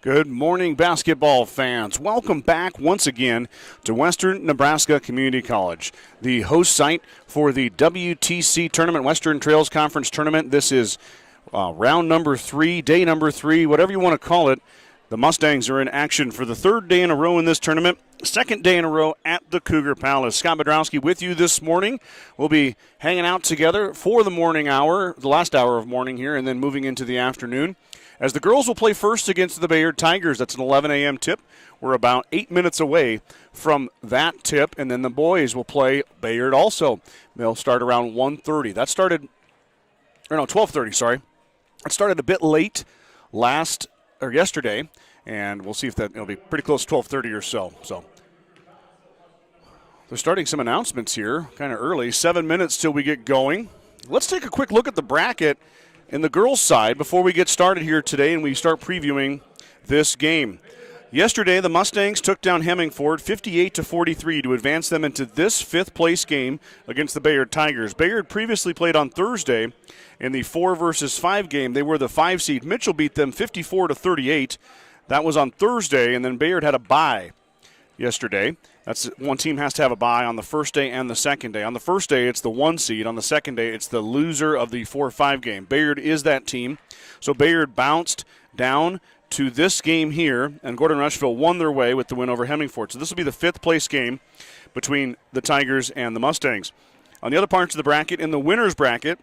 Good morning, basketball fans. Welcome back once again to Western Nebraska Community College, the host site for the WTC Tournament, Western Trails Conference Tournament. This is round number 3, day number 3, whatever you want to call it. The Mustangs are in action for the third day in a row in this tournament, second day in a row at the Cougar Palace. Scott Bedrowski with you this morning. We'll be hanging out together for the morning hour, the last hour of morning here, and then moving into the afternoon, as the girls will play first against the Bayard Tigers. That's an 11 a.m. tip. We're about 8 minutes away from that tip, and then the boys will play Bayard also. They'll start around 1:30. 12:30, sorry. It started a bit late yesterday, and we'll see if it'll be pretty close to 12:30 or so. So they're starting some announcements here kind of early. 7 minutes till we get going. Let's take a quick look at the bracket in the girls' side before we get started here today and we start previewing this game. Yesterday, the Mustangs took down Hemmingford 58-43 to advance them into this fifth-place game against the Bayard Tigers. Bayard previously played on Thursday in the 4-versus-5 game. They were the 5 seed. Mitchell beat them 54-38. That was on Thursday, and then Bayard had a bye yesterday. That's one team has to have a bye on the first day and the second day. On the first day, it's the 1 seed. On the second day, it's the loser of the 4-5 game. Bayard is that team. So Bayard bounced down to this game here, and Gordon-Rushville won their way with the win over Hemmingford. So this will be the fifth-place game between the Tigers and the Mustangs. On the other parts of the bracket, in the winner's bracket,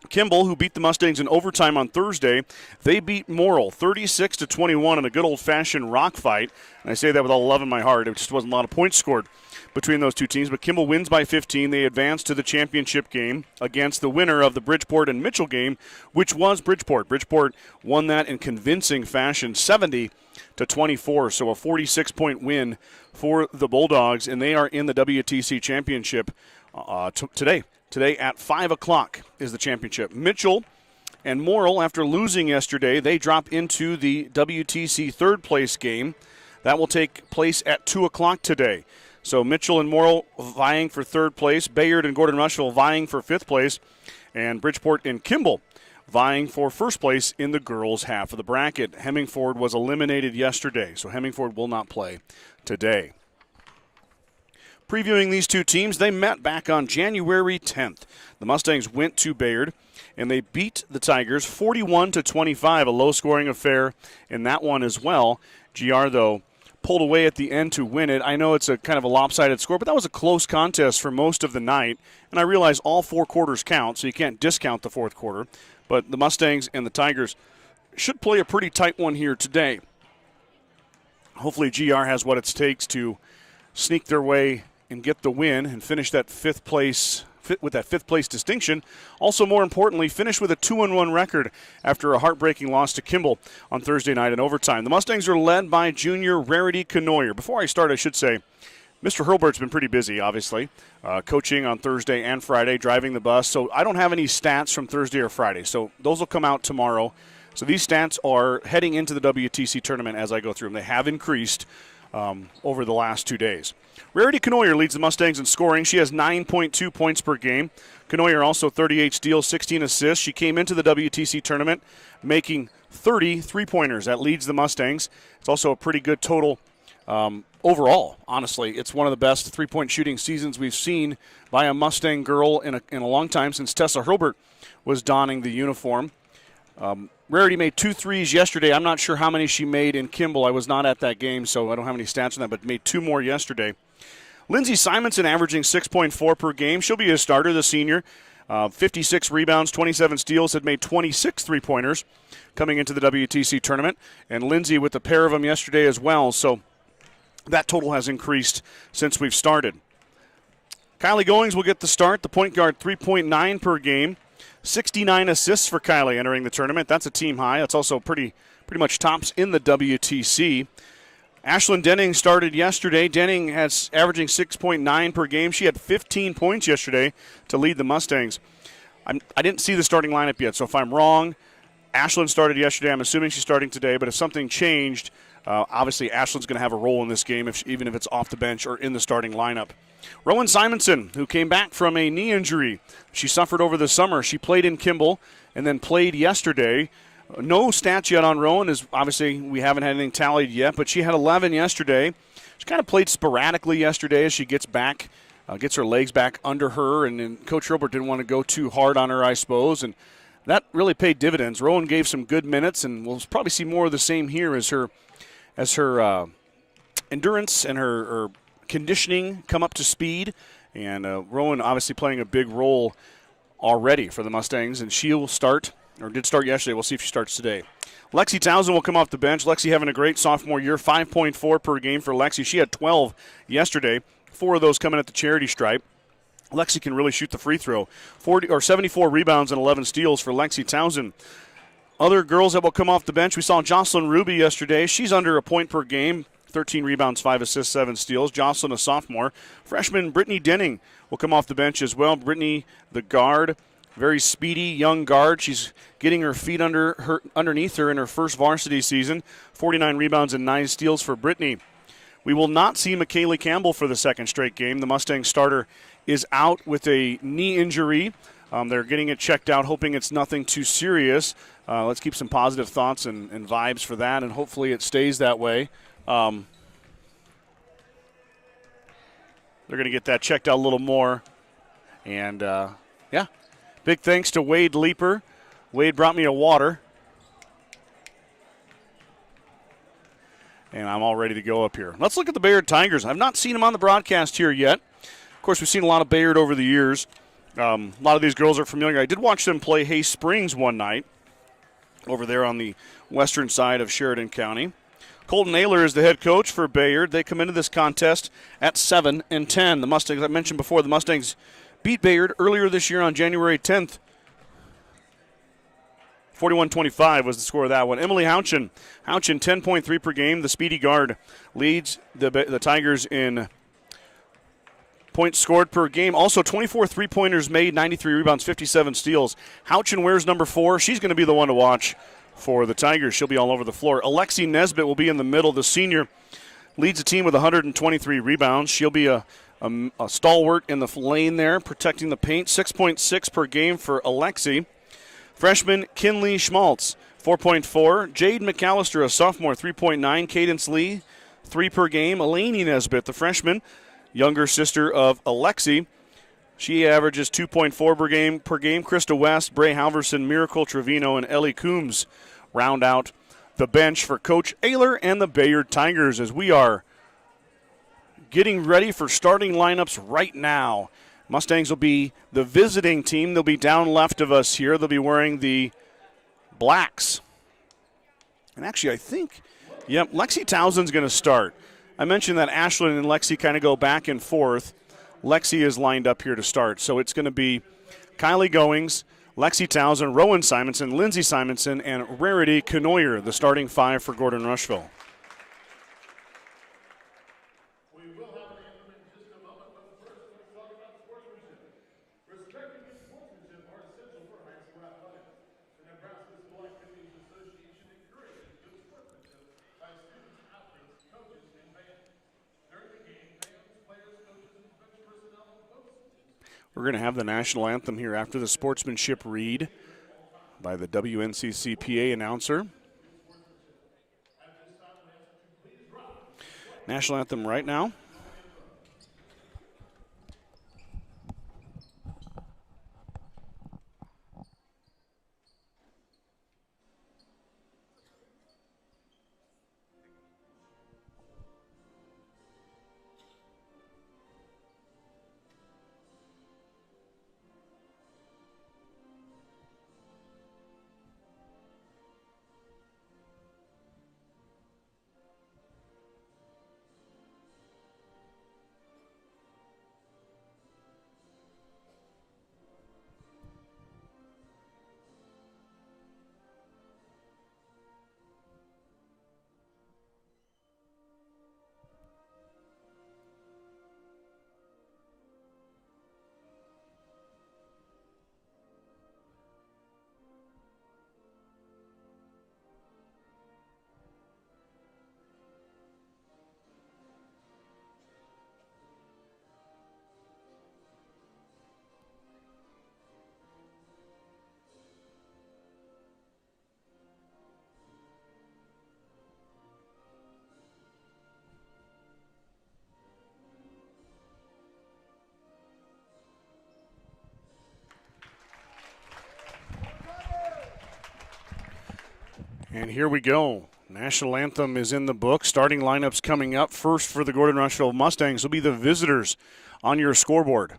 Kimball, who beat the Mustangs in overtime on Thursday, they beat Morrill 36-21 in a good old-fashioned rock fight. And I say that with all love in my heart. It just wasn't a lot of points scored between those two teams. But Kimball wins by 15. They advance to the championship game against the winner of the Bridgeport and Mitchell game, which was Bridgeport. Bridgeport won that in convincing fashion, 70-24. So a 46-point win for the Bulldogs, and they are in the WTC championship today. Today at 5 o'clock is the championship. Mitchell and Morrill, after losing yesterday, they drop into the WTC third-place game. That will take place at 2 o'clock today. So Mitchell and Morrill vying for third place, Bayard and Gordon-Rushville vying for fifth place, and Bridgeport and Kimball vying for first place in the girls' half of the bracket. Hemmingford was eliminated yesterday, so Hemmingford will not play today. Previewing these two teams, they met back on January 10th. The Mustangs went to Bayard, and they beat the Tigers 41-25, a low-scoring affair in that one as well. GR, though, pulled away at the end to win it. I know it's a kind of a lopsided score, but that was a close contest for most of the night, and I realize all 4 quarters count, so you can't discount the fourth quarter. But the Mustangs and the Tigers should play a pretty tight one here today. Hopefully GR has what it takes to sneak their way and get the win and finish that fifth place distinction. Also, more importantly, finish with a 2-1 record after a heartbreaking loss to Kimball on Thursday night in overtime. The Mustangs are led by junior Rarity Canoyer. Before I start, I should say, Mr. Hurlbert's been pretty busy, obviously, coaching on Thursday and Friday, driving the bus. So I don't have any stats from Thursday or Friday. So those will come out tomorrow. So these stats are heading into the WTC tournament as I go through them. They have increased over the last 2 days. Rarity Canoyer leads the Mustangs in scoring. She has 9.2 points per game. Canoyer also 38 steals, 16 assists. She came into the WTC tournament making 30 three-pointers. That leads the Mustangs. It's also a pretty good total overall, honestly. It's one of the best three-point shooting seasons we've seen by a Mustang girl in a long time since Tessa Hurlbert was donning the uniform. Rarity made 2 threes yesterday. I'm not sure how many she made in Kimball. I was not at that game, so I don't have any stats on that, but made 2 more yesterday. Lindsey Simonson averaging 6.4 per game. She'll be a starter, the senior. 56 rebounds, 27 steals, had made 26 three-pointers coming into the WTC tournament. And Lindsey with a pair of them yesterday as well, so that total has increased since we've started. Kylie Goings will get the start. The point guard, 3.9 per game. 69 assists for Kylie entering the tournament. That's a team high. That's also pretty much tops in the WTC. Ashlyn Denning started yesterday. Denning has averaging 6.9 per game. She had 15 points yesterday to lead the Mustangs. I didn't see the starting lineup yet, so if I'm wrong, Ashlyn started yesterday. I'm assuming she's starting today, but if something changed, obviously Ashlyn's going to have a role in this game, even if it's off the bench or in the starting lineup. Rowan Simonson, who came back from a knee injury she suffered over the summer. She played in Kimball and then played yesterday No stats yet on Rowan, as obviously we haven't had anything tallied yet, but she had 11 yesterday. She kind of played sporadically yesterday as she gets back, gets her legs back under her, and then Coach Robert didn't want to go too hard on her, I suppose, and that really paid dividends. Rowan gave some good minutes, and we'll probably see more of the same here as her endurance and her conditioning come up to speed. And Rowan obviously playing a big role already for the Mustangs, and she will start, or did start yesterday. We'll see if she starts today. Lexi Townsend will come off the bench. Lexi having a great sophomore year, 5.4 per game for Lexi. She had 12 yesterday, 4 of those coming at the charity stripe. Lexi can really shoot the free throw. 74 rebounds and 11 steals for Lexi Townsend. Other girls that will come off the bench, we saw Jocelyn Ruby yesterday. She's under a point per game, 13 rebounds, 5 assists, 7 steals. Jocelyn, a sophomore. Freshman Brittany Denning will come off the bench as well. Brittany, the guard, very speedy young guard. She's getting her feet underneath her in her first varsity season. 49 rebounds and 9 steals for Brittany. We will not see McKaylee Campbell for the second straight game. The Mustang starter is out with a knee injury. They're getting it checked out, hoping it's nothing too serious. Let's keep some positive thoughts and vibes for that, and hopefully it stays that way. They're going to get that checked out a little more. And, yeah, big thanks to Wade Leeper. Wade brought me a water. And I'm all ready to go up here. Let's look at the Bayard Tigers. I've not seen them on the broadcast here yet. Of course, we've seen a lot of Bayard over the years. A lot of these girls are familiar. I did watch them play Hay Springs one night over there on the western side of Sheridan County. Colton Naylor is the head coach for Bayard. They come into this contest at 7-10. The Mustangs, I mentioned before, the Mustangs beat Bayard earlier this year on January 10th. 41-25 was the score of that one. Emily Houchin, 10.3 per game. The speedy guard leads the Tigers in points scored per game. Also 24 three-pointers made, 93 rebounds, 57 steals. Houchin wears number 4. She's going to be the one to watch for the Tigers. She'll be all over the floor. Alexi Nesbitt will be in the middle. The senior leads the team with 123 rebounds. She'll be a stalwart in the lane there, protecting the paint. 6.6 per game for Alexi. Freshman Kinley Schmaltz, 4.4. Jade McAllister, a sophomore, 3.9. Cadence Lee, 3 per game. Eleni Nesbitt, the freshman, younger sister of Alexi. She averages 2.4 per game. Krista West, Bray Halverson, Miracle Trevino, and Ellie Coombs round out the bench for Coach Ayler and the Bayard Tigers as we are getting ready for starting lineups right now. Mustangs will be the visiting team. They'll be down left of us here. They'll be wearing the blacks. And actually, I think, yep, Lexi Townsend's going to start. I mentioned that Ashlyn and Lexi kind of go back and forth. Lexi is lined up here to start. So it's going to be Kylie Goings, Lexi Townsend, Rowan Simonson, Lindsay Simonson, and Rarity Canoyer, the starting 5 for Gordon-Rushville. We're going to have the national anthem here after the sportsmanship read by the WNCCPA announcer. National anthem right now. And here we go. National anthem is in the book. Starting lineups coming up. First for the Gordon-Rushville Mustangs will be the visitors on your scoreboard.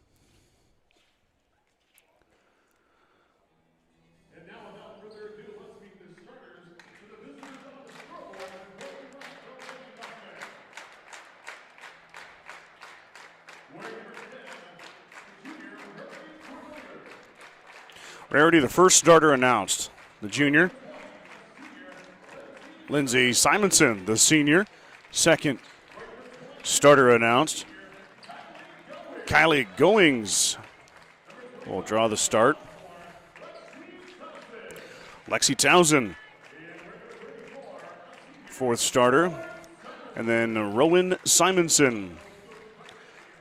And now, without further ado, let's meet the starters for the visitors on the scoreboard. Rarity, the first starter announced. The junior. Lindsey Simonson, the senior. Second starter announced. Kylie Goings will draw the start. Lexi Townsend, fourth starter. And then Rowan Simonson.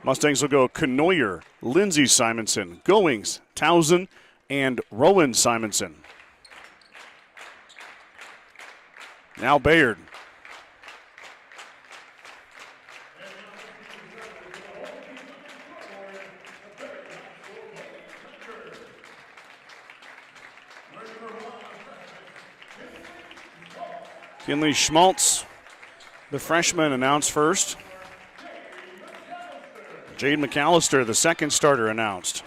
Mustangs will go Knoyer, Lindsey Simonson, Goings, Townsend, and Rowan Simonson. Now Bayard. Kinley Schmaltz, the freshman, announced first. Jade McAllister, the second starter, announced.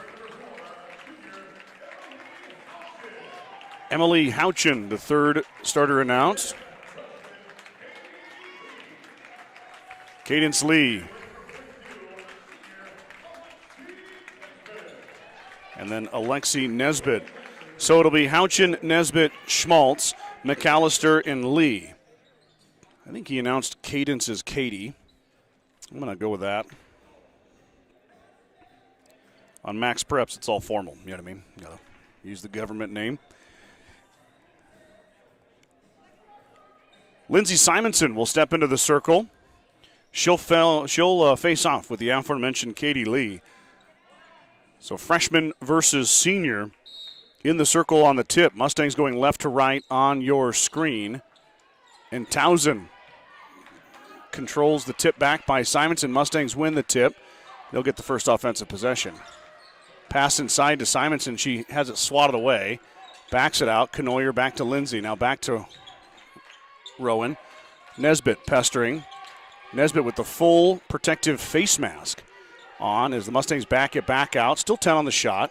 Emily Houchin, the third starter, announced. Cadence Lee. And then Alexi Nesbitt. So it'll be Houchin, Nesbitt, Schmaltz, McAllister, and Lee. I think he announced Cadence as Katie. I'm going to go with that. On Max Preps, it's all formal. You know what I mean? You got to use the government name. Lindsey Simonson will step into the circle. She'll face off with the aforementioned Katie Lee. So freshman versus senior in the circle on the tip. Mustangs going left to right on your screen. And Townsend controls the tip back by Simonson. Mustangs win the tip. They'll get the first offensive possession. Pass inside to Simonson. She has it swatted away. Backs it out. Knoyer back to Lindsey. Now back to Rowan. Nesbitt pestering. Nesbitt with the full protective face mask on as the Mustangs back it back out. Still 10 on the shot.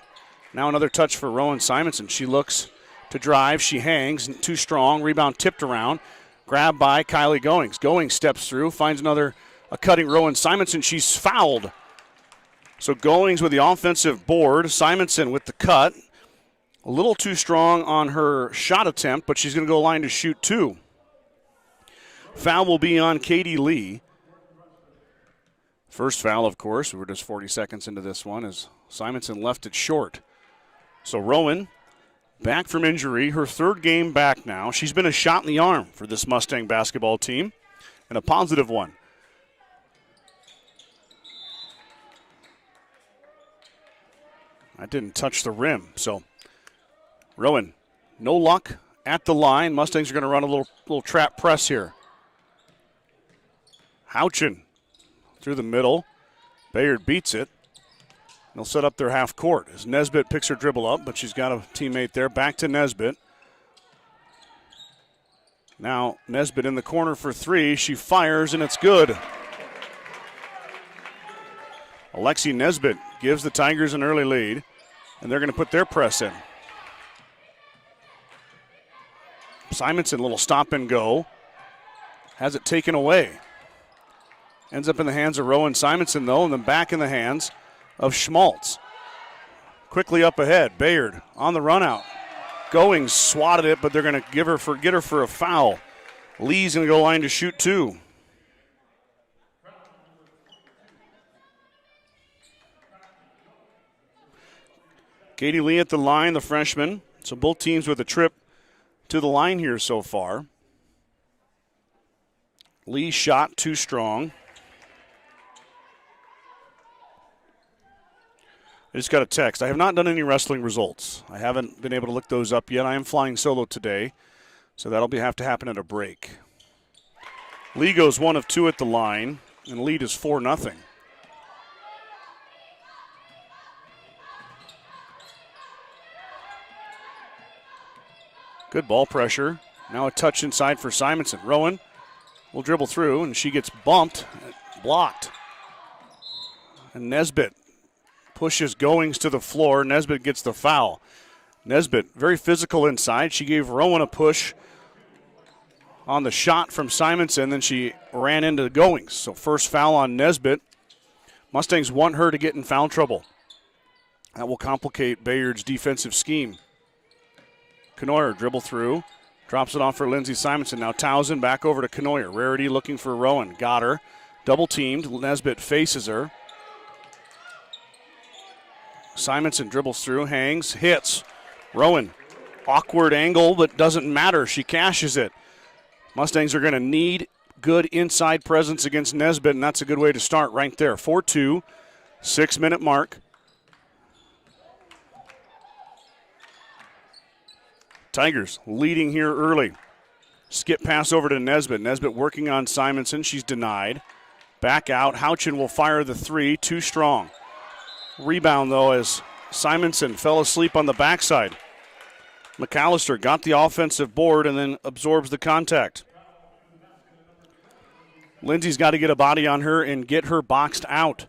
Now another touch for Rowan Simonson. She looks to drive. She hangs. Too strong. Rebound tipped around. Grabbed by Kylie Goings. Goings steps through. Finds a cutting Rowan Simonson. She's fouled. So Goings with the offensive board. Simonson with the cut. A little too strong on her shot attempt, but she's going to go line to shoot two. Foul will be on Katie Lee. First foul, of course. We're just 40 seconds into this one as Simonson left it short. So Rowan, back from injury, her third game back now. She's been a shot in the arm for this Mustang basketball team, and a positive one. That didn't touch the rim. So Rowan, no luck at the line. Mustangs are going to run a little trap press here. Houchin through the middle. Bayard beats it. They'll set up their half court as Nesbitt picks her dribble up, but she's got a teammate there. Back to Nesbitt. Now Nesbitt in the corner for three. She fires, and it's good. Alexi Nesbitt gives the Tigers an early lead, and they're going to put their press in. Simonson, little stop and go. Has it taken away. Ends up in the hands of Rowan Simonson, though, and then back in the hands of Schmaltz. Quickly up ahead, Bayard on the run out. Goings swatted it, but they're going to get her for a foul. Lee's going to go line to shoot two. Katie Lee at the line, the freshman. So both teams with a trip to the line here so far. Lee shot too strong. I just got a text. I have not done any wrestling results. I haven't been able to look those up yet. I am flying solo today, so that'll have to happen at a break. Lee goes 1 of 2 at the line, and the lead is 4-0. Good ball pressure Now a touch inside for Simonson. Rowan will dribble through, and she gets bumped, blocked. And Nesbitt pushes Goings to the floor. Nesbitt gets the foul. Nesbitt, very physical inside. She gave Rowan a push on the shot from Simonson, then she ran into Goings. So first foul on Nesbitt. Mustangs want her to get in foul trouble. That will complicate Bayard's defensive scheme. Knoyer dribble through. Drops it off for Lindsey Simonson. Now Townsend back over to Knoyer. Rarity looking for Rowan. Got her. Double teamed. Nesbitt faces her. Simonson dribbles through, hangs, hits. Rowan, awkward angle, but doesn't matter. She cashes it. Mustangs are going to need good inside presence against Nesbitt, and that's a good way to start right there. 4-2, 6-minute mark. Tigers leading here early. Skip pass over to Nesbitt. Nesbitt working on Simonson. She's denied. Back out. Houchin will fire the three. Too strong. Rebound, though, as Simonson fell asleep on the backside. McAllister got the offensive board and then absorbs the contact. Lindsay's got to get a body on her and get her boxed out.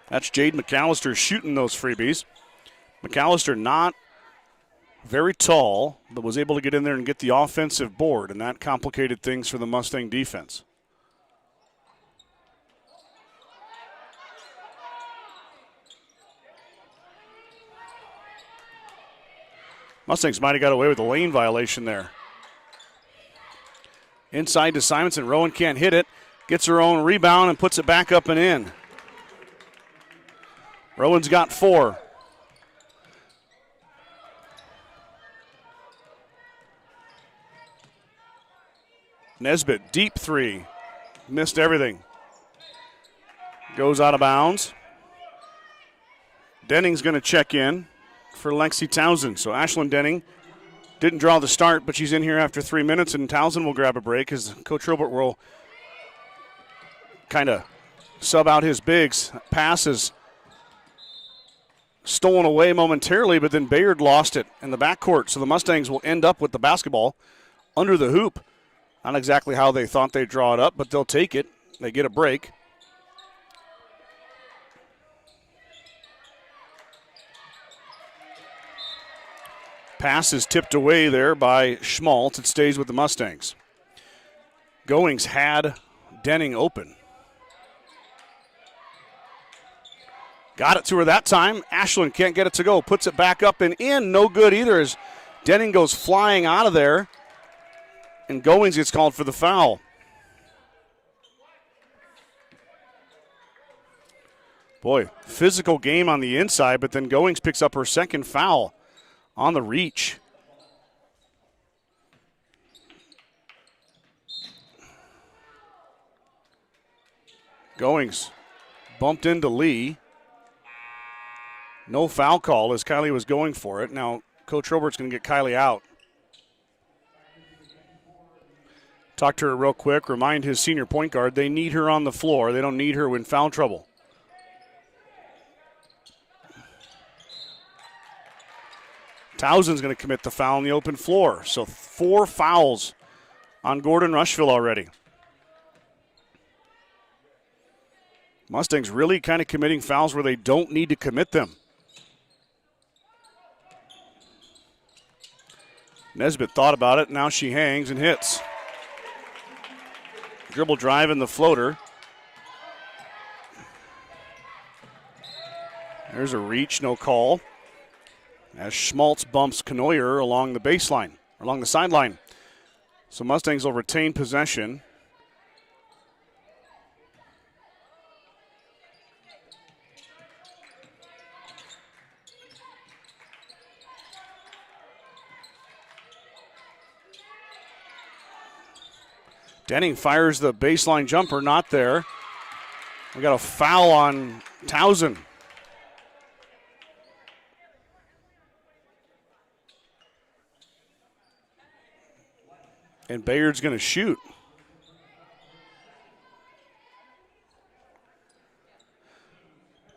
That's Jade McAllister shooting those freebies. McAllister not very tall, but was able to get in there and get the offensive board, and that complicated things for the Mustang defense. Mustangs might have got away with a lane violation there. Inside to Simonson. Rowan can't hit it. Gets her own rebound and puts it back up and in. Rowan's got 4. Nesbitt, deep 3. Missed everything. Goes out of bounds. Denning's going to check in for Lexi Townsend. So Ashlyn Denning didn't draw the start, but she's in here after 3 minutes, and Townsend will grab a break as Coach Robert will kind of sub out his bigs. Pass is stolen away momentarily, but then Bayard lost it in the backcourt. So the Mustangs will end up with the basketball under the hoop. Not exactly how they thought they'd draw it up, but they'll take it. They get a break. Pass is tipped away there by Schmaltz. It stays with the Mustangs. Goings had Denning open. Got it to her that time. Ashlyn can't get it to go. Puts it back up and in. No good either as Denning goes flying out of there. And Goings gets called for the foul. Boy, physical game on the inside, but then Goings picks up her second foul on the reach. Goings bumped into Lee. No foul call as Kylie was going for it. Now, Coach Robert's going to get Kylie out. Talk to her real quick. Remind his senior point guard they need her on the floor. They don't need her in foul trouble. Townsend's going to commit the foul on the open floor. So 4 fouls on Gordon-Rushville already. Mustangs really kind of committing fouls where they don't need to commit them. Nesbitt thought about it. Now she hangs and hits. Dribble drive in the floater. There's a reach, no call. As Schmaltz bumps Knoyer along the baseline, along the sideline. So Mustangs will retain possession. Denning fires the baseline jumper, not there. We got a foul on Townsend. And Bayard's going to shoot.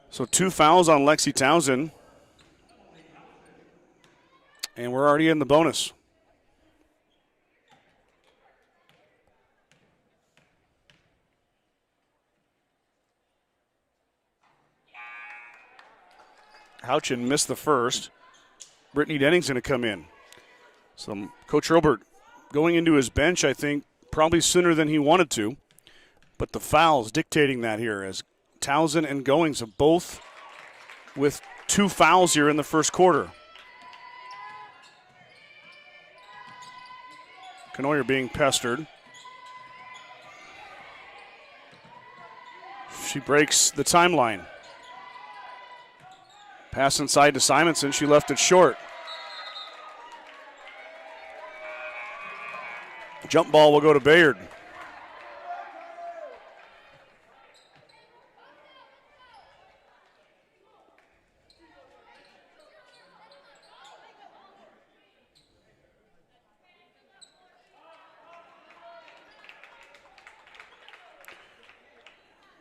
So 2 fouls on Lexi Townsend. And we're already in the bonus. Houchin missed the first. Brittany Denning's going to come in. So Coach Robert going into his bench, I think, probably sooner than he wanted to. But the fouls dictating that here as Townsend and Goings have both with 2 fouls here in the first quarter. Knoyer being pestered. She breaks the timeline. Pass inside to Simonson. She left it short. Jump ball will go to Bayard.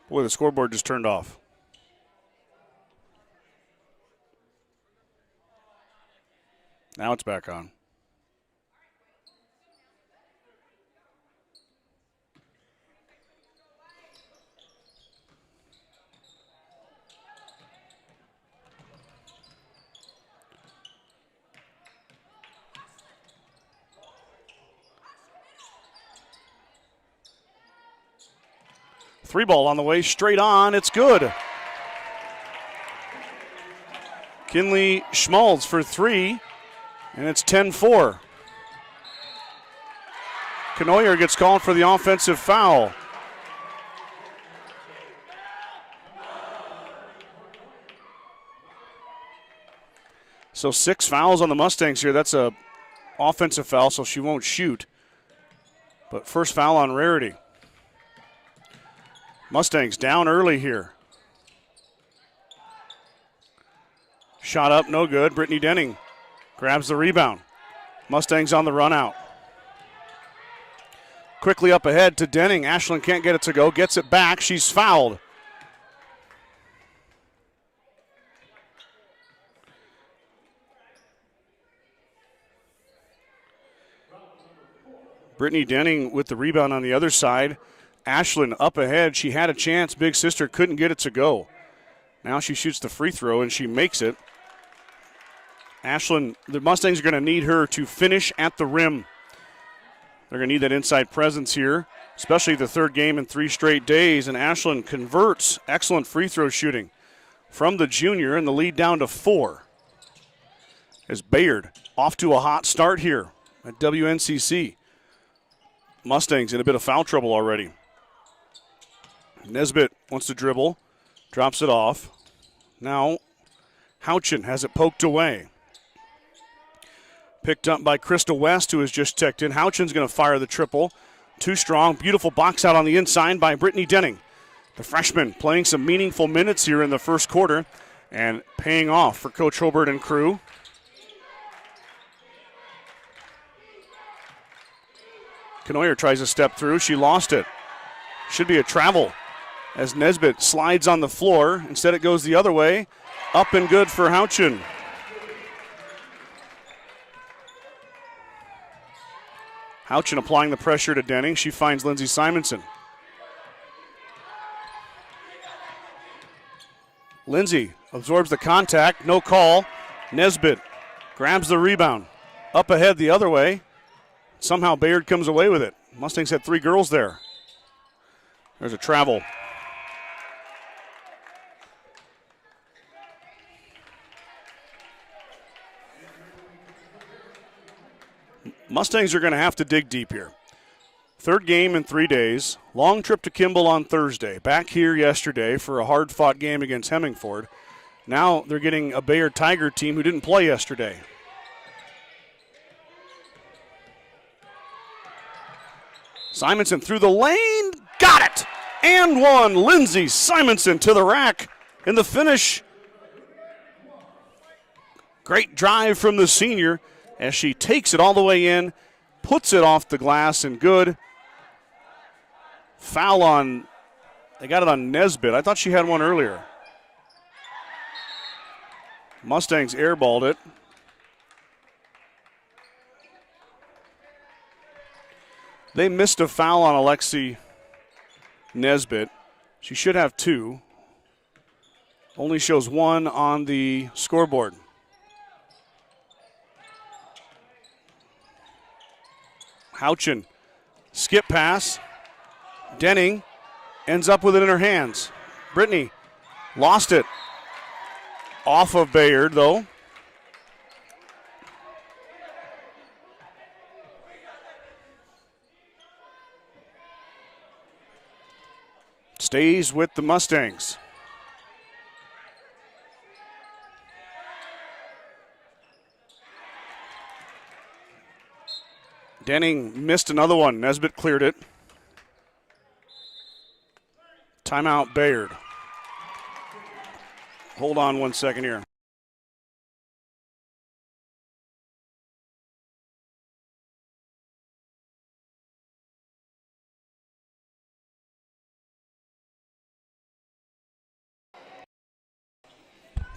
Boy, the scoreboard just turned off. Now it's back on. Three ball on the way, straight on, it's good. Kinley Schmaltz for 3, and it's 10-4. Knoyer gets called for the offensive foul. So 6 fouls on the Mustangs here. That's a offensive foul, so she won't shoot. But first foul on Rarity. Mustangs down early here. Shot up, no good. Brittany Denning grabs the rebound. Mustangs on the run out. Quickly up ahead to Denning. Ashland can't get it to go. Gets it back. She's fouled. Brittany Denning with the rebound on the other side. Ashland up ahead. She had a chance. Big sister couldn't get it to go. Now she shoots the free throw, and she makes it. Ashland, the Mustangs are going to need her to finish at the rim. They're going to need that inside presence here, especially the third game in 3 straight days. And Ashland converts. Excellent free throw shooting from the junior, and the lead down to 4. As Bayard off to a hot start here at WNCC. Mustangs in a bit of foul trouble already. Nesbitt wants to dribble, drops it off. Now Houchin has it poked away. Picked up by Krista West, who has just checked in. Houchin's going to fire the triple. Too strong. Beautiful box out on the inside by Brittany Denning. The freshman playing some meaningful minutes here in the first quarter and paying off for Coach Hobart and crew. Knoyer tries to step through. She lost it. Should be a travel as Nesbitt slides on the floor. Instead it goes the other way. Up and good for Houchin. Houchin applying the pressure to Denning. She finds Lindsay Simonson. Lindsay absorbs the contact. No call. Nesbitt grabs the rebound. Up ahead the other way. Somehow Bayard comes away with it. Mustangs had 3 girls there. There's a travel. Mustangs are going to have to dig deep here. Third game in 3 days. Long trip to Kimball on Thursday. Back here yesterday for a hard-fought game against Hemingford. Now they're getting a Bayard Tiger team who didn't play yesterday. Simonson through the lane. Got it! And one. Lindsay Simonson to the rack. In the finish. Great drive from the senior as she takes it all the way in, puts it off the glass, and good. Foul on, they got it on Nesbitt. I thought she had one earlier. Mustangs airballed it. They missed a foul on Alexi Nesbitt. She should have 2. Only shows 1 on the scoreboard. Houchin, skip pass. Denning ends up with it in her hands. Brittany lost it. Off of Bayard, though. Stays with the Mustangs. Denning missed another one. Nesbitt cleared it. Timeout, Bayard. Hold on 1 second here.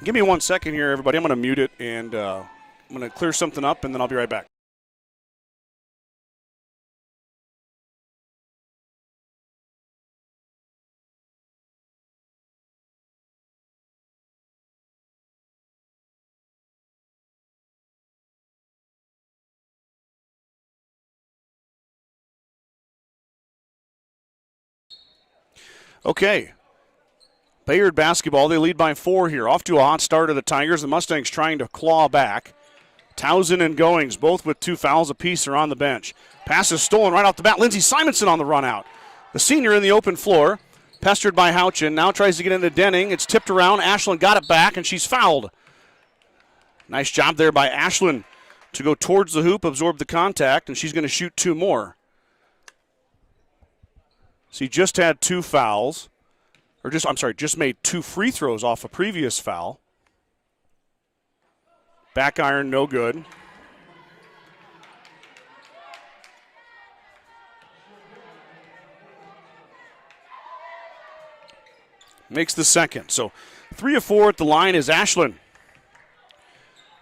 Give me 1 second here, everybody. I'm going to mute it, and I'm going to clear something up, and then I'll be right back. Okay. Bayard basketball, they lead by 4 here. Off to a hot start of the Tigers. The Mustangs trying to claw back. Townsend and Goings, both with 2 fouls apiece, are on the bench. Pass is stolen right off the bat. Lindsey Simonson on the run out. The senior in the open floor, pestered by Houchin, now tries to get into Denning. It's tipped around. Ashlyn got it back, and she's fouled. Nice job there by Ashlyn to go towards the hoop, absorb the contact, and she's going to shoot 2 more. So he just had 2 fouls. Just made 2 free throws off a previous foul. Back iron, no good. Makes the second. So 3 of 4 at the line is Ashlyn.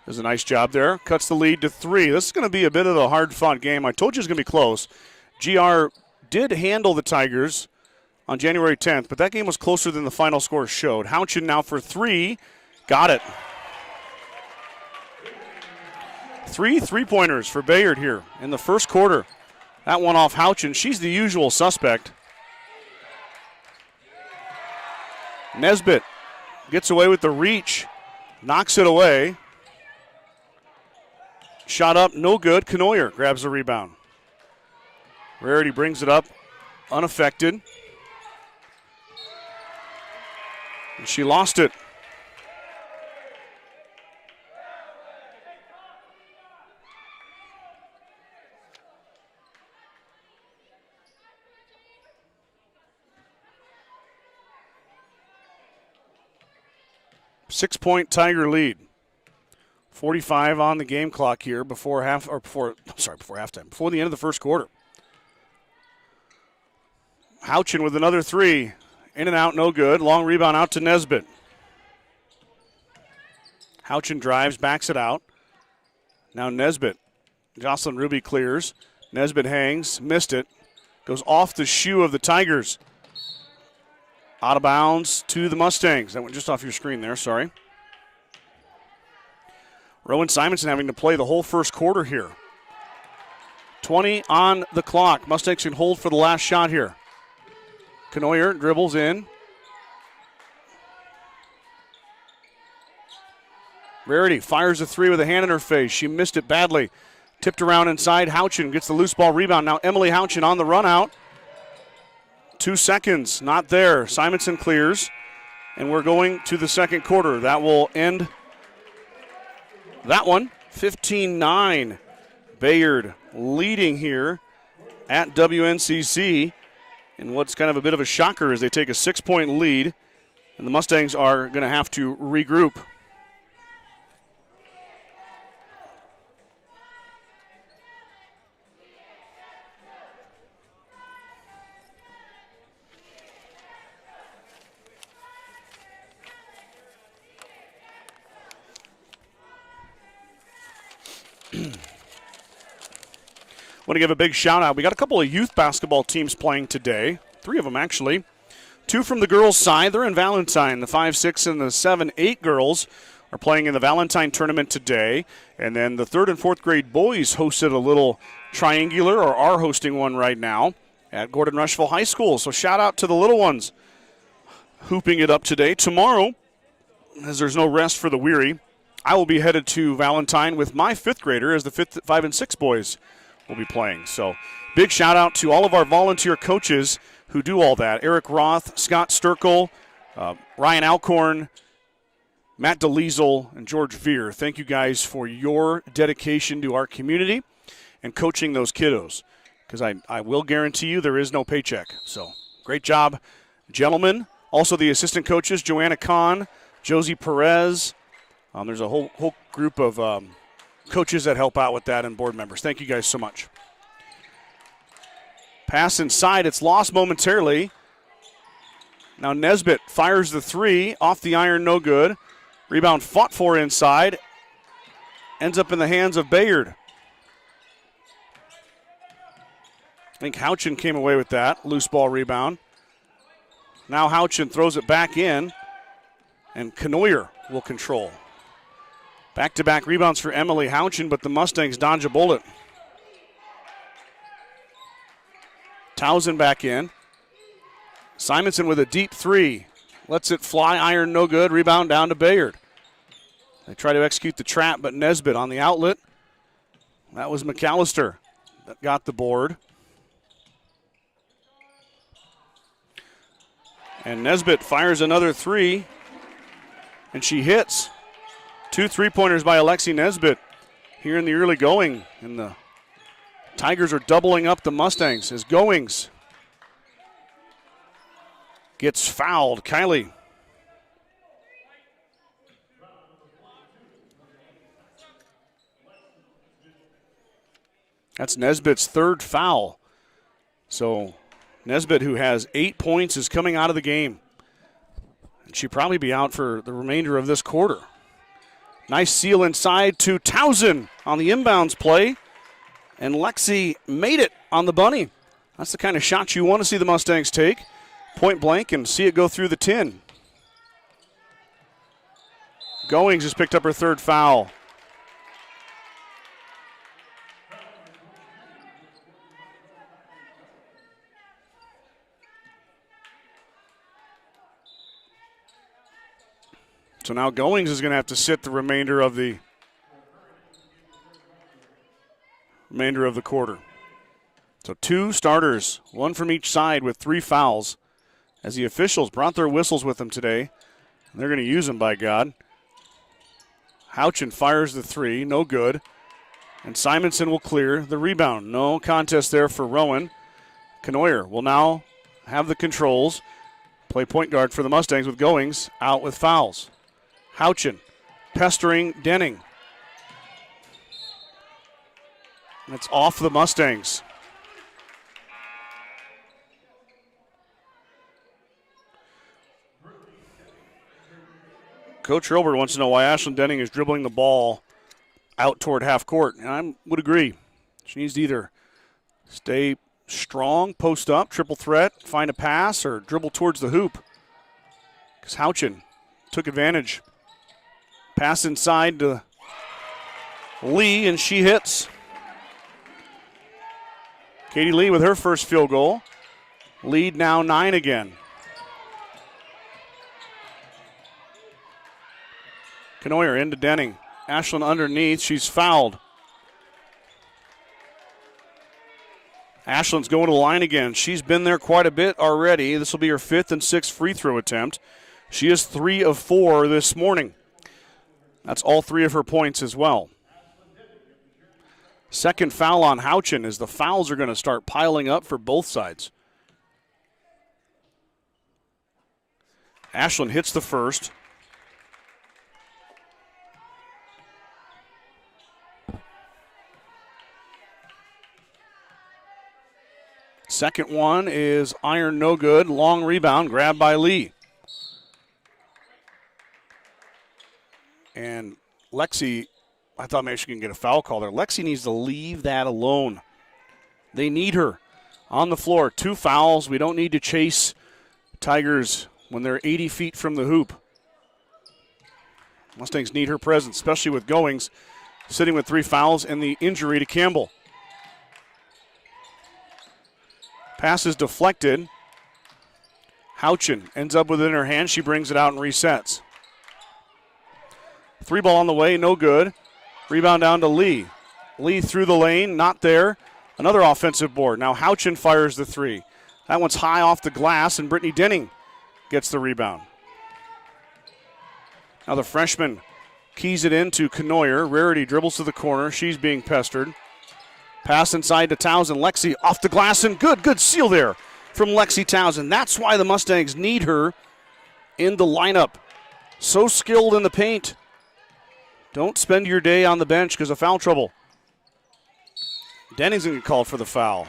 Does a nice job there. Cuts the lead to 3. This is going to be a bit of a hard-fought game. I told you it was going to be close. GR did handle the Tigers on January 10th, but that game was closer than the final score showed. Houchin now for 3. Got it. 3 3-pointers for Bayard here in the first quarter. That one off Houchin. She's the usual suspect. Nesbitt gets away with the reach. Knocks it away. Shot up, no good. Knoyer grabs the rebound. Rarity brings it up, unaffected. And she lost it. Six-point Tiger lead. 45 on the game clock here before before halftime, before the end of the first quarter. Houchin with another 3. In and out, no good. Long rebound out to Nesbitt. Houchin drives, backs it out. Now Nesbitt. Jocelyn Ruby clears. Nesbitt hangs, missed it. Goes off the shoe of the Tigers. Out of bounds to the Mustangs. That went just off your screen there, sorry. Rowan Simonson having to play the whole first quarter here. 20 on the clock. Mustangs can hold for the last shot here. Knoyer dribbles in. Rarity fires a 3 with a hand in her face. She missed it badly. Tipped around inside. Houchin gets the loose ball rebound. Now Emily Houchin on the run out. 2 seconds, not there. Simonson clears, and we're going to the second quarter. That will end that one. 15-9. Bayard leading here at WNCC. And what's kind of a bit of a shocker is they take a 6-point lead, and the Mustangs are going to have to regroup. Want to give a big shout out. We got a couple of youth basketball teams playing today. 3 of them, actually. 2 from the girls' side. They're in Valentine. The 5, 6, and the 7, 8 girls are playing in the Valentine tournament today. And then the 3rd and 4th grade boys hosted a little triangular, or are hosting one right now, at Gordon-Rushville High School. So shout out to the little ones hooping it up today. Tomorrow, as there's no rest for the weary, I will be headed to Valentine with my 5th grader as the 5 and 6 boys will be playing. So big shout out to all of our volunteer coaches who do all that. Eric Roth, Scott Sturkle, Ryan Alcorn, Matt DeLiesel, and George Veer. Thank you guys for your dedication to our community and coaching those kiddos, because I will guarantee you there is no paycheck. So great job, gentlemen. Also the assistant coaches, Joanna Kahn, Josie Perez. There's a whole group of coaches that help out with that and board members. Thank you guys so much. Pass inside. It's lost momentarily. Now Nesbitt fires the 3 off the iron, no good. Rebound fought for inside. Ends up in the hands of Bayard. I think Houchin came away with that. Loose ball rebound. Now Houchin throws it back in, and Knoyer will control. Back-to-back rebounds for Emily Houchin, but the Mustangs dodge a bullet. Towson back in. Simonson with a deep 3. Lets it fly, iron no good. Rebound down to Bayard. They try to execute the trap, but Nesbitt on the outlet. That was McAllister that got the board. And Nesbitt fires another 3, and she hits. 2 3-pointers by Alexi Nesbitt here in the early going. And the Tigers are doubling up the Mustangs as Goings gets fouled. Kylie. That's Nesbitt's 3rd foul. So Nesbitt, who has 8 points, is coming out of the game. And she'll probably be out for the remainder of this quarter. Nice seal inside to Towson on the inbounds play. And Lexi made it on the bunny. That's the kind of shot you want to see the Mustangs take. Point blank and see it go through the tin. Goings has picked up her 3rd foul. So now Goings is going to have to sit the remainder of the quarter. So 2 starters, 1 from each side with 3 fouls, as the officials brought their whistles with them today. And they're going to use them, by God. Houchin fires the 3, no good. And Simonson will clear the rebound. No contest there for Rowan. Knoyer will now have the controls. Play point guard for the Mustangs with Goings out with fouls. Houchin pestering Denning. That's off the Mustangs. Coach Hurlbert wants to know why Ashlyn Denning is dribbling the ball out toward half court. And I would agree. She needs to either stay strong, post up, triple threat, find a pass, or dribble towards the hoop. Because Houchin took advantage. Pass inside to Lee, and she hits. Katie Lee with her first field goal. Lead now 9 again. Knoyer into Denning. Ashlyn underneath. She's fouled. Ashlyn's going to the line again. She's been there quite a bit already. This will be her 5th and 6th free throw attempt. She is 3 of 4 this morning. That's all 3 of her points as well. Second foul on Houchin as the fouls are going to start piling up for both sides. Ashlyn hits the first. Second one is iron no good. Long rebound grabbed by Lee. And Lexi, I thought maybe she can get a foul call there. Lexi needs to leave that alone. They need her on the floor. 2 fouls. We don't need to chase Tigers when they're 80 feet from the hoop. Mustangs need her presence, especially with Goings sitting with 3 fouls and the injury to Campbell. Pass is deflected. Houchin ends up with it in her hand. She brings it out and resets. 3 ball on the way, no good. Rebound down to Lee. Lee through the lane, not there. Another offensive board. Now Houchin fires the 3. That one's high off the glass, and Brittany Denning gets the rebound. Now the freshman keys it in to Knoyer. Rarity dribbles to the corner. She's being pestered. Pass inside to Townsend. Lexi off the glass, and good seal there from Lexi Townsend. That's why the Mustangs need her in the lineup. So skilled in the paint. Don't spend your day on the bench because of foul trouble. Denning's going to get called for the foul.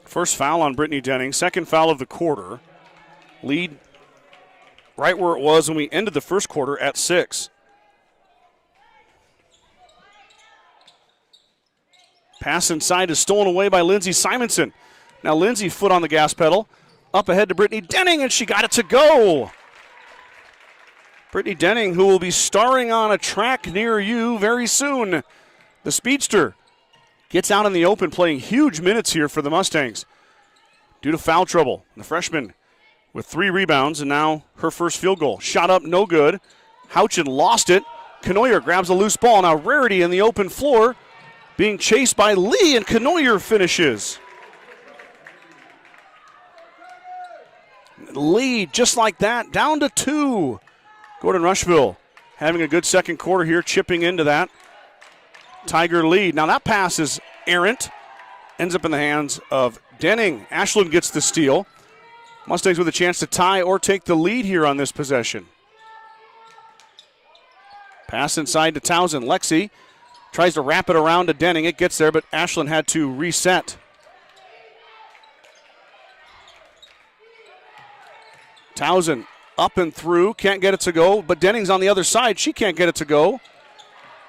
First foul on Brittany Denning. Second foul of the quarter. Lead right where it was when we ended the first quarter at 6. Pass inside is stolen away by Lindsay Simonson. Now Lindsay, foot on the gas pedal. Up ahead to Brittany Denning, and she got it to go. Brittany Denning, who will be starring on a track near you very soon. The speedster gets out in the open, playing huge minutes here for the Mustangs due to foul trouble. The freshman with 3 rebounds, and now her first field goal. Shot up, no good. Houchin lost it. Knoyer grabs a loose ball. Now Rarity in the open floor, being chased by Lee, and Knoyer finishes. Lead just like that, down to 2. Gordon-Rushville having a good second quarter here, chipping into that Tiger lead. Now that pass is errant, ends up in the hands of Denning. Ashland gets the steal. Mustangs with a chance to tie or take the lead here on this possession. Pass inside to Townsend. Lexi tries to wrap it around to Denning. It gets there, but Ashland had to reset. Townsend up and through, can't get it to go, but Denning's on the other side. She can't get it to go.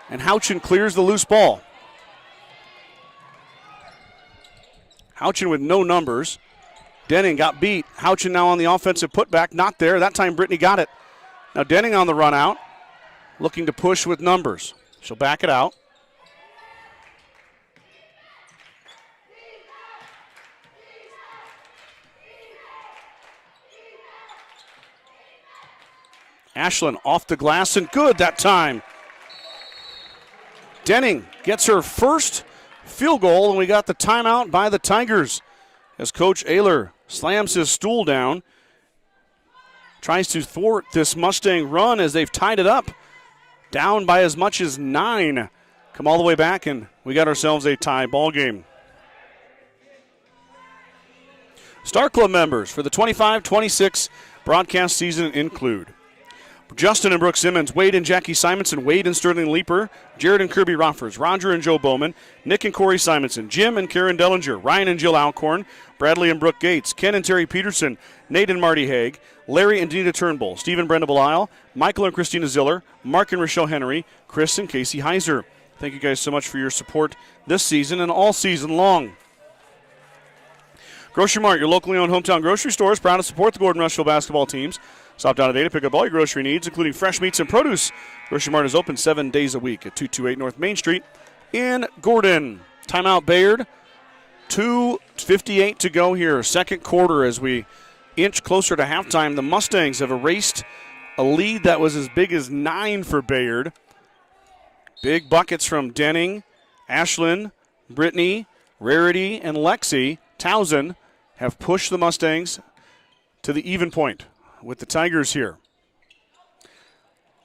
And Houchin clears the loose ball. Houchin with no numbers. Denning got beat. Houchin now on the offensive putback, not there. That time Brittany got it. Now Denning on the run out, looking to push with numbers. She'll back it out. Ashland off the glass, and good that time. Denning gets her first field goal, and we got the timeout by the Tigers as Coach Ayler slams his stool down. Tries to thwart this Mustang run as they've tied it up. Down by as much as 9. Come all the way back, and we got ourselves a tie ball game. Star Club members for the 25-26 broadcast season include Justin and Brooke Simmons, Wade and Jackie Simonson, Wade and Sterling Leeper, Jared and Kirby Roffers, Roger and Joe Bowman, Nick and Corey Simonson, Jim and Karen Dellinger, Ryan and Jill Alcorn, Bradley and Brooke Gates, Ken and Terry Peterson, Nate and Marty Haig, Larry and Denita Turnbull, Steve and Brenda Belisle, Michael and Christina Ziller, Mark and Rochelle Henry, Chris and Casey Heiser. Thank you guys so much for your support this season and all season long. Grocery Mart, your locally owned hometown grocery store, is proud to support the Gordon-Rushville basketball teams. Stop down today to pick up all your grocery needs, including fresh meats and produce. Grocery Mart is open 7 days a week at 228 North Main Street in Gordon. Timeout Bayard. 2:58 to go here. Second quarter as we inch closer to halftime. The Mustangs have erased a lead that was as big as 9 for Bayard. Big buckets from Denning, Ashland, Brittany, Rarity, and Lexi Townsend have pushed the Mustangs to the even point with the Tigers here.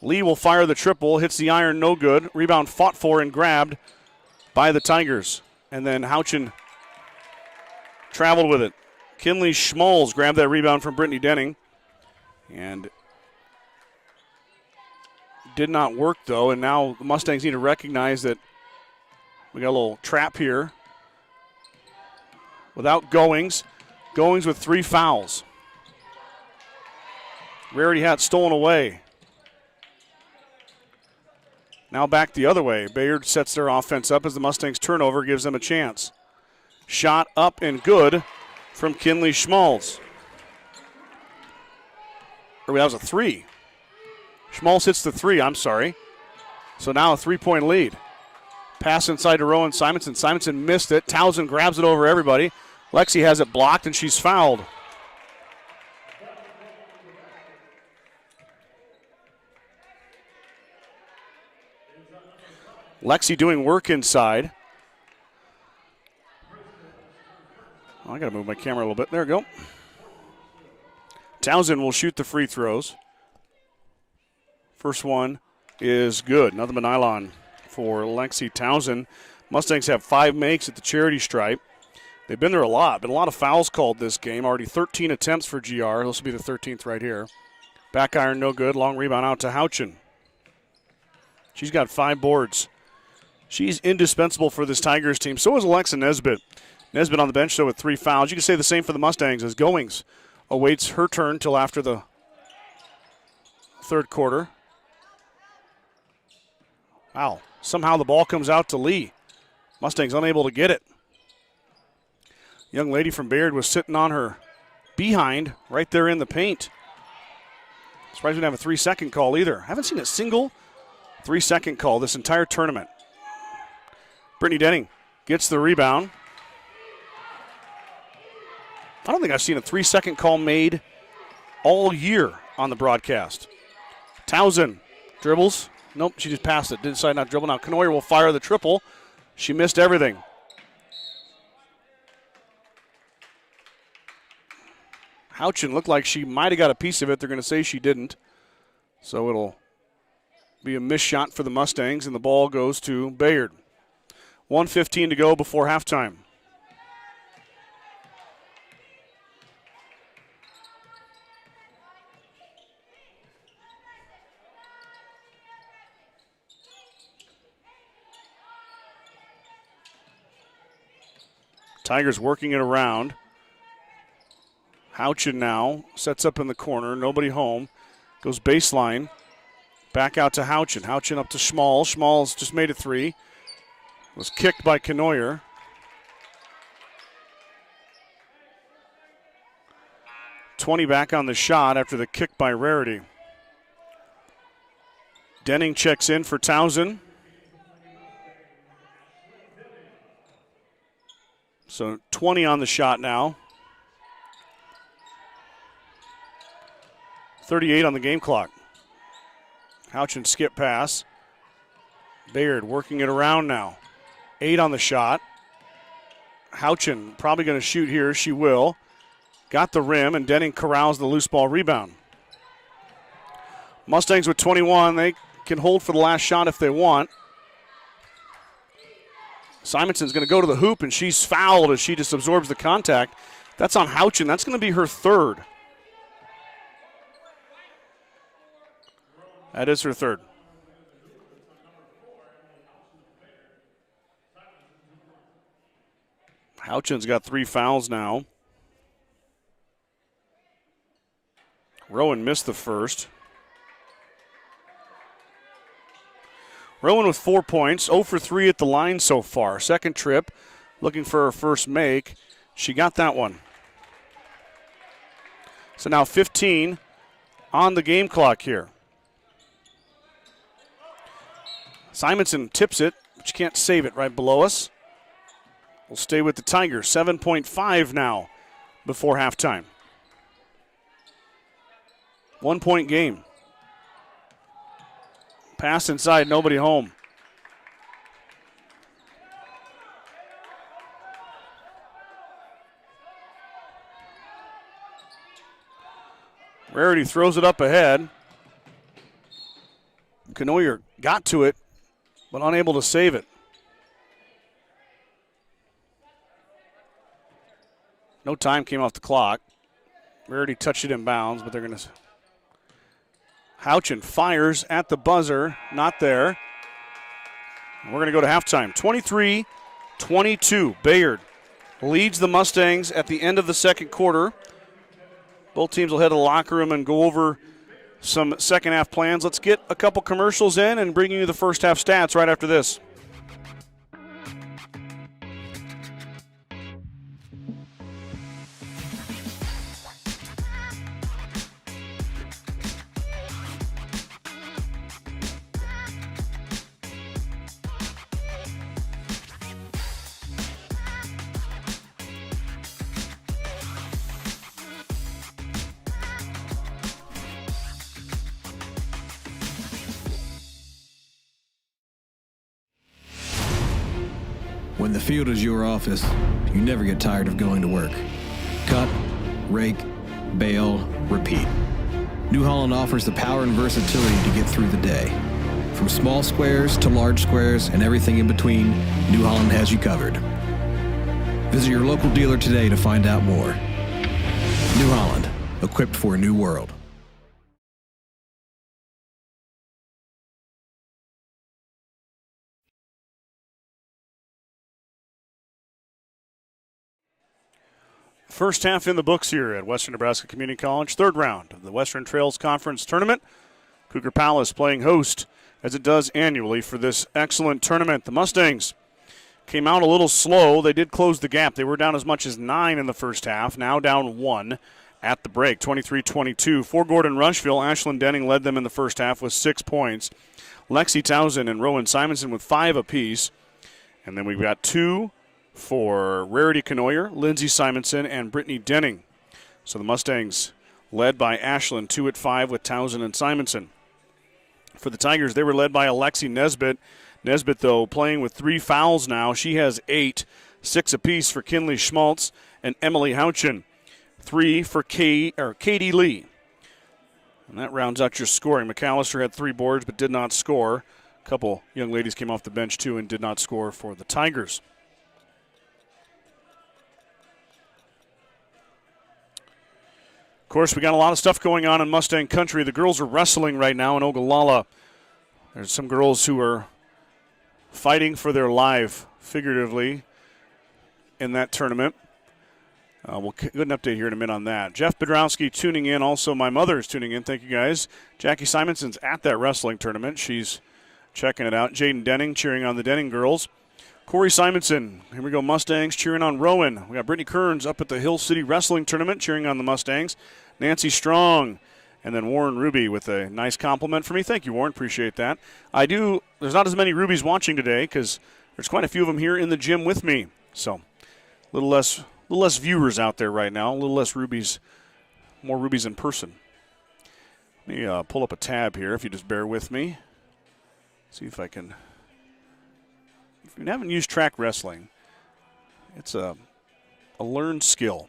Lee will fire the triple, hits the iron, no good. Rebound fought for and grabbed by the Tigers. And then Houchin traveled with it. Kinley Schmalz grabbed that rebound from Brittany Denning. And did not work, though. And now the Mustangs need to recognize that we got a little trap here. Without Goings. Goings with 3 fouls. Rarity had it stolen away. Now back the other way. Bayard sets their offense up as the Mustangs turnover gives them a chance. Shot up and good from Kinley Schmalz. Or that was a three. Schmalz hits the three, I'm sorry. So now a 3-point lead. Pass inside to Rowan Simonson. Simonson missed it. Townsend grabs it over everybody. Lexi has it blocked and she's fouled. Lexi doing work inside. Oh, I got to move my camera a little bit. There we go. Townsend will shoot the free throws. First one is good. Nothing but nylon for Lexi Townsend. Mustangs have 5 makes at the charity stripe. They've been there a lot. Been a lot of fouls called this game. Already 13 attempts for GR. This will be the 13th right here. Back iron, no good. Long rebound out to Houchin. She's got 5 boards. She's indispensable for this Tigers team. So is Alexa Nesbitt. Nesbitt on the bench, though, with 3 fouls. You can say the same for the Mustangs as Goings awaits her turn till after the third quarter. Wow. Somehow the ball comes out to Lee. Mustangs unable to get it. Young lady from Bayard was sitting on her behind right there in the paint. Surprised we didn't have a 3-second call either. Haven't seen a single 3-second call this entire tournament. Brittany Denning gets the rebound. I don't think I've seen a 3-second call made all year on the broadcast. Townsend dribbles. Nope, she just passed it. Didn't decide not to dribble. Now Knoyer will fire the triple. She missed everything. Houchin looked like she might have got a piece of it. They're going to say she didn't. So it'll be a missed shot for the Mustangs, and the ball goes to Bayard. 1:15 to go before halftime. Tigers working it around. Houchin now sets up in the corner. Nobody home. Goes baseline. Back out to Houchin. Houchin up to Schmalz. Schmalz just made a 3. Was kicked by Knoyer. .20 back on the shot after the kick by Rarity. Denning checks in for Townsend. So 20 on the shot now. 38 on the game clock. Houchin skip pass. Bayard working it around now. 8 on the shot. Houchin probably going to shoot here. She will. Got the rim, and Denning corrals the loose ball rebound. Mustangs with 21. They can hold for the last shot if they want. Simonson's going to go to the hoop, and she's fouled as she just absorbs the contact. That's on Houchin. That's going to be her 3rd. That is her 3rd. Houchin's got 3 fouls now. Rowan missed the first. Rowan with 4 points, 0 for 3 at the line so far. Second trip, looking for her first make. She got that one. So now 15 on the game clock here. Simonson tips it, but you can't save it right below us. We'll stay with the Tigers. 7.5 now before halftime. 1-point game. Pass inside, nobody home. Rarity throws it up ahead. Knoyer got to it, but unable to save it. No time came off the clock. Rarity touched it in bounds, but they're going to... Houchin fires at the buzzer. Not there. We're going to go to halftime. 23-22. Bayard leads the Mustangs at the end of the second quarter. Both teams will head to the locker room and go over some second half plans. Let's get a couple commercials in and bring you the first half stats right after this. When the field is your office, you never get tired of going to work. Cut, rake, bale, repeat. New Holland offers the power and versatility to get through the day. From small squares to large squares and everything in between, New Holland has you covered. Visit your local dealer today to find out more. New Holland, equipped for a new world. First half in the books here at Western Nebraska Community College. Third round of the Western Trails Conference Tournament. Cougar Palace playing host as it does annually for this excellent tournament. The Mustangs came out a little slow. They did close the gap. They were down as much as 9 in the first half, now down 1 at the break, 23-22. For Gordon-Rushville, Ashlyn Denning led them in the first half with 6 points. Lexi Townsend and Rowan Simonson with 5 apiece. And then we've got 2 for Rarity Canoyer, Lindsey Simonson, and Brittany Denning. So the Mustangs led by Ashlyn, 2 at 5 with Townsend and Simonson. For the Tigers, they were led by Alexi Nesbitt. Nesbitt, though, playing with 3 fouls now. She has 8, 6 apiece for Kinley Schmaltz and Emily Houchin. 3 for Katie Lee. And that rounds out your scoring. McAllister had 3 boards but did not score. A couple young ladies came off the bench, too, and did not score for the Tigers. Of course, we got a lot of stuff going on in Mustang Country. The girls are wrestling right now in Ogallala. There's some girls who are fighting for their life, figuratively, in that tournament. We'll get an update here in a minute on that. Jeff Bedrowski tuning in. Also, my mother is tuning in. Thank you, guys. Jackie Simonson's at that wrestling tournament. She's checking it out. Jaden Denning cheering on the Denning girls. Corey Simonson, here we go, Mustangs cheering on Rowan. We got Brittany Kearns up at the Hill City Wrestling Tournament cheering on the Mustangs. Nancy Strong, and then Warren Ruby with a nice compliment for me. Thank you, Warren. Appreciate that. There's not as many Rubies watching today because there's quite a few of them here in the gym with me. So a little less viewers out there right now, a little less Rubies, more Rubies in person. Let me pull up a tab here if you just bear with me. See if I can. If you haven't used track wrestling, it's a learned skill.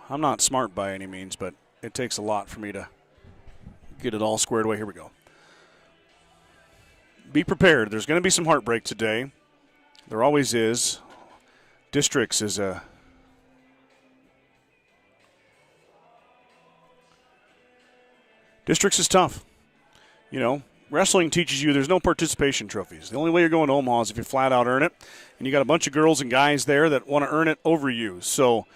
I'm not smart by any means, but it takes a lot for me to get it all squared away. Here we go. Be prepared. There's going to be some heartbreak today. There always is. Districts is tough. You know, wrestling teaches you there's no participation trophies. The only way you're going to Omaha is if you flat out earn it. And you got a bunch of girls and guys there that want to earn it over you. So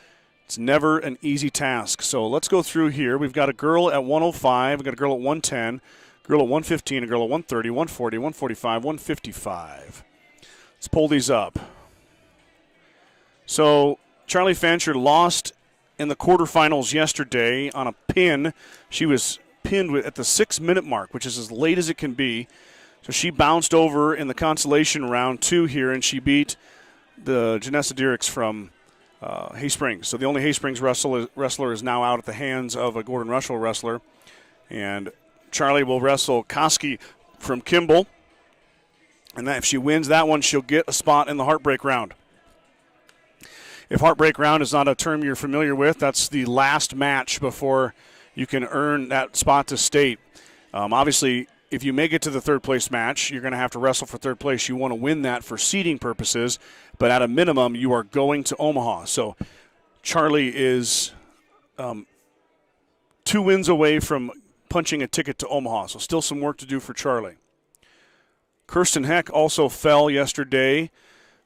it's never an easy task. So let's go through here. We've got a girl at 105. We've got a girl at 110, a girl at 115, a girl at 130, 140, 145, 155. Let's pull these up. So Charlie Fancher lost in the quarterfinals yesterday on a pin. She was pinned at the 6-minute mark, which is as late as it can be. So she bounced over in the consolation round 2 here, and she beat the Janessa Diericks from Hay Springs. So the only Hay Springs wrestler is now out at the hands of a Gordon-Rushville wrestler. And Charlie will wrestle Koski from Kimball. And that if she wins that one, she'll get a spot in the Heartbreak Round. If Heartbreak Round is not a term you're familiar with, that's the last match before you can earn that spot to state. Obviously, if you make it to the third place match, you're going to have to wrestle for third place. You want to win that for seeding purposes, but at a minimum, you are going to Omaha. So Charlie is 2 wins away from punching a ticket to Omaha. So still some work to do for Charlie. Kirsten Heck also fell yesterday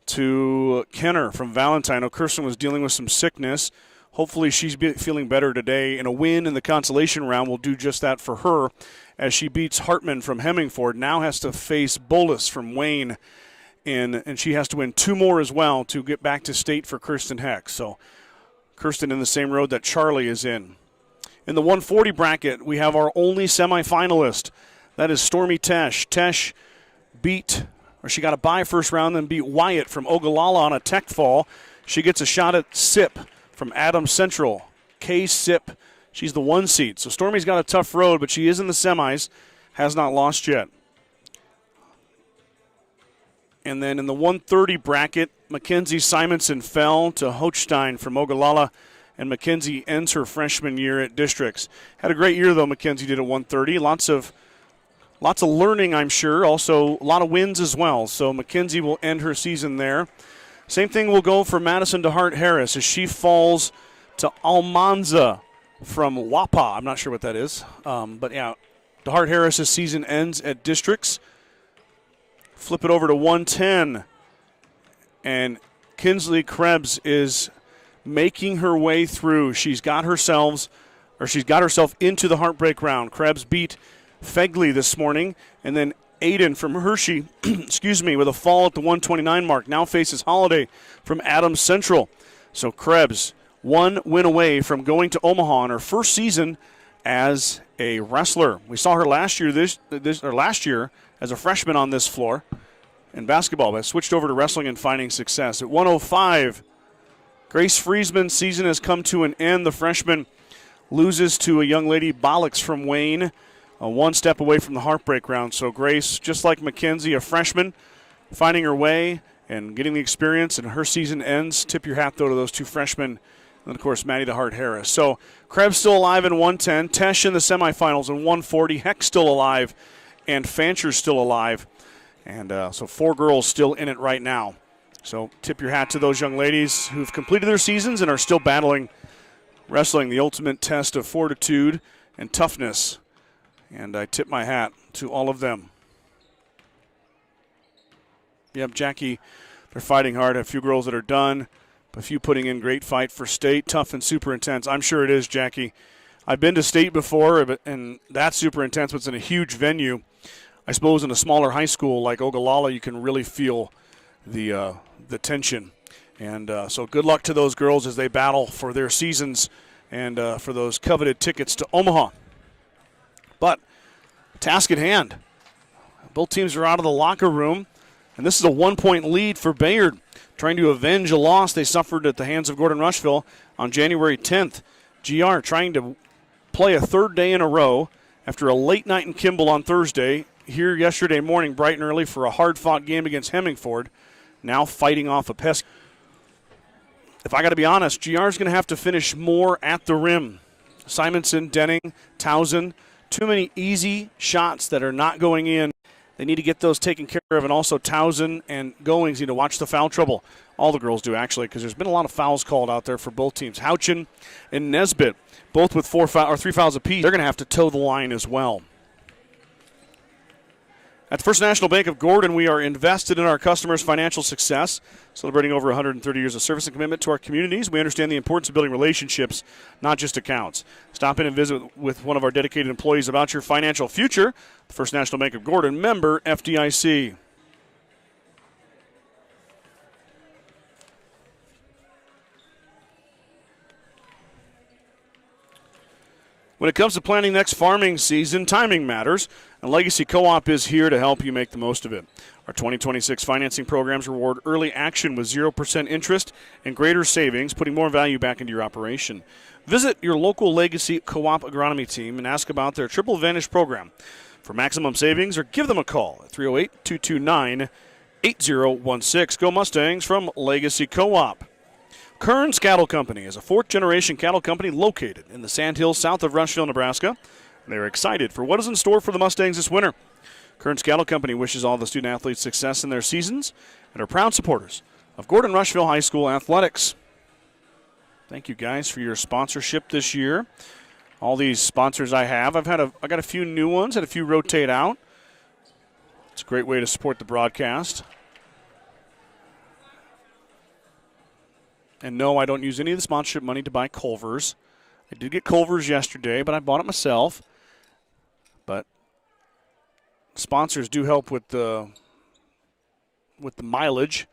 to Kenner from Valentine. Kirsten was dealing with some sickness, hopefully she's feeling better today, and a win in the consolation round will do just that for her as she beats Hartman from Hemmingford. Now has to face Bolus from Wayne, and she has to win 2 more as well to get back to state for Kirsten Heck. So Kirsten in the same road that Charlie is in. In the 140 bracket, we have our only semifinalist. That is Stormy Tesh. Tesh she got a bye first round, then beat Wyatt from Ogallala on a tech fall. She gets a shot at Sip from Adams Central. Kay Sip, she's the 1 seed. So Stormy's got a tough road, but she is in the semis, has not lost yet. And then in the 130 bracket, Mackenzie Simonson fell to Hochstein from Ogallala, and Mackenzie ends her freshman year at Districts. Had a great year, though, Mackenzie did at 130. Lots of learning, I'm sure. Also, a lot of wins as well. So Mackenzie will end her season there. Same thing will go for Madison DeHart Harris as she falls to Almanza from Wapa. I'm not sure what that is. But, yeah, DeHart Harris' season ends at Districts. Flip it over to 110. And Kinsley Krebs is making her way through. She's got herself into the heartbreak round. Krebs beat Fegley this morning, and then Aiden from Hershey, with a fall at the 129 mark, now faces Holiday from Adams Central. So Krebs, 1 win away from going to Omaha in her first season as a wrestler. We saw her last year as a freshman on this floor in basketball, but switched over to wrestling and finding success. At 105, Grace Friesman's season has come to an end. The freshman loses to a young lady, Bollocks from Wayne, 1 step away from the heartbreak round. So Grace, just like Mackenzie, a freshman, finding her way and getting the experience, and her season ends. Tip your hat, though, to those 2 freshmen. And, of course, Maddie DeHart Harris. So Krebs still alive in 110. Tesh in the semifinals in 140. Heck still alive. And Fancher's still alive. And so 4 girls still in it right now. So tip your hat to those young ladies who've completed their seasons and are still wrestling the ultimate test of fortitude and toughness. And I tip my hat to all of them. Yep, Jackie, they're fighting hard. A few girls that are done, a few putting in great fight for state. Tough and super intense. I'm sure it is, Jackie. I've been to state before, and that's super intense, but it's in a huge venue. I suppose in a smaller high school like Ogallala, you can really feel the tension. And so good luck to those girls as they battle for their seasons and for those coveted tickets to Omaha. But task at hand. Both teams are out of the locker room, and this is a 1-point lead for Bayard, trying to avenge a loss they suffered at the hands of Gordon-Rushville on January 10th. GR trying to play a 3rd day in a row after a late night in Kimball on Thursday, here yesterday morning bright and early for a hard-fought game against Hemmingford, now fighting off a pesky. If I got to be honest, GR is going to have to finish more at the rim. Simonson, Denning, Towson, too many easy shots that are not going in. They need to get those taken care of, and also Towson and Goings need to watch the foul trouble. All the girls do, actually, because there's been a lot of fouls called out there for both teams. Houchin and Nesbitt, both with 3 fouls apiece. They're going to have to toe the line as well. At the First National Bank of Gordon, we are invested in our customers' financial success, celebrating over 130 years of service and commitment to our communities. We understand the importance of building relationships, not just accounts. Stop in and visit with one of our dedicated employees about your financial future. The First National Bank of Gordon, member FDIC. When it comes to planning next farming season, timing matters, and Legacy Co-op is here to help you make the most of it. Our 2026 financing programs reward early action with 0% interest and greater savings, putting more value back into your operation. Visit your local Legacy Co-op agronomy team and ask about their Triple Advantage program. For maximum savings, or give them a call at 308-229-8016. Go Mustangs from Legacy Co-op. Kearns Cattle Company is a 4th-generation cattle company located in the Sandhills south of Rushville, Nebraska. They are excited for what is in store for the Mustangs this winter. Kearns Cattle Company wishes all the student-athletes success in their seasons and are proud supporters of Gordon-Rushville High School athletics. Thank you, guys, for your sponsorship this year. All these sponsors I have, I got a few new ones, had a few rotate out. It's a great way to support the broadcast. And no, I don't use any of the sponsorship money to buy Culver's. I did get Culver's yesterday, but I bought it myself. But sponsors do help with the mileage.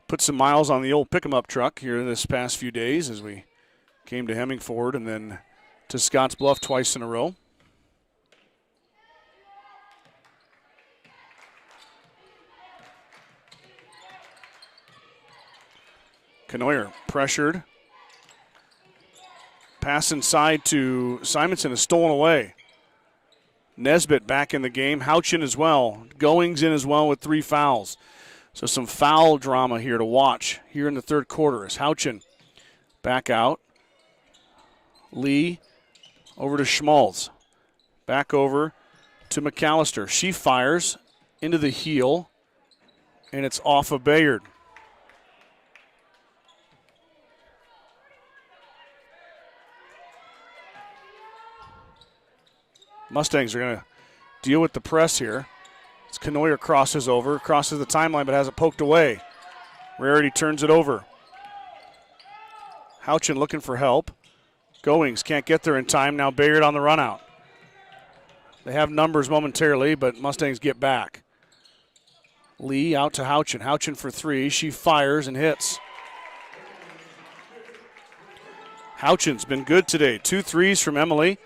Put some miles on the old pick-em-up truck here this past few days as we came to Hemingford and then to Scottsbluff twice in a row. Knoyer pressured. Pass inside to Simonson is stolen away. Nesbitt back in the game. Houchin as well. Goings in as well with 3 fouls. So some foul drama here to watch here in the third quarter as Houchin back out. Lee over to Schmalz. Back over to McAllister. She fires into the heel, and it's off of Bayard. Mustangs are going to deal with the press here. As Knoyer crosses over, crosses the timeline, but has it poked away. Rarity turns it over. Houchin looking for help. Goings can't get there in time. Now Bayard on the run out. They have numbers momentarily, but Mustangs get back. Lee out to Houchin. Houchin for 3. She fires and hits. Houchin's been good today. 2 threes from Emily.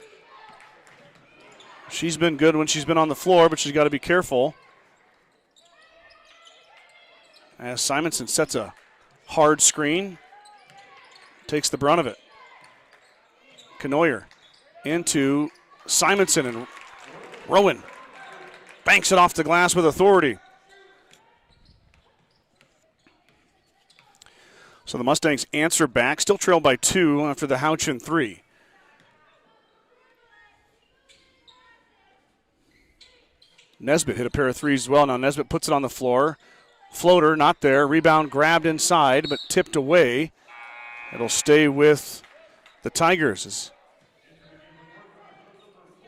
She's been good when she's been on the floor, but she's got to be careful. As Simonson sets a hard screen, takes the brunt of it. Knoyer into Simonson, and Rowan banks it off the glass with authority. So the Mustangs answer back, still trailed by 2 after the Houchin 3. Nesbitt hit a pair of 3s as well. Now Nesbitt puts it on the floor. Floater, not there. Rebound grabbed inside, but tipped away. It'll stay with the Tigers.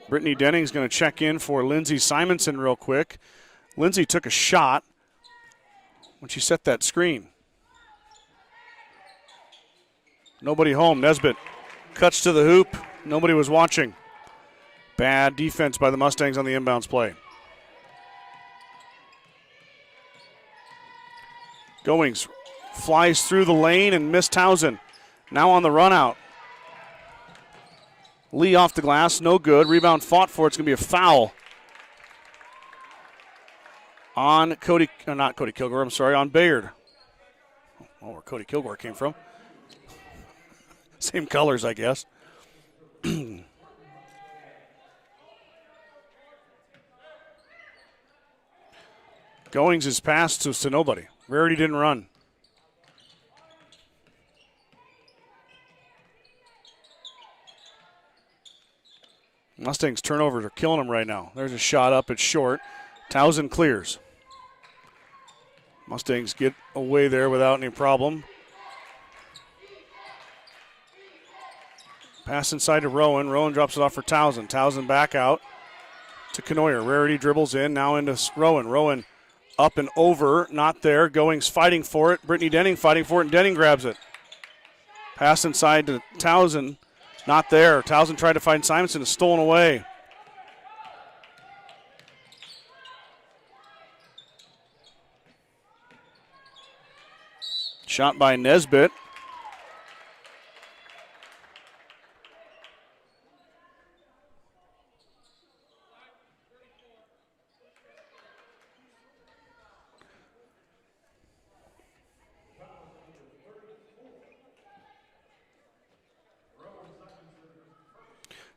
Brittany Denning's going to check in for Lindsay Simonson real quick. Lindsay took a shot when she set that screen. Nobody home. Nesbitt cuts to the hoop. Nobody was watching. Bad defense by the Mustangs on the inbounds play. Goings flies through the lane and missed Townsend. Now on the run out. Lee off the glass, no good. Rebound fought for. It's going to be a foul on not Cody Kilgore, I'm sorry, on Bayard. Oh, where Cody Kilgore came from. Same colors, I guess. Goings is passed to nobody. Rarity didn't run. Mustangs turnovers are killing them right now. There's a shot up, it's short. Townsend clears. Mustangs get away there without any problem. Pass inside to Rowan. Rowan drops it off for Townsend. Townsend back out to Knoyer. Rarity dribbles in, now into Rowan. Rowan up and over, not there. Goings fighting for it. Brittany Denning fighting for it, and Denning grabs it. Pass inside to Townsend. Not there. Townsend tried to find Simonson. It's stolen away. Shot by Nesbitt.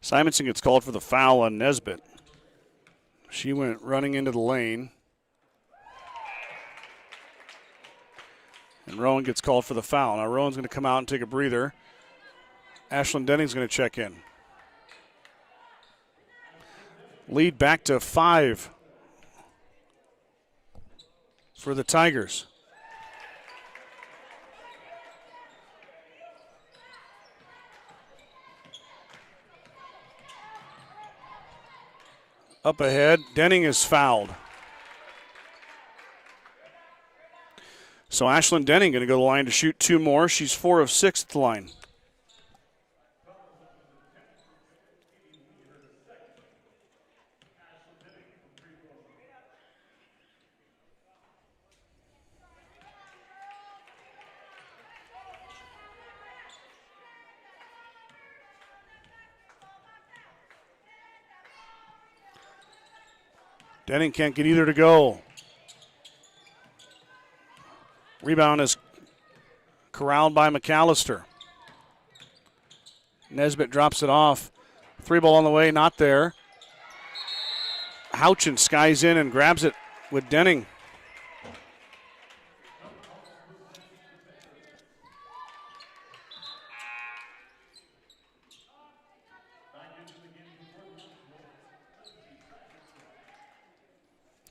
Simonson gets called for the foul on Nesbitt. She went running into the lane. And Rowan gets called for the foul. Now Rowan's going to come out and take a breather. Ashlyn Denning's going to check in. Lead back to 5 for the Tigers. Up ahead, Denning is fouled. So Ashlyn Denning going to go to the line to shoot 2 more. She's 4 of 6 at the line. Denning can't get either to go. Rebound is corralled by McAllister. Nesbitt drops it off. 3-ball on the way, not there. Houchin skies in and grabs it with Denning.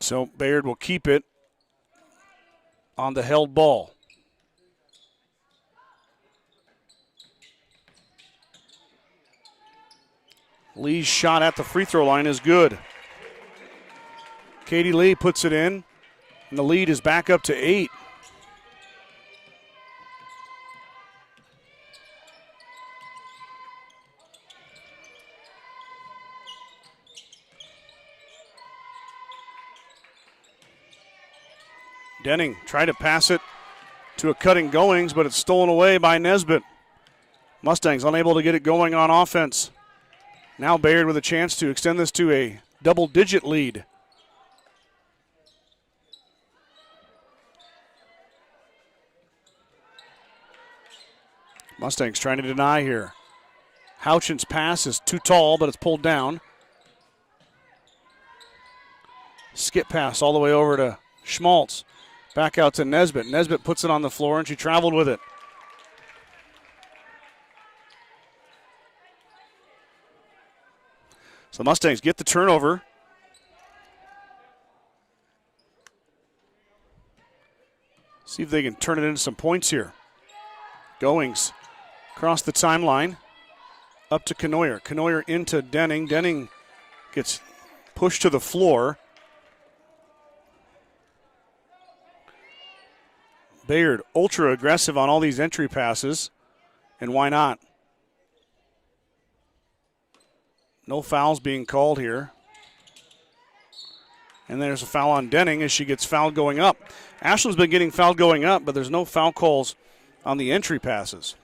So Bayard will keep it on the held ball. Lee's shot at the free throw line is good. Katie Lee puts it in, and the lead is back up to 8. Denning tried to pass it to a cutting Goings, but it's stolen away by Nesbitt. Mustangs unable to get it going on offense. Now Bayard with a chance to extend this to a double-digit lead. Mustangs trying to deny here. Houchin's pass is too tall, but it's pulled down. Skip pass all the way over to Schmaltz. Back out to Nesbitt. Nesbitt puts it on the floor, and she traveled with it. So the Mustangs get the turnover. See if they can turn it into some points here. Goings across the timeline. Up to Knoyer. Knoyer into Denning. Denning gets pushed to the floor. Bayard ultra aggressive on all these entry passes, and why not? No fouls being called here. And there's a foul on Denning as she gets fouled going up. Ashlyn's been getting fouled going up, but there's no foul calls on the entry passes.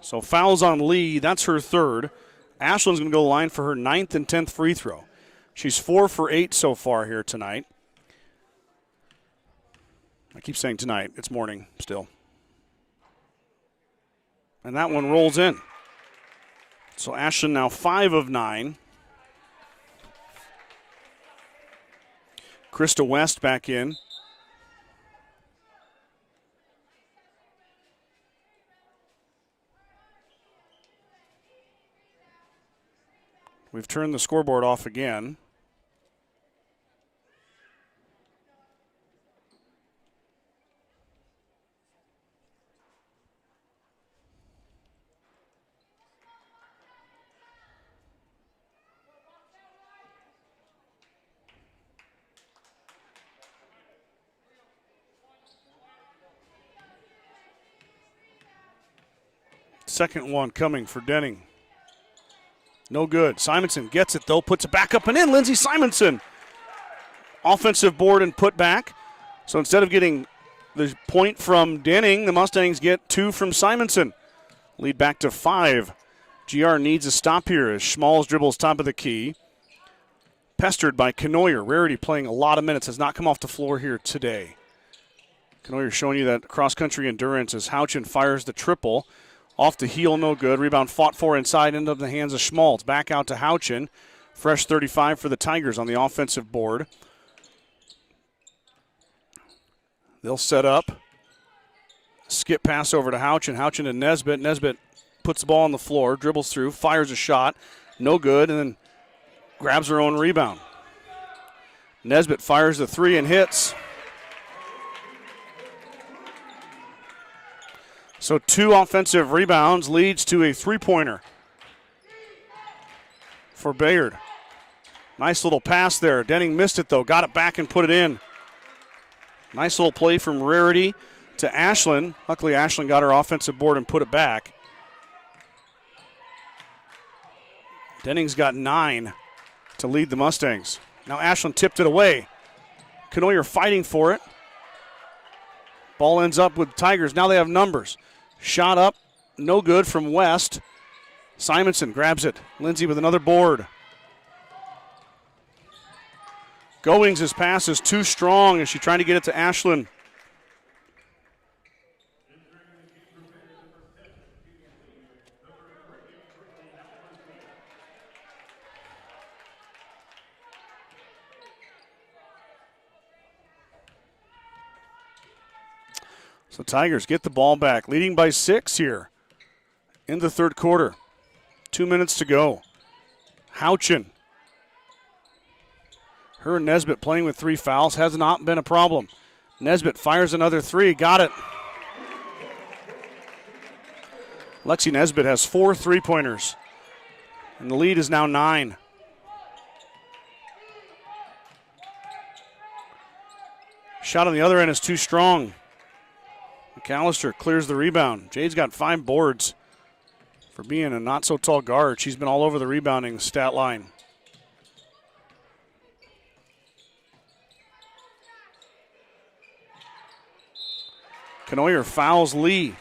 So fouls on Lee, that's her 3rd. Ashlyn's going to go to the line for her 9th and 10th free throw. She's 4 for 8 so far here tonight. I keep saying tonight. It's morning still. And that one rolls in. So Ashlyn now 5 of 9. Krista West back in. We've turned the scoreboard off again. Second one coming for Denning. No good. Simonson gets it, though, puts it back up and in. Lindsey Simonson. Offensive board and put back. So instead of getting the point from Denning, the Mustangs get 2 from Simonson. Lead back to 5. GR needs a stop here as Schmalz dribbles top of the key. Pestered by Knoyer. Rarity playing a lot of minutes, has not come off the floor here today. Knoyer showing you that cross-country endurance as Houchin fires the triple. Off the heel, no good. Rebound fought for inside, ended up in the hands of Schmaltz. Back out to Houchin. Fresh 35 for the Tigers on the offensive board. They'll set up. Skip pass over to Houchin. Houchin to Nesbitt. Nesbitt puts the ball on the floor, dribbles through, fires a shot. No good, and then grabs her own rebound. Nesbitt fires the 3 and hits. So 2 offensive rebounds leads to a 3-pointer for Bayard. Nice little pass there. Denning missed it, though. Got it back and put it in. Nice little play from Rarity to Ashlyn. Luckily, Ashlyn got her offensive board and put it back. Denning's got 9 to lead the Mustangs. Now Ashlyn tipped it away. Canoyer fighting for it. Ball ends up with Tigers. Now they have numbers. Shot up, no good from West. Simonson grabs it. Lindsay with another board. Goings' pass is too strong as she trying to get it to Ashlyn. So Tigers get the ball back, leading by 6 here in the third quarter. 2 minutes to go. Houchin. Her and Nesbitt playing with 3 fouls has not been a problem. Nesbitt fires another 3. Got it. Lexi Nesbitt has 4 3-pointers. And the lead is now 9. Shot on the other end is too strong. McAllister clears the rebound. Jade's got 5 boards for being a not-so-tall guard. She's been all over the rebounding stat line. Canoyer fouls Lee.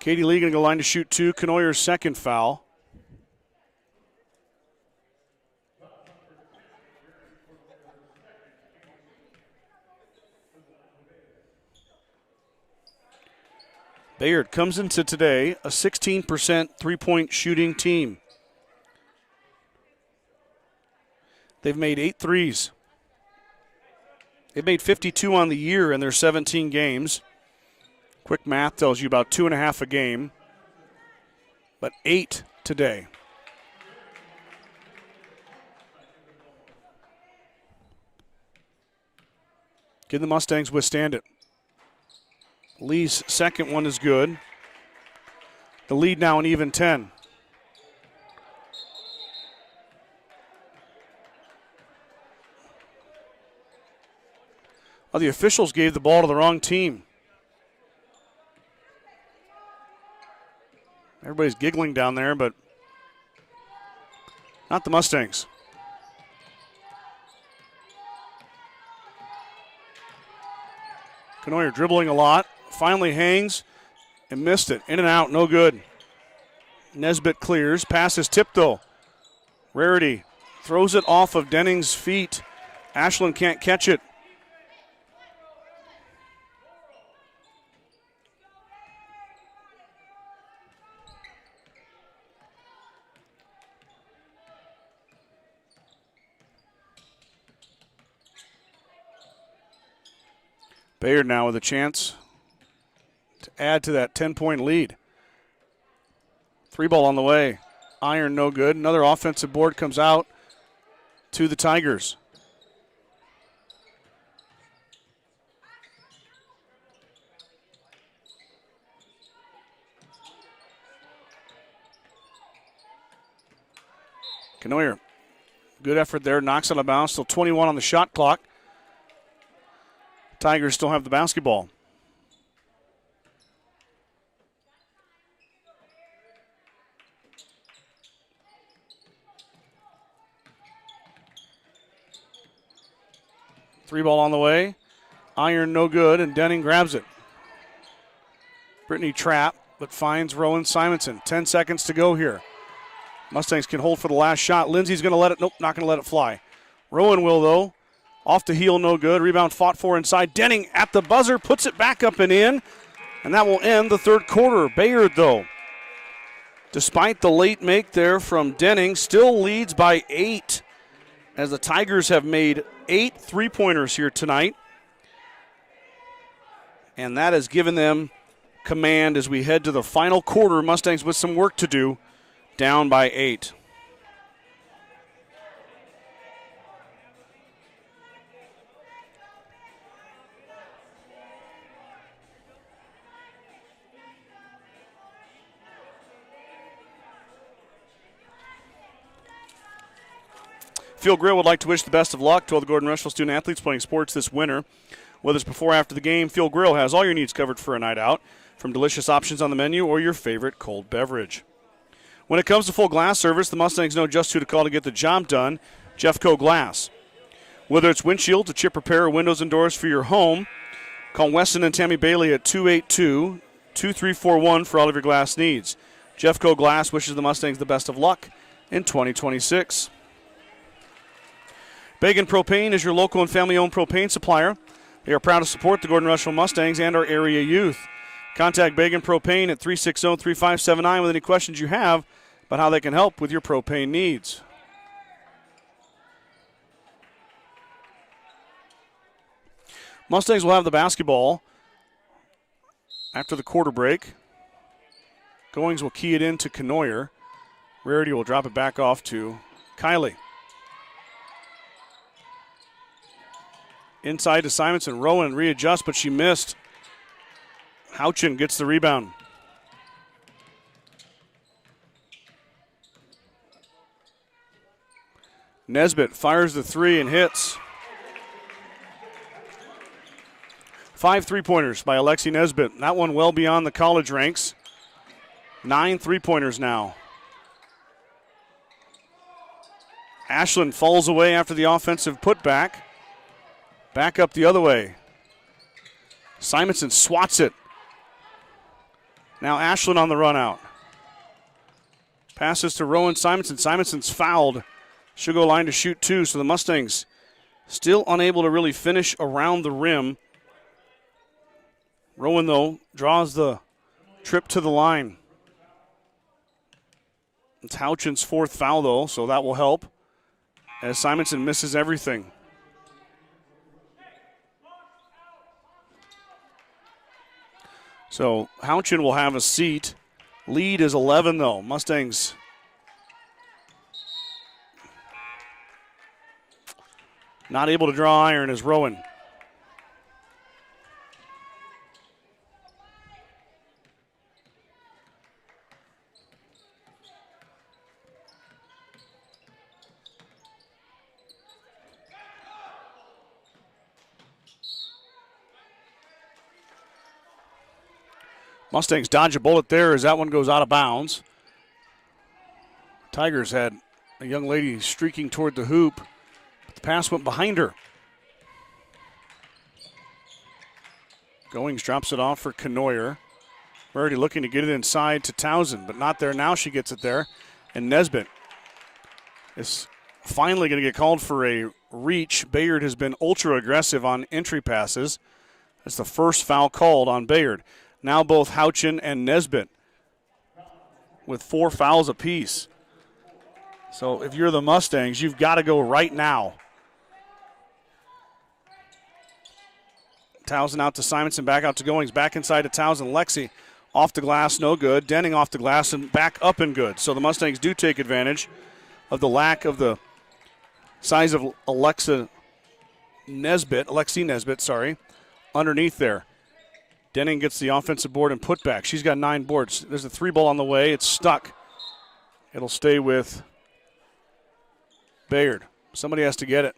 Katie Lee going to go line to shoot 2. Canoyer's second foul. Bayard comes into today a 16% three-point shooting team. They've made 8 threes. They've made 52 on the year in their 17 games. Quick math tells you about 2.5 a game, but 8 today. Can the Mustangs withstand it? Lee's second one is good. The lead now an even 10. Oh, the officials gave the ball to the wrong team. Everybody's giggling down there, but not the Mustangs. Canoyer dribbling a lot. Finally hangs and missed it. In and out, no good. Nesbitt clears. Pass is tipped, though. Rarity throws it off of Denning's feet. Ashlyn can't catch it. Bayard now with a chance to add to that 10-point lead. 3-ball on the way. Iron no good. Another offensive board comes out to the Tigers. Canoyer, good effort there. Knocks out of bounds. Still 21 on the shot clock. Tigers still have the basketball. Three ball on the way. Iron no good, and Denning grabs it. Brittany Trapp, but finds Rowan Simonson. 10 seconds to go here. Mustangs can hold for the last shot. Lindsay's going to let it. Nope, not going to let it fly. Rowan will, though. Off the heel, no good. Rebound fought for inside. Denning at the buzzer, puts it back up and in. And that will end the third quarter. Bayard, though, despite the late make there from Denning, still leads by 8 as the Tigers have made 8 three-pointers here tonight. And that has given them command as we head to the final quarter. Mustangs with some work to do, down by 8. Field Grill would like to wish the best of luck to all the Gordon-Rushville student athletes playing sports this winter. Whether it's before or after the game, Field Grill has all your needs covered for a night out, from delicious options on the menu or your favorite cold beverage. When it comes to full glass service, the Mustangs know just who to call to get the job done, Jeffco Glass. Whether it's windshield to chip repair or windows and doors for your home, call Weston and Tammy Bailey at 282-2341 for all of your glass needs. Jeffco Glass wishes the Mustangs the best of luck in 2026. Bagan Propane is your local and family-owned propane supplier. They are proud to support the Gordon-Rushville Mustangs and our area youth. Contact Bagan Propane at 360-3579 with any questions you have about how they can help with your propane needs. Mustangs will have the basketball after the quarter break. Goings will key it in to Canoyer. Rarity will drop it back off to Kylie. Inside to Simonson. Rowan readjusts, but she missed. Houchin gets the rebound. Nesbitt fires the three and hits. 5 3-pointers by Alexi Nesbitt. That one well beyond the college ranks. 9 3-pointers now. Ashland falls away after the offensive putback. Back up the other way. Simonson swats it. Now Ashland on the run out. Passes to Rowan Simonson. Simonson's fouled. She'll go line to shoot two, so the Mustangs still unable to really finish around the rim. Rowan, though, draws the trip to the line. It's Houchin's 4th foul, though, so that will help as Simonson misses everything. So Houchin will have a seat. Lead is 11, though. Mustangs not able to draw iron as Rowan. Mustangs dodge a bullet there as that one goes out of bounds. Tigers had a young lady streaking toward the hoop, but the pass went behind her. Goings drops it off for Canoyer. We're already looking to get it inside to Townsend, but not there. Now she gets it there. And Nesbitt is finally going to get called for a reach. Bayard has been ultra aggressive on entry passes. That's the first foul called on Bayard. Now both Houchin and Nesbitt with 4 fouls apiece. So if you're the Mustangs, you've got to go right now. Townsend out to Simonson, back out to Goings, back inside to Townsend. Lexi off the glass, no good. Denning off the glass and back up and good. So the Mustangs do take advantage of the lack of the size of Alexi Nesbitt, underneath there. Denning gets the offensive board and put back. She's got 9 boards. There's a 3-ball on the way. It's stuck. It'll stay with Bayard. Somebody has to get it.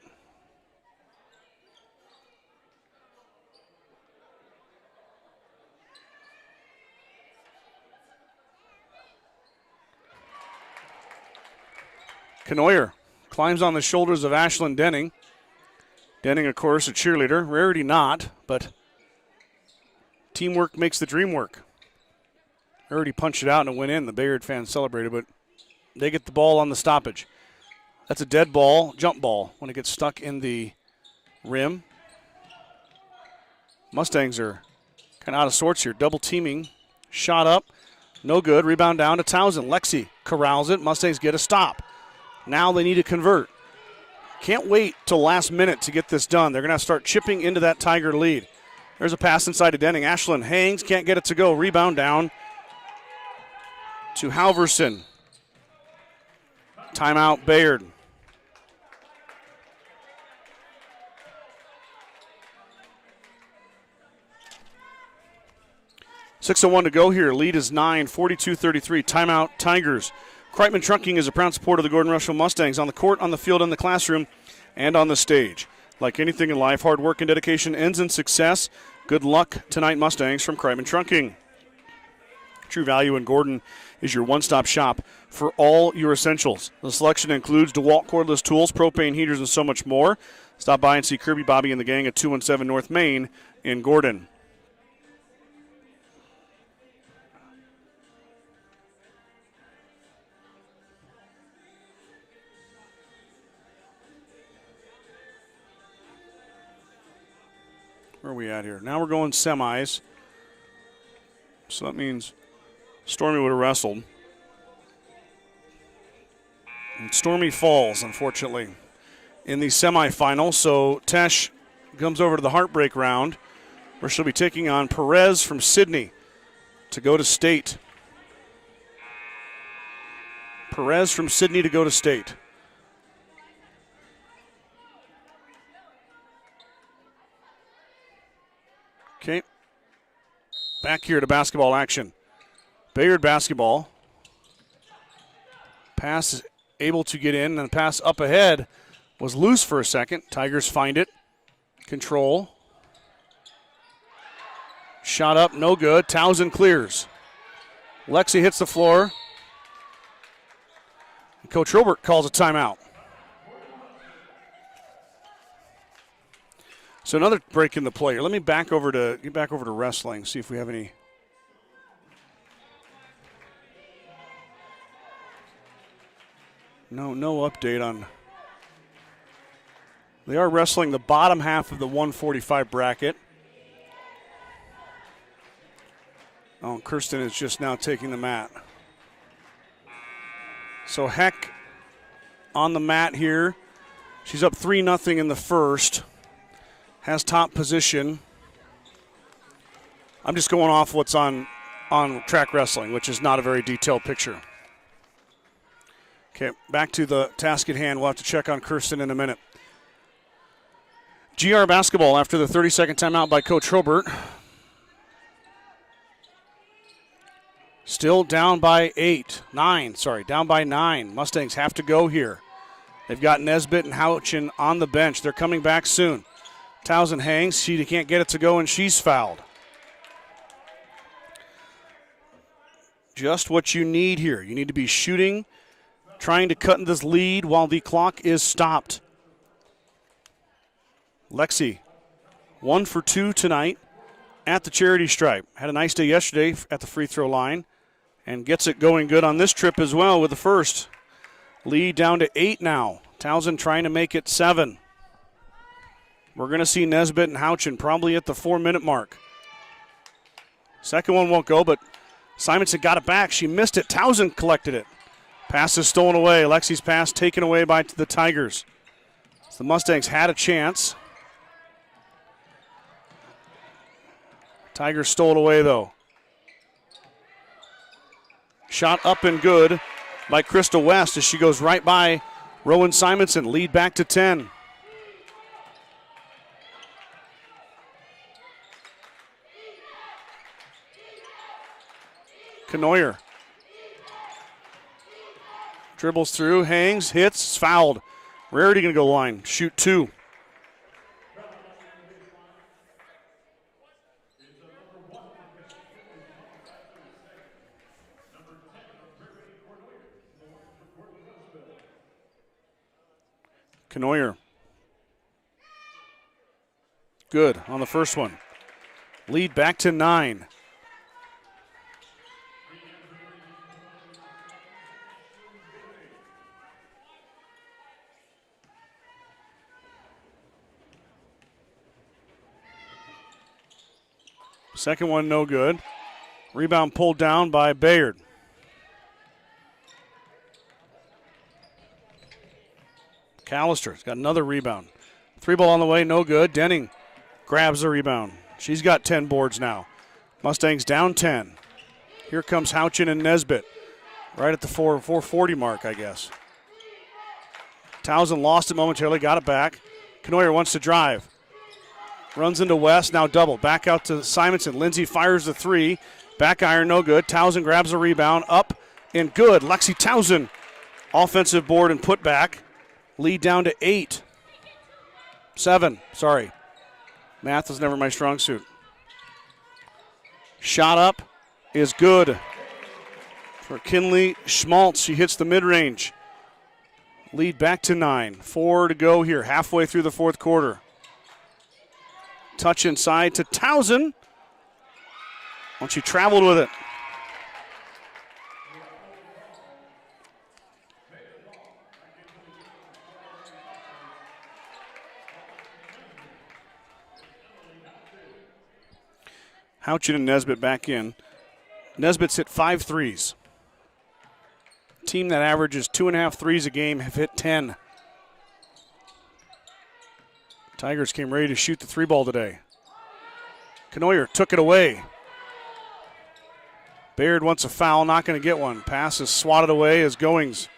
Canoyer climbs on the shoulders of Ashlyn Denning. Denning, of course, a cheerleader. Rarity not, but teamwork makes the dream work. Already punched it out and it went in. The Bayard fans celebrated, but they get the ball on the stoppage. That's a dead ball, jump ball, when it gets stuck in the rim. Mustangs are kind of out of sorts here. Double teaming. Shot up. No good. Rebound down to Townsend. Lexi corrals it. Mustangs get a stop. Now they need to convert. Can't wait till last minute to get this done. They're going to start chipping into that Tiger lead. There's a pass inside to Denning. Ashland hangs, can't get it to go. Rebound down to Halverson. Timeout, Bayard. .6:01 to go here. Lead is 9, 42-33. Timeout, Tigers. Kreitman Trucking is a proud supporter of the Gordon-Rushville Mustangs on the court, on the field, in the classroom, and on the stage. Like anything in life, hard work and dedication ends in success. Good luck tonight, Mustangs, from Kreitman Trucking. True Value in Gordon is your one-stop shop for all your essentials. The selection includes DeWalt cordless tools, propane heaters, and so much more. Stop by and see Kirby, Bobby, and the gang at 217 North Main in Gordon. Where are we at here? Now we're going semis. So that means Stormy would have wrestled. And Stormy falls, unfortunately, in the semifinal. So Tesh comes over to the heartbreak round, where she'll be taking on Perez from Sydney to go to state. Perez from Sydney to go to state. Okay. Back here to basketball action. Bayard basketball. Pass is able to get in, and the pass up ahead was loose for a second. Tigers find it. Control. Shot up, no good. Townsend clears. Lexi hits the floor. And Coach Robert calls a timeout. So another break in the play. Let me get back over to wrestling, see if we have any. No update on. They are wrestling the bottom half of the 145 bracket. Oh, Kirsten is just now taking the mat. So Heck on the mat here. She's up 3-0 in the first. Has top position. I'm just going off what's on track wrestling, which is not a very detailed picture. Okay, back to the task at hand. We'll have to check on Kirsten in a minute. GR basketball after the 30-second timeout by Coach Robert. Still down by 9. Down by 9. Mustangs have to go here. They've got Nesbitt and Houchin on the bench. They're coming back soon. Townsend hangs. She can't get it to go, and she's fouled. Just what you need here. You need to be shooting, trying to cut in this lead while the clock is stopped. Lexi, 1 for 2 tonight at the charity stripe. Had a nice day yesterday at the free throw line and gets it going good on this trip as well with the first. Lead down to 8 now. Townsend trying to make it 7. We're going to see Nesbitt and Houchin probably at the 4-minute mark. Second one won't go, but Simonson got it back. She missed it. Townsend collected it. Pass is stolen away. Lexi's pass taken away by the Tigers. So the Mustangs had a chance. Tigers stole it away, though. Shot up and good by Crystal West as she goes right by Rowan Simonson. Lead back to 10. Knoyer dribbles through, hangs, hits, fouled. Rarity going to go line. Shoot 2. Knoyer. Good on the first one. Lead back to 9. Second one no good. Rebound pulled down by Bayard. Callister's got another rebound. 3-ball on the way, no good. Denning grabs the rebound. She's got 10 boards now. Mustangs down 10. Here comes Houchin and Nesbitt. Right at the 440 mark, I guess. Townsend lost it momentarily, got it back. Knoyer wants to drive. Runs into West, now double. Back out to Simonson. Lindsay fires the 3. Back iron, no good. Townsend grabs a rebound. Up and good. Lexi Townsend, offensive board and put back. Lead down to 7. Sorry. Math was never my strong suit. Shot up is good for Kinley Schmaltz. She hits the mid-range. Lead back to 9. 4 to go here, halfway through the fourth quarter. Touch inside to Townsend. Well, she traveled with it. Houchin and Nesbitt back in. Nesbitt's hit 5 threes. Team that averages 2.5 threes a game have hit 10. Tigers came ready to shoot the 3-ball today. Knoyer took it away. Bayard wants a foul, not going to get one. Pass is swatted away as Goings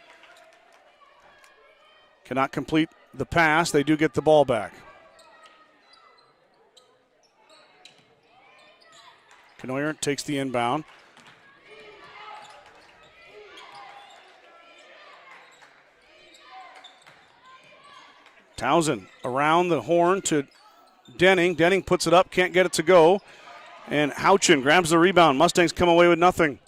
cannot complete the pass. They do get the ball back. Knoyer takes the inbound. Townsend around the horn to Denning. Denning puts it up, can't get it to go. And Houchin grabs the rebound. Mustangs come away with nothing.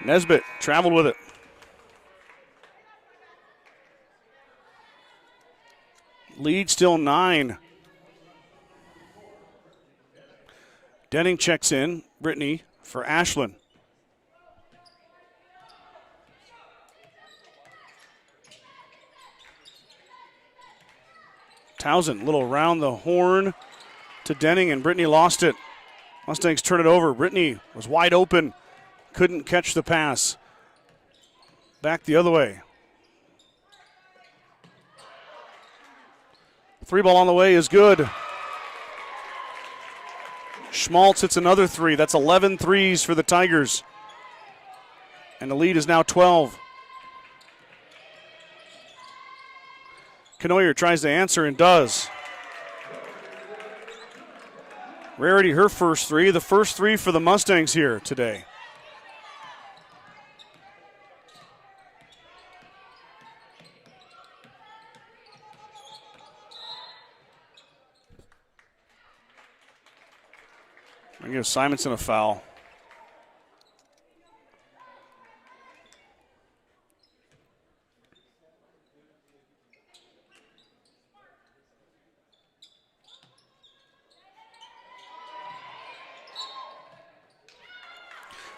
Nesbitt traveled with it. Lead still 9. Denning checks in. Brittany for Ashland. Townsend, little around the horn to Denning, and Brittany lost it. Mustangs turn it over. Brittany was wide open. Couldn't catch the pass. Back the other way. 3-ball on the way is good. Schmaltz hits another 3. That's 11 threes for the Tigers. And the lead is now 12. Knoyer tries to answer and does. Rarity, her first 3. The first 3 for the Mustangs here today. I give Simonson a foul.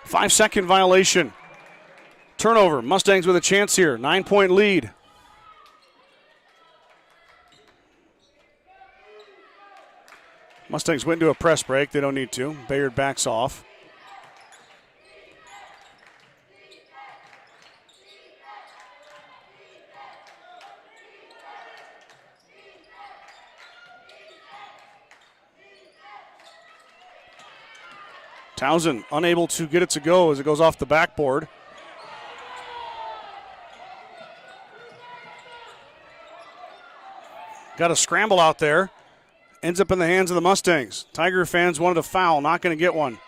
Five-second violation. Turnover. Mustangs with a chance here. 9-point lead. Mustangs went into a press break. They don't need to. Bayard backs off. Townsend unable to get it to go as it goes off the backboard. Got a scramble out there. Ends up in the hands of the Mustangs. Tiger fans wanted a foul, not going to get one.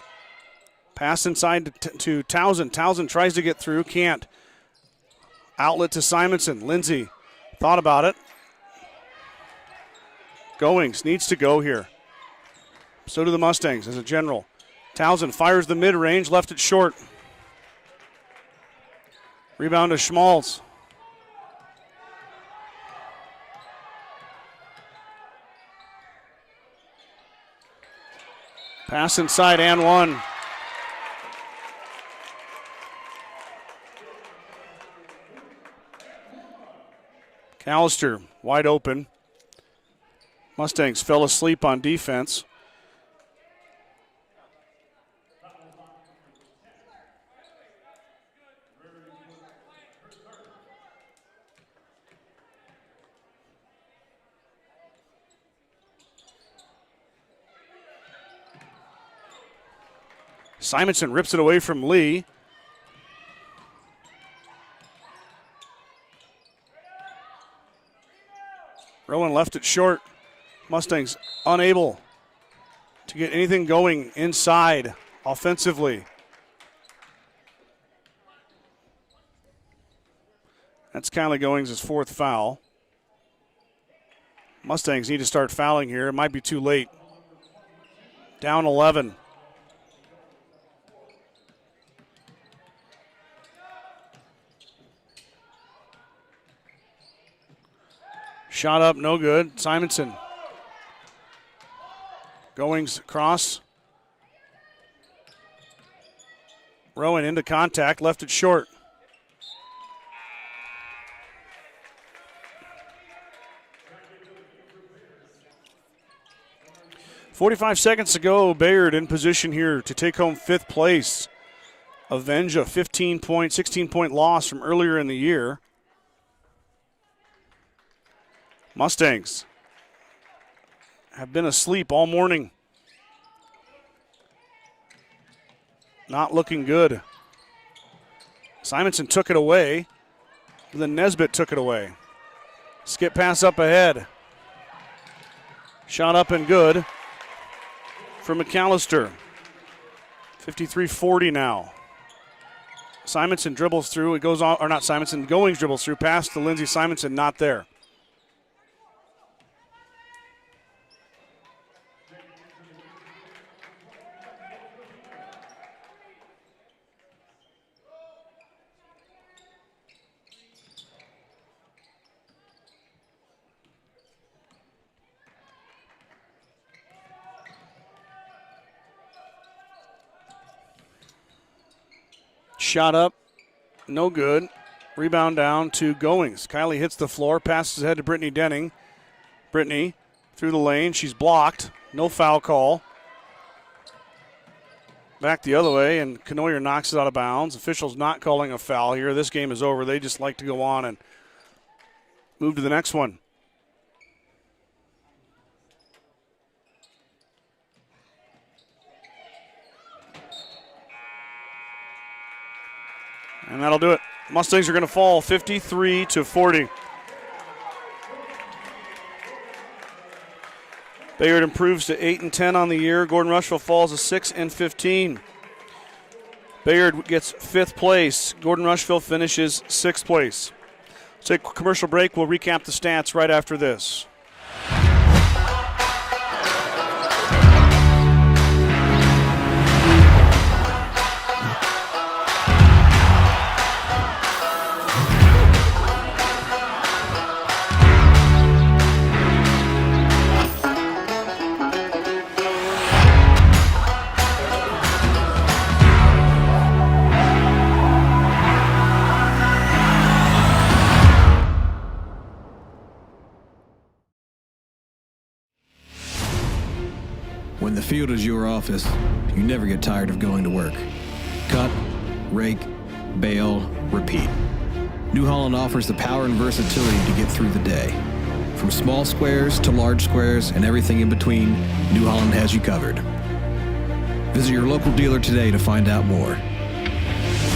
Pass inside to Townsend. Townsend tries to get through, can't. Outlet to Simonson. Lindsay thought about it. Goings needs to go here. So do the Mustangs as a general. Townsend fires the mid-range, left it short. Rebound to Schmaltz. Pass inside and one. Callister wide open. Mustangs fell asleep on defense. Simonson rips it away from Lee. left it short. Mustangs unable to get anything going inside offensively. That's Kylie Goings' fourth foul. Mustangs need to start fouling here. It might be too late. Down 11. Shot up, no good. Simonson. Goings cross. Rowan into contact, left it short. .45 seconds to go. Bayard in position here to take home fifth place. Avenge a 16-point loss from earlier in the year. Mustangs have been asleep all morning. Not looking good. Simonson took it away. Then Nesbitt took it away. Skip pass up ahead. Shot up and good for McAllister. 53-40 now. Simonson dribbles through. It goes on, or not Simonson, Goings dribbles through. Pass to Lindsey Simonson, not there. Shot up, no good. Rebound down to Goings. Kylie hits the floor, passes ahead to Brittany Denning. Brittany through the lane. She's blocked. No foul call. Back the other way, and Knoyer knocks it out of bounds. Officials not calling a foul here. This game is over. They just like to go on and move to the next one. And that'll do it. Mustangs are going to fall 53-40. Bayard improves to 8-10 on the year. Gordon-Rushville falls to 6-15. Bayard gets fifth place. Gordon-Rushville finishes sixth place. Let's take a commercial break. We'll recap the stats right after this. When the field is your office, you never get tired of going to work. Cut, rake, bale, repeat. New Holland offers the power and versatility to get through the day. From small squares to large squares and everything in between, New Holland has you covered. Visit your local dealer today to find out more.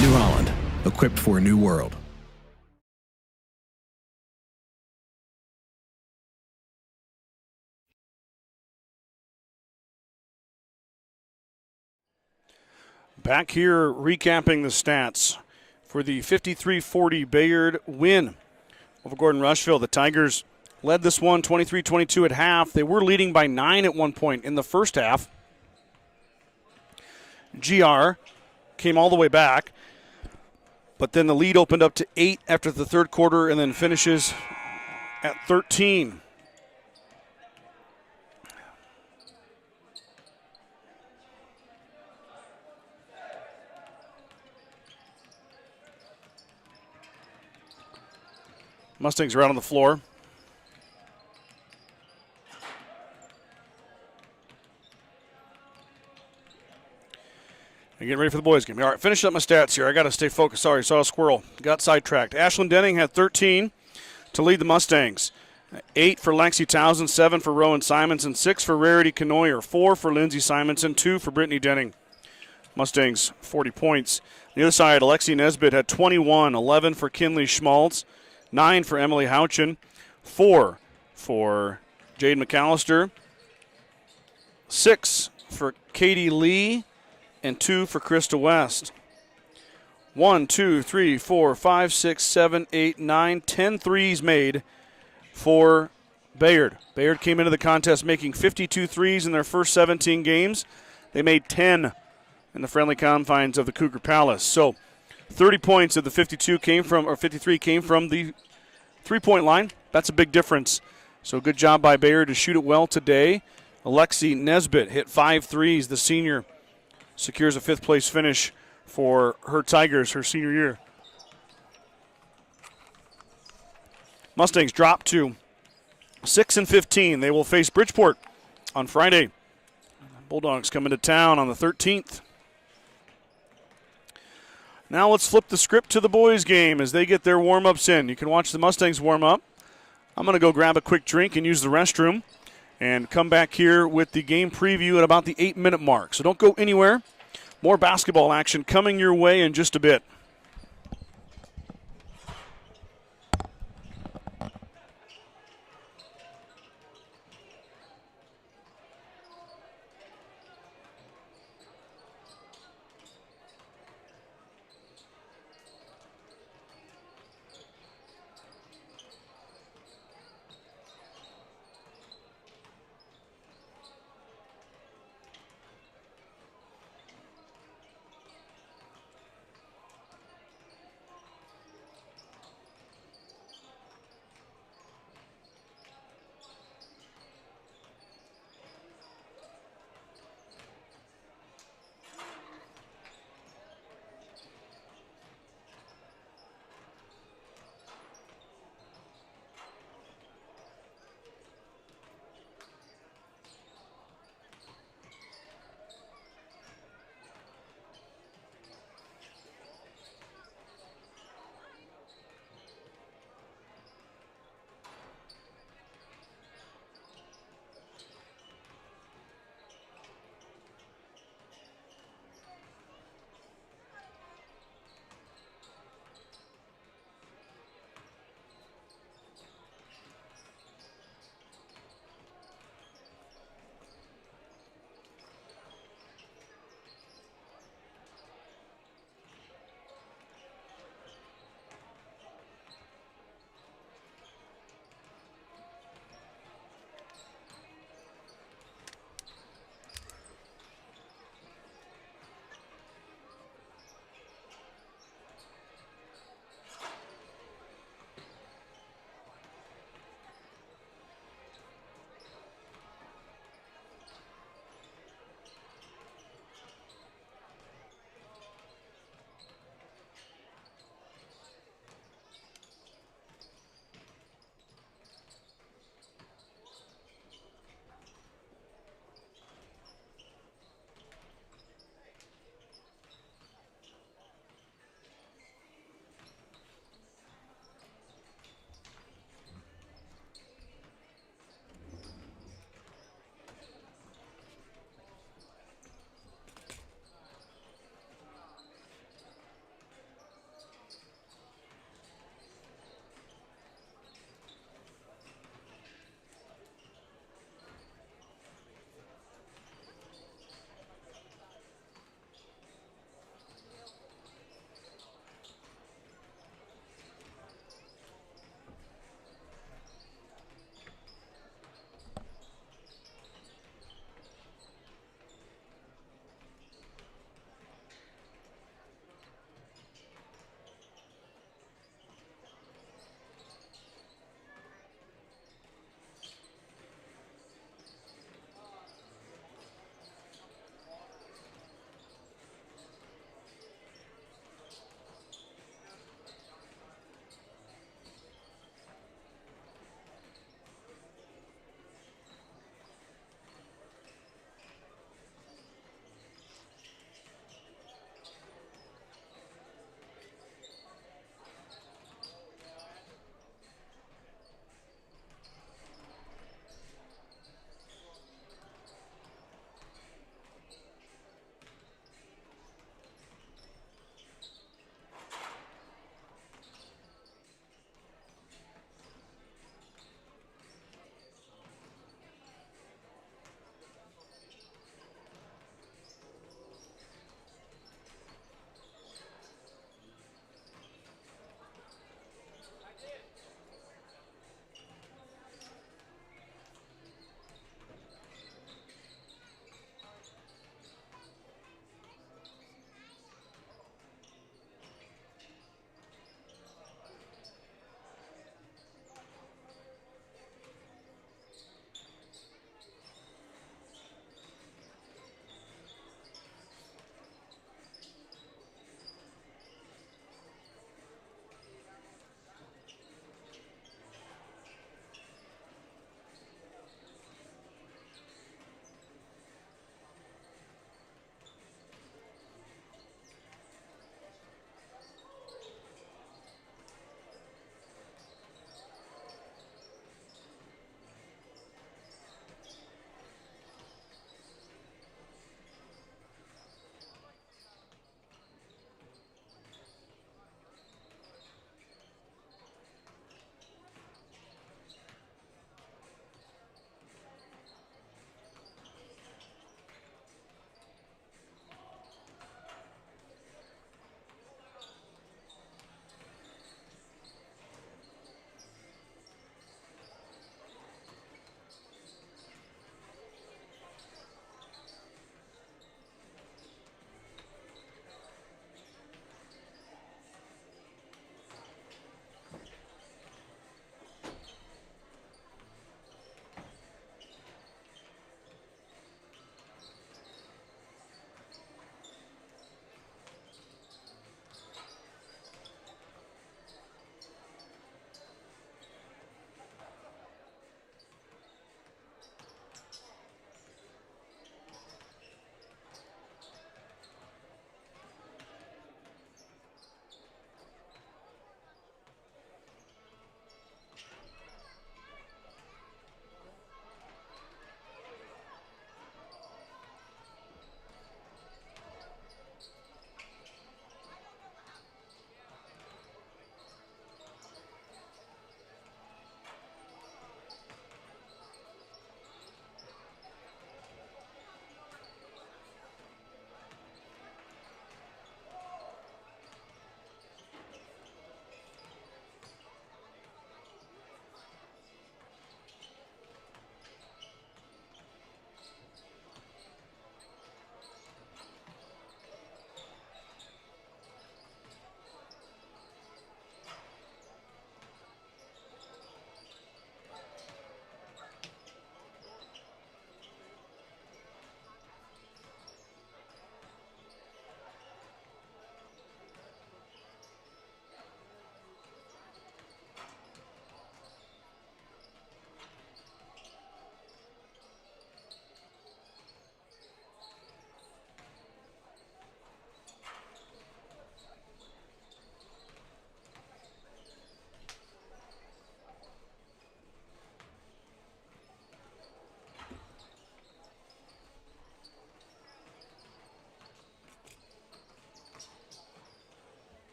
New Holland, equipped for a new world. Back here recapping the stats for the 53-40 Bayard win over Gordon-Rushville. The Tigers led this one 23-22 at half. They were leading by 9 at one point in the first half. GR came all the way back, but then the lead opened up to 8 after the third quarter and then finishes at 13. Mustangs are out on the floor. And getting ready for the boys' game. All right, finish up my stats here. I got to stay focused. Sorry, saw a squirrel. Got sidetracked. Ashlyn Denning had 13 to lead the Mustangs. 8 for Lexi Townsend, 7 for Rowan Simonson, 6 for Rarity Knoyer, 4 for Lindsey Simonson, 2 for Brittany Denning. Mustangs, 40 points. On the other side, Alexi Nesbitt had 21, 11 for Kinley Schmaltz, 9 for Emily Houchin, 4 for Jade McAllister, 6 for Katie Lee, and 2 for Krista West. 1, 2, 3, 4, 5, 6, 7, 8, 9, 10 threes made for Bayard. Bayard came into the contest making 52 threes in their first 17 games. They made 10 in the friendly confines of the Cougar Palace. So 30 points of the 53 came from the three-point line. That's a big difference. So good job by Bayard to shoot it well today. Alexi Nesbitt hit 5 threes. The senior secures a 5th place finish for her Tigers her senior year. Mustangs drop to 6-15. They will face Bridgeport on Friday. Bulldogs coming to town on the 13th. Now let's flip the script to the boys' game as they get their warm-ups in. You can watch the Mustangs warm up. I'm going to go grab a quick drink and use the restroom and come back here with the game preview at about the 8-minute mark. So don't go anywhere. More basketball action coming your way in just a bit.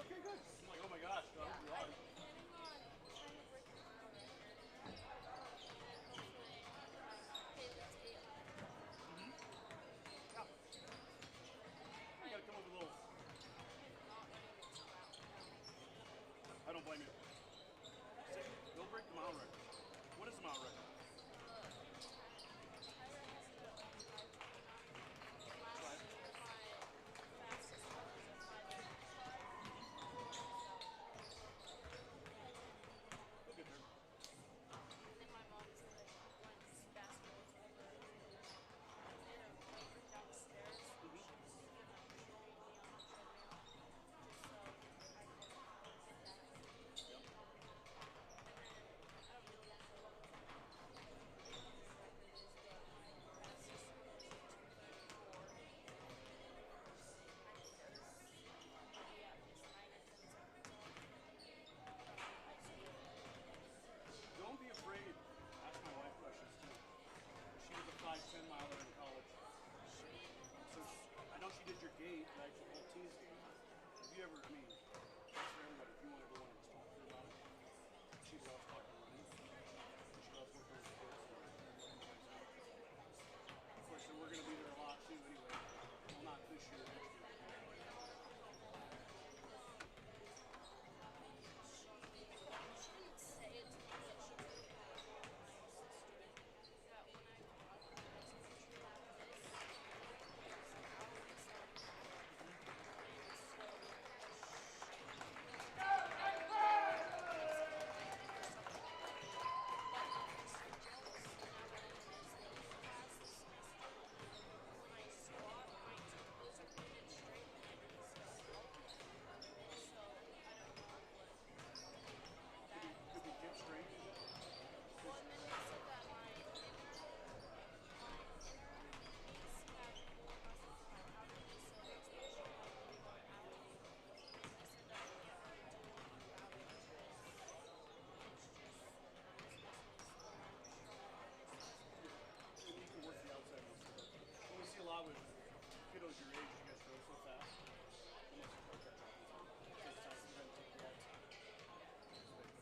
like, oh my gosh, God, we are. You gotta come up with a little. I don't blame you. Don't break the mile record. What is the mile record? We'll get there. Don't be afraid. Ask my wife questions too. She was a 5'10" miler in college. So I know she did your gate, like the whole team's game. Have you ever, I mean, that's for everybody. If you want to go in and talk to her about it, she loves talking running. She loves working with kids. Of course, we're going to be there a lot too anyway. Well, not this year, next year. Could be hip strength. You can work the outside muscle. What we see a lot with kiddos your age, you guys grow so fast. Unless you work that out. Takes time for them to take the outside.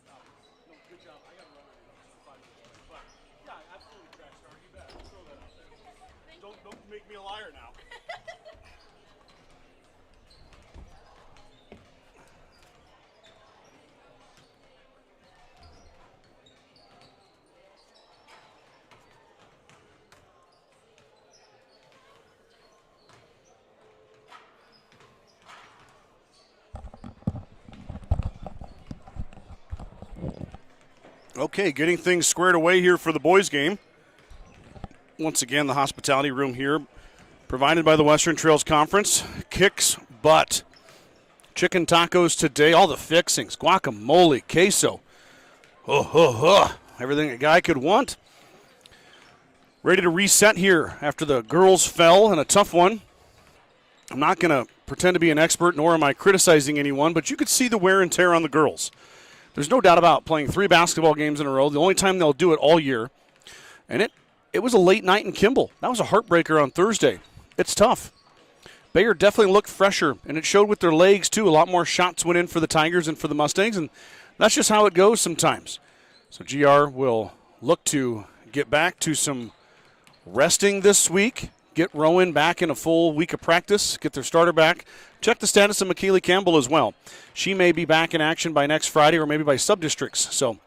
No, good job. I got to run on you. I'm 5 minutes. But yeah, absolutely track star. You bet. I'll throw that out there. Don't make me a liar now. Okay, getting things squared away here for the boys' game. Once again, the hospitality room here, provided by the Western Trails Conference. Kicks butt. Chicken tacos today, all the fixings, guacamole, queso. Everything a guy could want. Ready to reset here after the girls fell in a tough one. I'm not going to pretend to be an expert, nor am I criticizing anyone, but you could see the wear and tear on the girls. There's no doubt about playing 3 basketball games in a row, the only time they'll do it all year. And it was a late night in Kimball. That was a heartbreaker on Thursday. It's tough. Bayard definitely looked fresher, and it showed with their legs, too. A lot more shots went in for the Tigers and for the Mustangs, and that's just how it goes sometimes. So GR will look to get back to some resting this week, get Rowan back in a full week of practice, get their starter back. Check the status of McKeely Campbell as well. She may be back in action by next Friday or maybe by sub-districts. So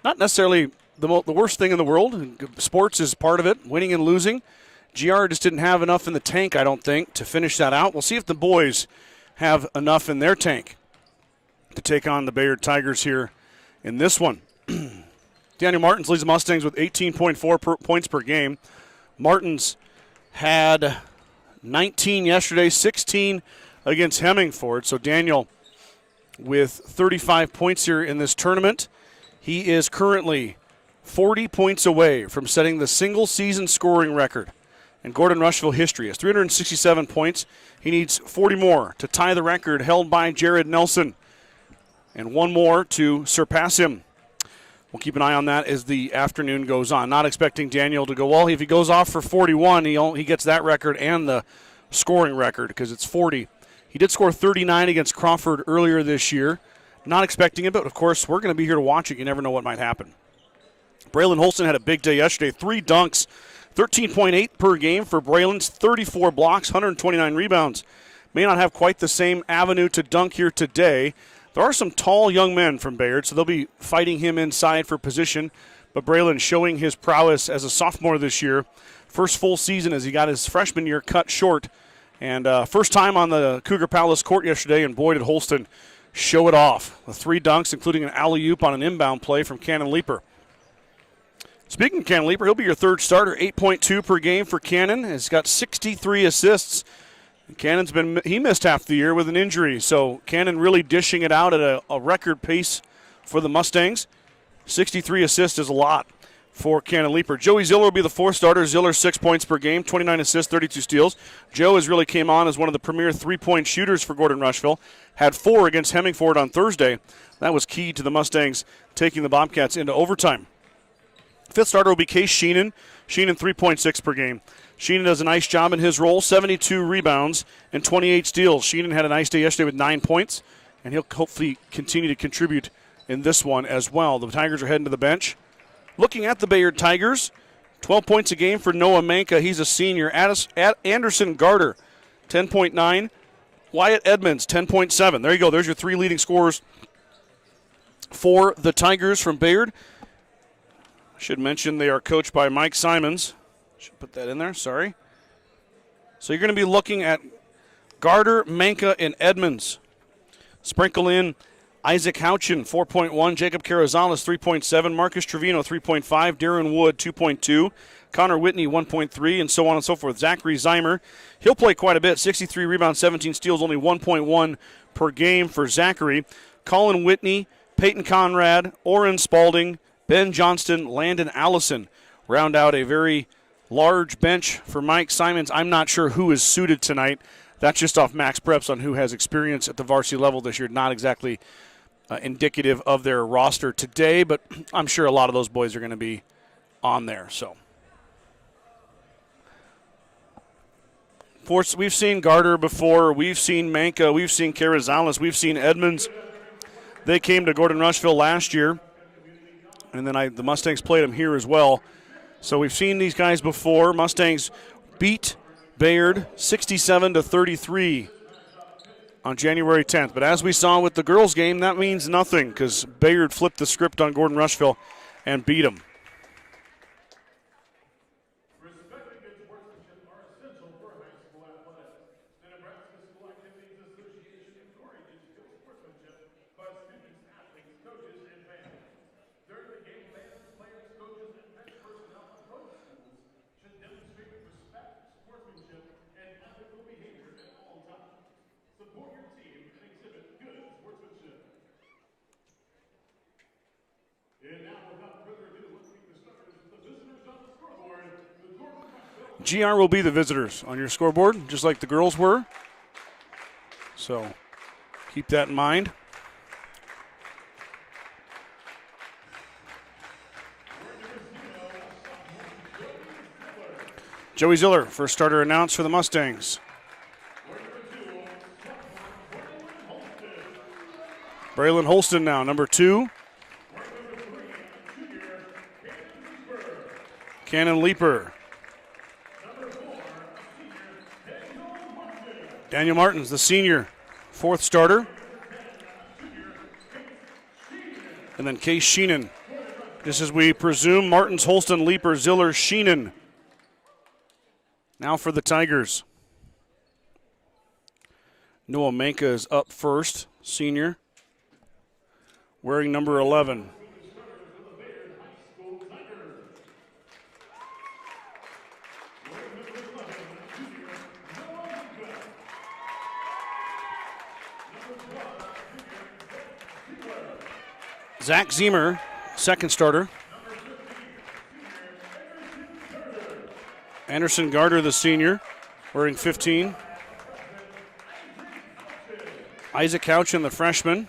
not necessarily the worst thing in the world. Sports is part of it, winning and losing. GR just didn't have enough in the tank, I don't think, to finish that out. We'll see if the boys have enough in their tank to take on the Bayard Tigers here in this one. Daniel Martins leads the Mustangs with 18.4 points per game. Martins had 19 yesterday, 16 against Hemmingford. So Daniel with 35 points here in this tournament. He is currently 40 points away from setting the single-season scoring record in Gordon-Rushville history. He has 367 points. He needs 40 more to tie the record held by Jared Nelson, and 1 more to surpass him. We'll keep an eye on that as the afternoon goes on. Not expecting Daniel to go, well, if he goes off for 41, he gets that record and the scoring record because it's 40 He did score 39 against Crawford earlier this year. Not expecting it, but of course we're going to be here to watch it. You never know what might happen. Braylon Holston had a big day yesterday. 3 dunks, 13.8 per game for Braylon's, 34 blocks, 129 rebounds. May not have quite the same avenue to dunk here today. There are some tall young men from Bayard, so they'll be fighting him inside for position. But Braylon showing his prowess as a sophomore this year. First full season as he got his freshman year cut short. And first time on the Cougar Palace court yesterday, and boy did Holston show it off. The 3 dunks, including an alley-oop on an inbound play from Cannon Leaper. Speaking of Cannon Leaper, he'll be your 3rd starter, 8.2 per game for Cannon. He's got 63 assists. He missed half the year with an injury, so Cannon really dishing it out at a record pace for the Mustangs. 63 assists is a lot for Cannon Leaper. Joey Ziller will be the 4th starter. Ziller 6 points per game, 29 assists, 32 steals. Joe has really came on as one of the premier 3-point shooters for Gordon-Rushville. Had 4 against Hemingford on Thursday. That was key to the Mustangs taking the Bobcats into overtime. 5th starter will be Case Sheenan. Sheenan 3.6 per game. Sheenan does a nice job in his role, 72 rebounds and 28 steals. Sheenan had a nice day yesterday with 9 points, and he'll hopefully continue to contribute in this one as well. The Tigers are heading to the bench. Looking at the Bayard Tigers, 12 points a game for Noah Manka. He's a senior. Anderson Garter, 10.9. Wyatt Edmonds, 10.7. There you go. There's your 3 leading scorers for the Tigers from Bayard. I should mention they are coached by Mike Simons. Should put that in there, sorry. So you're going to be looking at Garter, Manka, and Edmonds. Sprinkle in Isaac Houchin, 4.1. Jacob Carrizales, 3.7. Marcus Trevino, 3.5. Darren Wood, 2.2. Connor Whitney, 1.3, and so on and so forth. Zachary Zeimer, he'll play quite a bit. 63 rebounds, 17 steals, only 1.1 per game for Zachary. Colin Whitney, Peyton Conrad, Oren Spalding, Ben Johnston, Landon Allison round out a very large bench for Mike Simons. I'm not sure who is suited tonight. That's just off max preps on who has experience at the varsity level this year. Not exactly indicative of their roster today, but I'm sure a lot of those boys are going to be on there. So, of course, we've seen Garter before. We've seen Manka. We've seen Carrizales. We've seen Edmonds. They came to Gordon-Rushville last year, and then the Mustangs played them here as well. So we've seen these guys before. Mustangs beat Bayard 67-33 on January 10th. But as we saw with the girls' game, that means nothing because Bayard flipped the script on Gordon-Rushville and beat them. Respect and good sportsmanship are essential for high school athletics. The Nebraska School Activities Association encourages good sportsmanship by students, athletes, coaches, and families. During the game, fans, players, coaches, and bench personnel of both schools should demonstrate respect, sportsmanship, and ethical behavior at all times. Support your team and exhibit good sportsmanship. And now, without further ado, let's meet the starters with the visitors on the scoreboard. The Gordon-Rushville GR will be the visitors on your scoreboard, just like the girls were. So keep that in mind. Joey Ziller, first starter announced for the Mustangs. Braylon Holston now, number 2. Cannon Leaper. Daniel Martins, the senior, 4th starter. And then Case Sheenan. This is, we presume, Martins, Holston, Leaper, Ziller, Sheenan. Now for the Tigers. Noah Manka is up first, senior, wearing number 11. Zach Zemer, 2nd starter. Anderson Garter, the senior, wearing 15. Isaac Houchin, the freshman.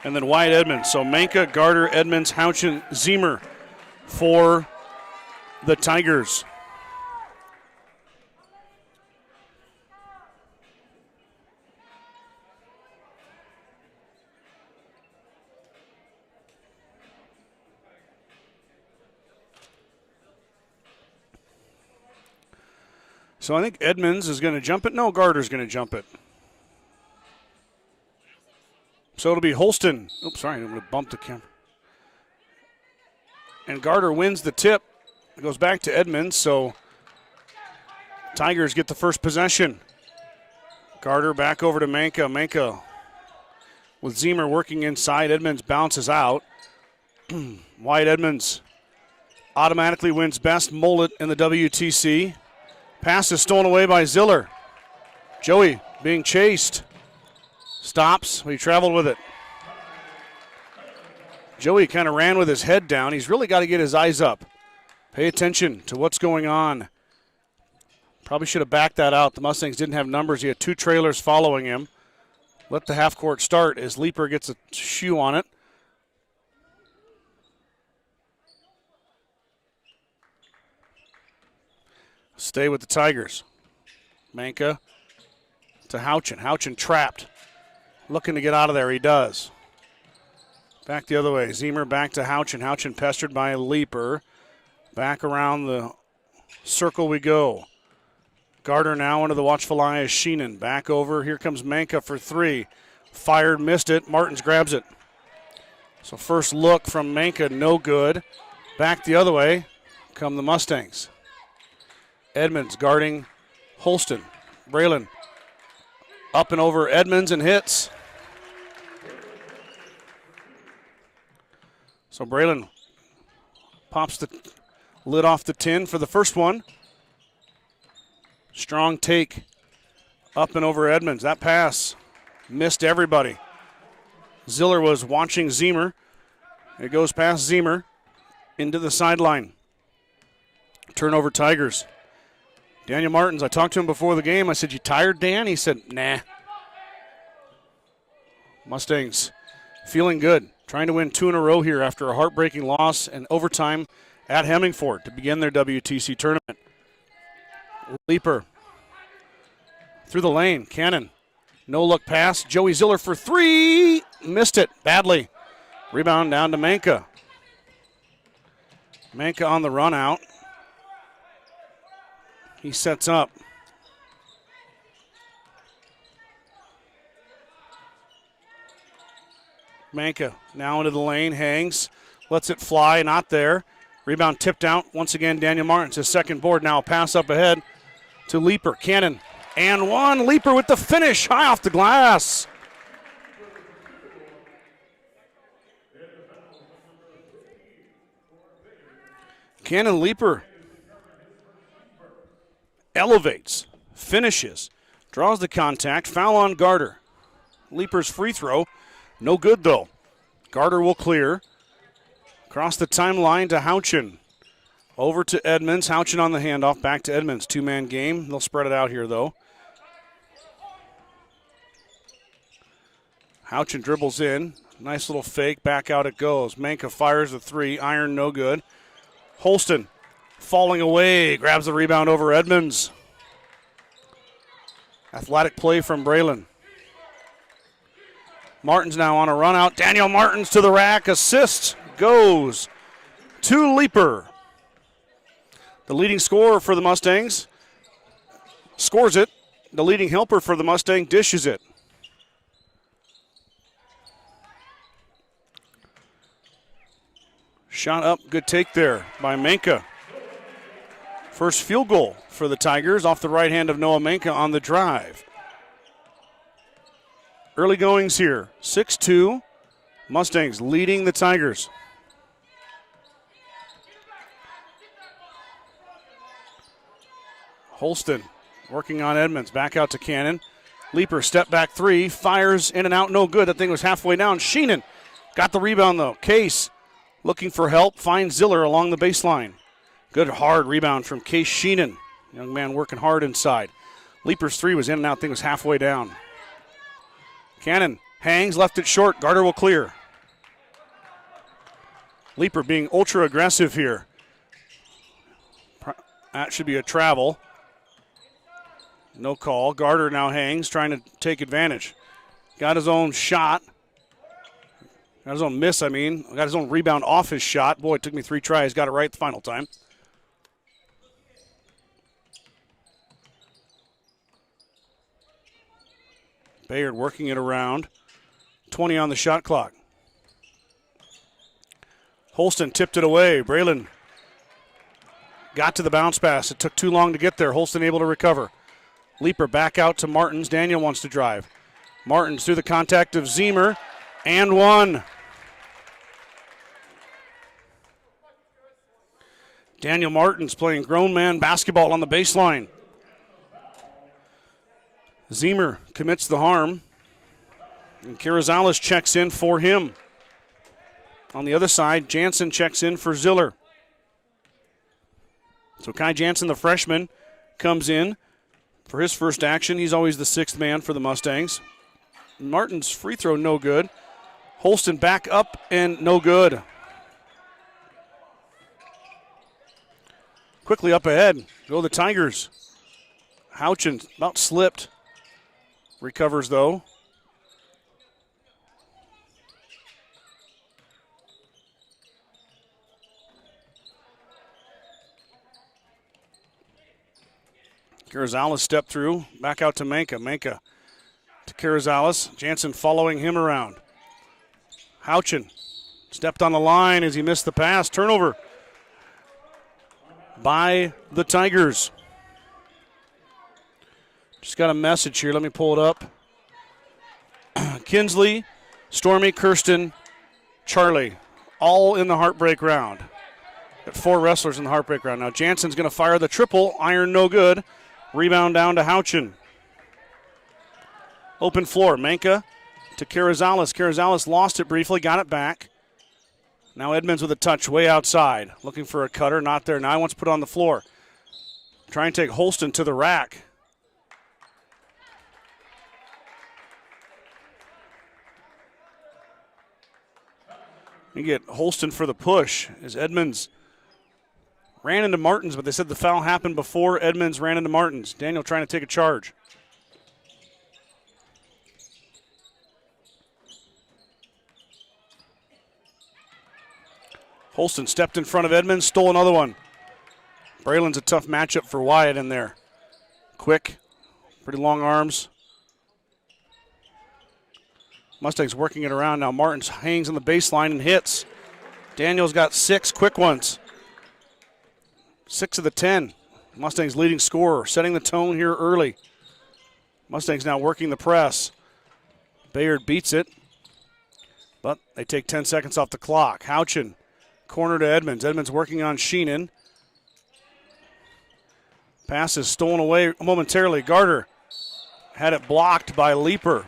And then Wyatt Edmonds. So Manka, Garter, Edmonds, Houchin, Zemer for the Tigers. So I think Edmonds is going to jump it. No, Garter's going to jump it. So it'll be Holston. Oops, sorry, I'm going to bump the camera. And Garter wins the tip. It goes back to Edmonds, so Tigers get the first possession. Garter back over to Manka. Manka with Zemer working inside. Edmonds bounces out. Wyatt Edmonds automatically wins best mullet in the WTC. Pass is stolen away by Ziller. Joey being chased. Stops. He traveled with it. Joey kind of ran with his head down. He's really got to get his eyes up. Pay attention to what's going on. Probably should have backed that out. The Mustangs didn't have numbers. He had 2 trailers following him. Let the half court start as Leeper gets a shoe on it. Stay with the Tigers. Manka to Houchin. Houchin trapped. Looking to get out of there. He does. Back the other way. Zemer back to Houchin. Houchin pestered by Leeper. Back around the circle we go. Garter now into the watchful eye is Sheenan. Back over. Here comes Manka for 3. Fired, missed it. Martins grabs it. So first look from Manka, no good. Back the other way come the Mustangs. Edmonds guarding Holston. Braylon up and over Edmonds and hits. So Braylon pops the lid off the tin for the first one. Strong take up and over Edmonds. That pass missed everybody. Ziller was watching Zemer. It goes past Zemer into the sideline. Turnover Tigers. Daniel Martins, I talked to him before the game. I said, "You tired, Dan?" He said, "Nah." Mustangs feeling good. Trying to win 2 in a row here after a heartbreaking loss and overtime at Hemmingford to begin their WTC tournament. Leeper through the lane. Cannon. No look pass. Joey Ziller for 3. Missed it badly. Rebound down to Manka. Manka on the run out. He sets up. Manka now into the lane, hangs, lets it fly, not there. Rebound tipped out. Once again, Daniel Martins, his second board. Now a pass up ahead to Leeper. Cannon and 1. Leeper with the finish, high off the glass. Cannon Leeper elevates, finishes, draws the contact, foul on Garter. Leeper's free throw, no good though. Garter will clear. Across the timeline to Houchin. Over to Edmonds. Houchin on the handoff, back to Edmonds. 2-man game. They'll spread it out here though. Houchin dribbles in. Nice little fake. Back out it goes. Manka fires the 3. Iron no good. Holston falling away. Grabs the rebound over Edmonds. Athletic play from Braylon. Martins now on a run out. Daniel Martins to the rack. Assist goes to Leeper. The leading scorer for the Mustangs scores it. The leading helper for the Mustang dishes it. Shot up, good take there by Manka. First field goal for the Tigers off the right hand of Noah Manka on the drive. Early goings here, 6-2. Mustangs leading the Tigers. Holston working on Edmonds. Back out to Cannon. Leeper, step back 3. Fires in and out, no good. That thing was halfway down. Sheenan got the rebound though. Case looking for help. Finds Ziller along the baseline. Good hard rebound from Case Sheenan. Young man working hard inside. Leeper's 3 was in and out. Thing was halfway down. Cannon hangs, left it short. Garter will clear. Leeper being ultra aggressive here. That should be a travel. No call. Garter now hangs, trying to take advantage. Got his own shot. Got his own miss, I mean. Got his own rebound off his shot. Boy, it took me 3 tries. Got it right the final time. Bayard working it around. 20 on the shot clock. Holston tipped it away. Braylon got to the bounce pass. It took too long to get there. Holston able to recover. Leaper back out to Martins. Daniel wants to drive. Martins through the contact of Zemer and one. Daniel Martins playing grown man basketball on the baseline. Zemer commits the harm. And Carrizales checks in for him. On the other side, Jansen checks in for Ziller. So Kai Jansen, the freshman, comes in for his first action. He's always the sixth man for the Mustangs. Martin's free throw no good. Holston back up and no good. Quickly up ahead go the Tigers. Houchin about slipped. Recovers though. Carrizales stepped through. Back out to Manka. Manka to Carrizales. Jansen following him around. Houchin stepped on the line as he missed the pass. Turnover by the Tigers. Just got a message here. Let me pull it up. Kinsley, Stormy, Kirsten, Charlie, all in the heartbreak round. Got 4 wrestlers in the heartbreak round. Now Jansen's going to fire the triple. Iron no good. Rebound down to Houchin. Open floor. Manka to Carrizales. Carrizales lost it briefly, got it back. Now Edmonds with a touch way outside. Looking for a cutter, not there. Now he wants to put it on the floor. Try and take Holston to the rack. You get Holston for the push as Edmonds ran into Martins, but they said the foul happened before Edmonds ran into Martins. Daniel trying to take a charge. Holston stepped in front of Edmonds, stole another one. Braylon's a tough matchup for Wyatt in there. Quick, pretty long arms. Mustangs working it around now. Martins hangs on the baseline and hits. Daniel's got 6 quick ones. 6 of the 10. Mustangs leading scorer, setting the tone here early. Mustangs now working the press. Bayard beats it, but they take 10 seconds off the clock. Houchin, corner to Edmonds. Edmonds working on Sheenan. Pass is stolen away momentarily. Garter had it blocked by Leaper.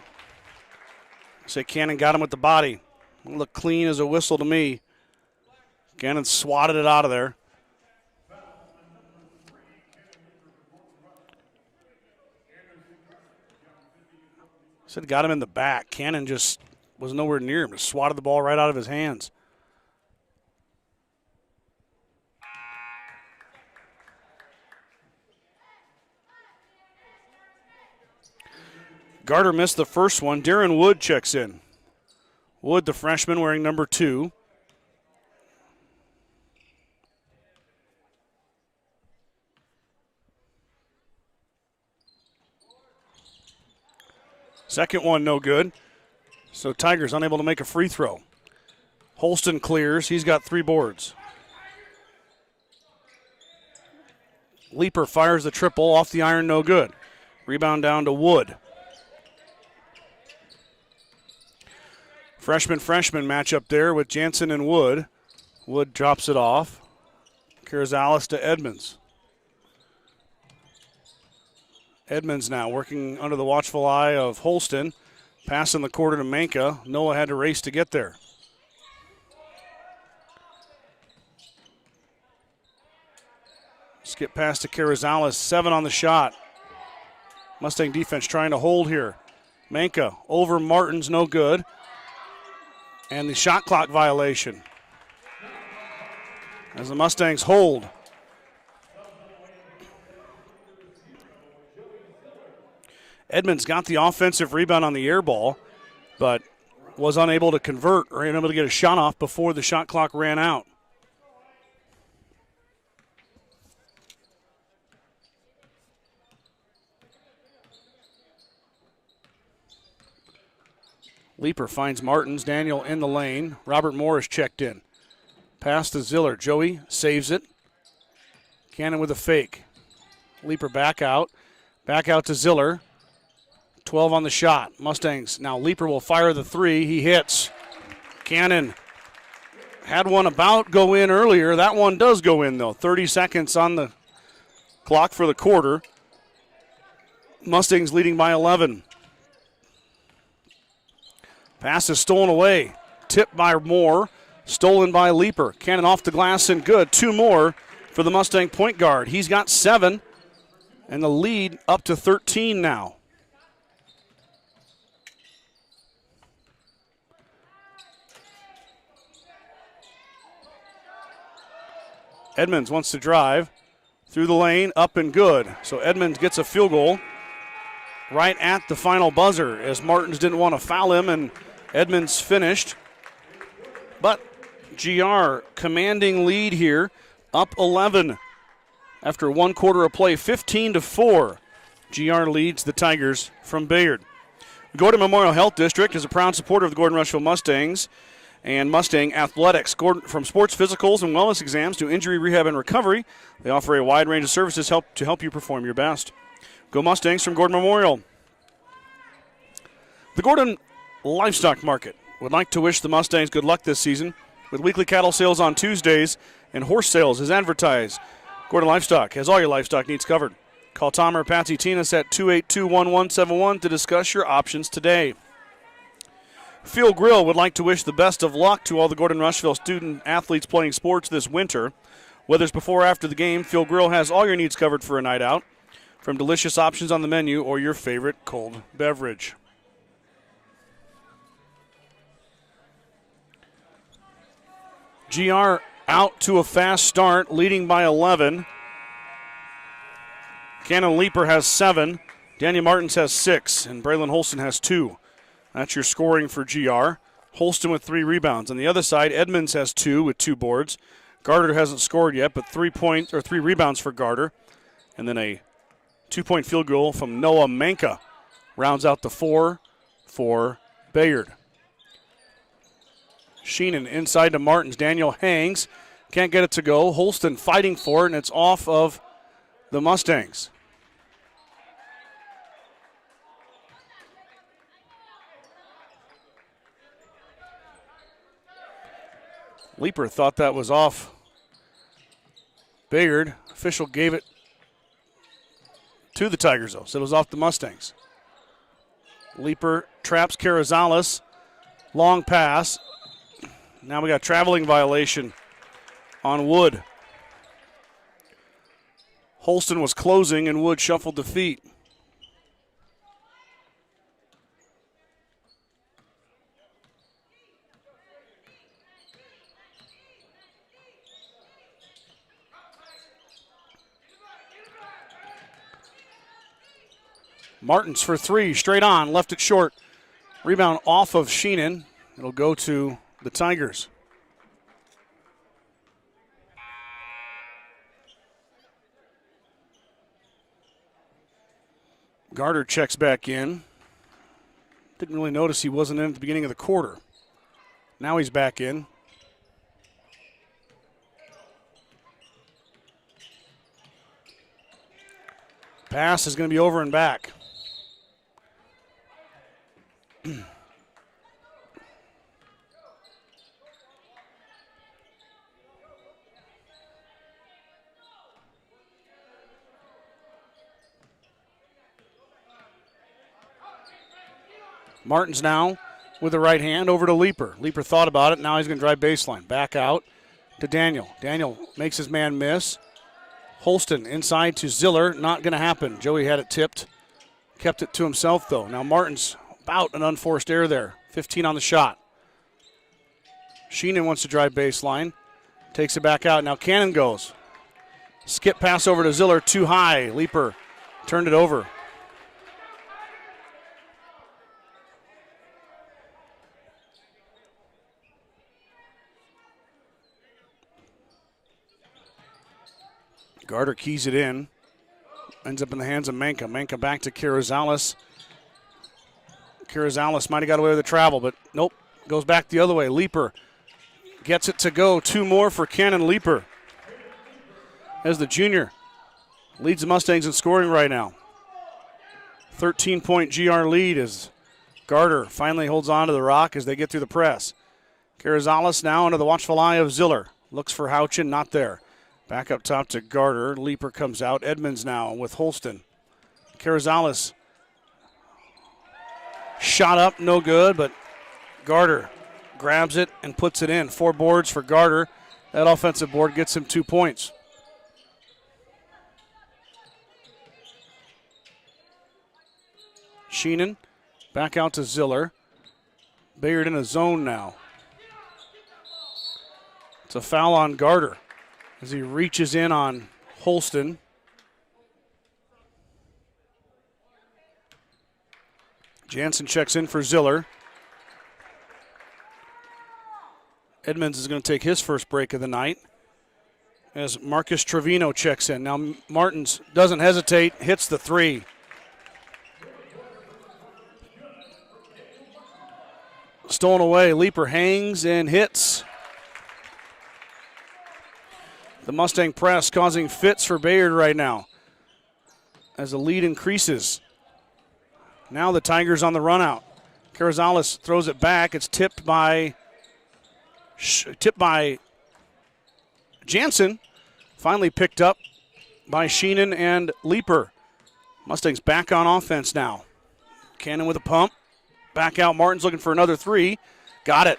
Say Cannon got him with the body. Looked clean as a whistle to me. Cannon swatted it out of there. Said got him in the back. Cannon just was nowhere near him. Just swatted the ball right out of his hands. Garter missed the first one. Darren Wood checks in. Wood, the freshman, wearing number 2. Second one, no good. So Tigers unable to make a free throw. Holston clears. He's got 3 boards. Leaper fires the triple off the iron, no good. Rebound down to Wood. Freshman matchup there with Jansen and Wood. Wood drops it off. Carrizales to Edmonds. Edmonds now working under the watchful eye of Holston. Pass in the quarter to Manka. Noah had to race to get there. Skip pass to Carrizales. 7 on the shot. Mustang defense trying to hold here. Manka over Martins, no good. And the shot clock violation as the Mustangs hold. Edmonds got the offensive rebound on the air ball, but was unable to convert or unable to get a shot off before the shot clock ran out. Leaper finds Martins. Daniel in the lane. Robert Moore is checked in. Pass to Ziller. Joey saves it. Cannon with a fake. Leaper back out. Back out to Ziller. 12 on the shot. Mustangs. Now Leaper will fire the three. He hits. Cannon had one about go in earlier. That one does go in, though. 30 seconds on the clock for the quarter. Mustangs leading by 11. Pass is stolen away. Tipped by Moore. Stolen by Leaper. Cannon off the glass and good. 2 more for the Mustang point guard. He's got 7, and the lead up to 13 now. Edmonds wants to drive through the lane, up and good. So Edmonds gets a field goal right at the final buzzer as Martins didn't want to foul him, and Edmonds finished. But GR commanding lead here, up 11 after 1 quarter of play, 15-4. GR leads the Tigers from Bayard. Gordon Memorial Health District is a proud supporter of the Gordon-Rushville Mustangs and Mustang Athletics. From sports physicals and wellness exams to injury rehab and recovery, they offer a wide range of services to help you perform your best. Go Mustangs from Gordon Memorial. The Gordon Livestock Market would like to wish the Mustangs good luck this season with weekly cattle sales on Tuesdays and horse sales as advertised. Gordon Livestock has all your livestock needs covered. Call Tom or Patsy Tinas at 282-1171 to discuss your options today. Field Grill would like to wish the best of luck to all the Gordon-Rushville student athletes playing sports this winter. Whether it's before or after the game, Field Grill has all your needs covered for a night out, from delicious options on the menu or your favorite cold beverage. GR out to a fast start, leading by 11. Cannon Leaper has 7. Daniel Martins has 6. And Braylon Holston has 2. That's your scoring for GR. Holston with 3 rebounds. On the other side, Edmonds has 2 with 2 boards. Garter hasn't scored yet, but 3 rebounds for Garter. And then a 2-point field goal from Noah Manka rounds out the 4 for Bayard. Sheenan inside to Martins. Daniel hangs. Can't get it to go. Holston fighting for it, and it's off of the Mustangs. Leaper thought that was off Bayard. Official gave it to the Tigers, though. Said it was off the Mustangs. Leaper traps Carrizales. Long pass. Now we got traveling violation on Wood. Holston was closing, and Wood shuffled the feet. Martins for 3, straight on, left it short. Rebound off of Sheenan. It'll go to the Tigers. Garter checks back in. Didn't really notice he wasn't in at the beginning of the quarter. Now he's back in. Pass is going to be over and back. Martins now with the right hand over to Leaper. Leaper thought about it. Now he's going to drive baseline. Back out to Daniel. Daniel makes his man miss. Holston inside to Ziller. Not going to happen. Joey had it tipped. Kept it to himself, though. Now Martins about an unforced error there. 15 on the shot. Sheenan wants to drive baseline. Takes it back out. Now Cannon goes. Skip pass over to Ziller. Too high. Leaper turned it over. Garter keys it in. Ends up in the hands of Manka. Manka back to Carrizales. Carrizales might have got away with the travel, but nope. Goes back the other way. Leaper gets it to go. 2 more for Cannon Leaper. As the junior leads the Mustangs in scoring right now. 13-point GR lead as Garter finally holds on to the rock as they get through the press. Carrizales now under the watchful eye of Ziller. Looks for Houchin, not there. Back up top to Garter. Leaper comes out. Edmonds now with Holston. Carrizales shot up, no good, but Garter grabs it and puts it in. 4 boards for Garter. That offensive board gets him 2 points. Sheenan back out to Ziller. Bayard in a zone now. It's a foul on Garter as he reaches in on Holston. Jansen checks in for Ziller. Edmonds is going to take his first break of the night as Marcus Trevino checks in. Now Martins doesn't hesitate, hits the 3. Stolen away. Leaper hangs and hits. The Mustang press causing fits for Bayard right now as the lead increases. Now the Tigers on the run out. Carrizales throws it back. It's tipped by Jansen. Finally picked up by Sheenan and Leaper. Mustangs back on offense now. Cannon with a pump. Back out. Martin's looking for another 3. Got it.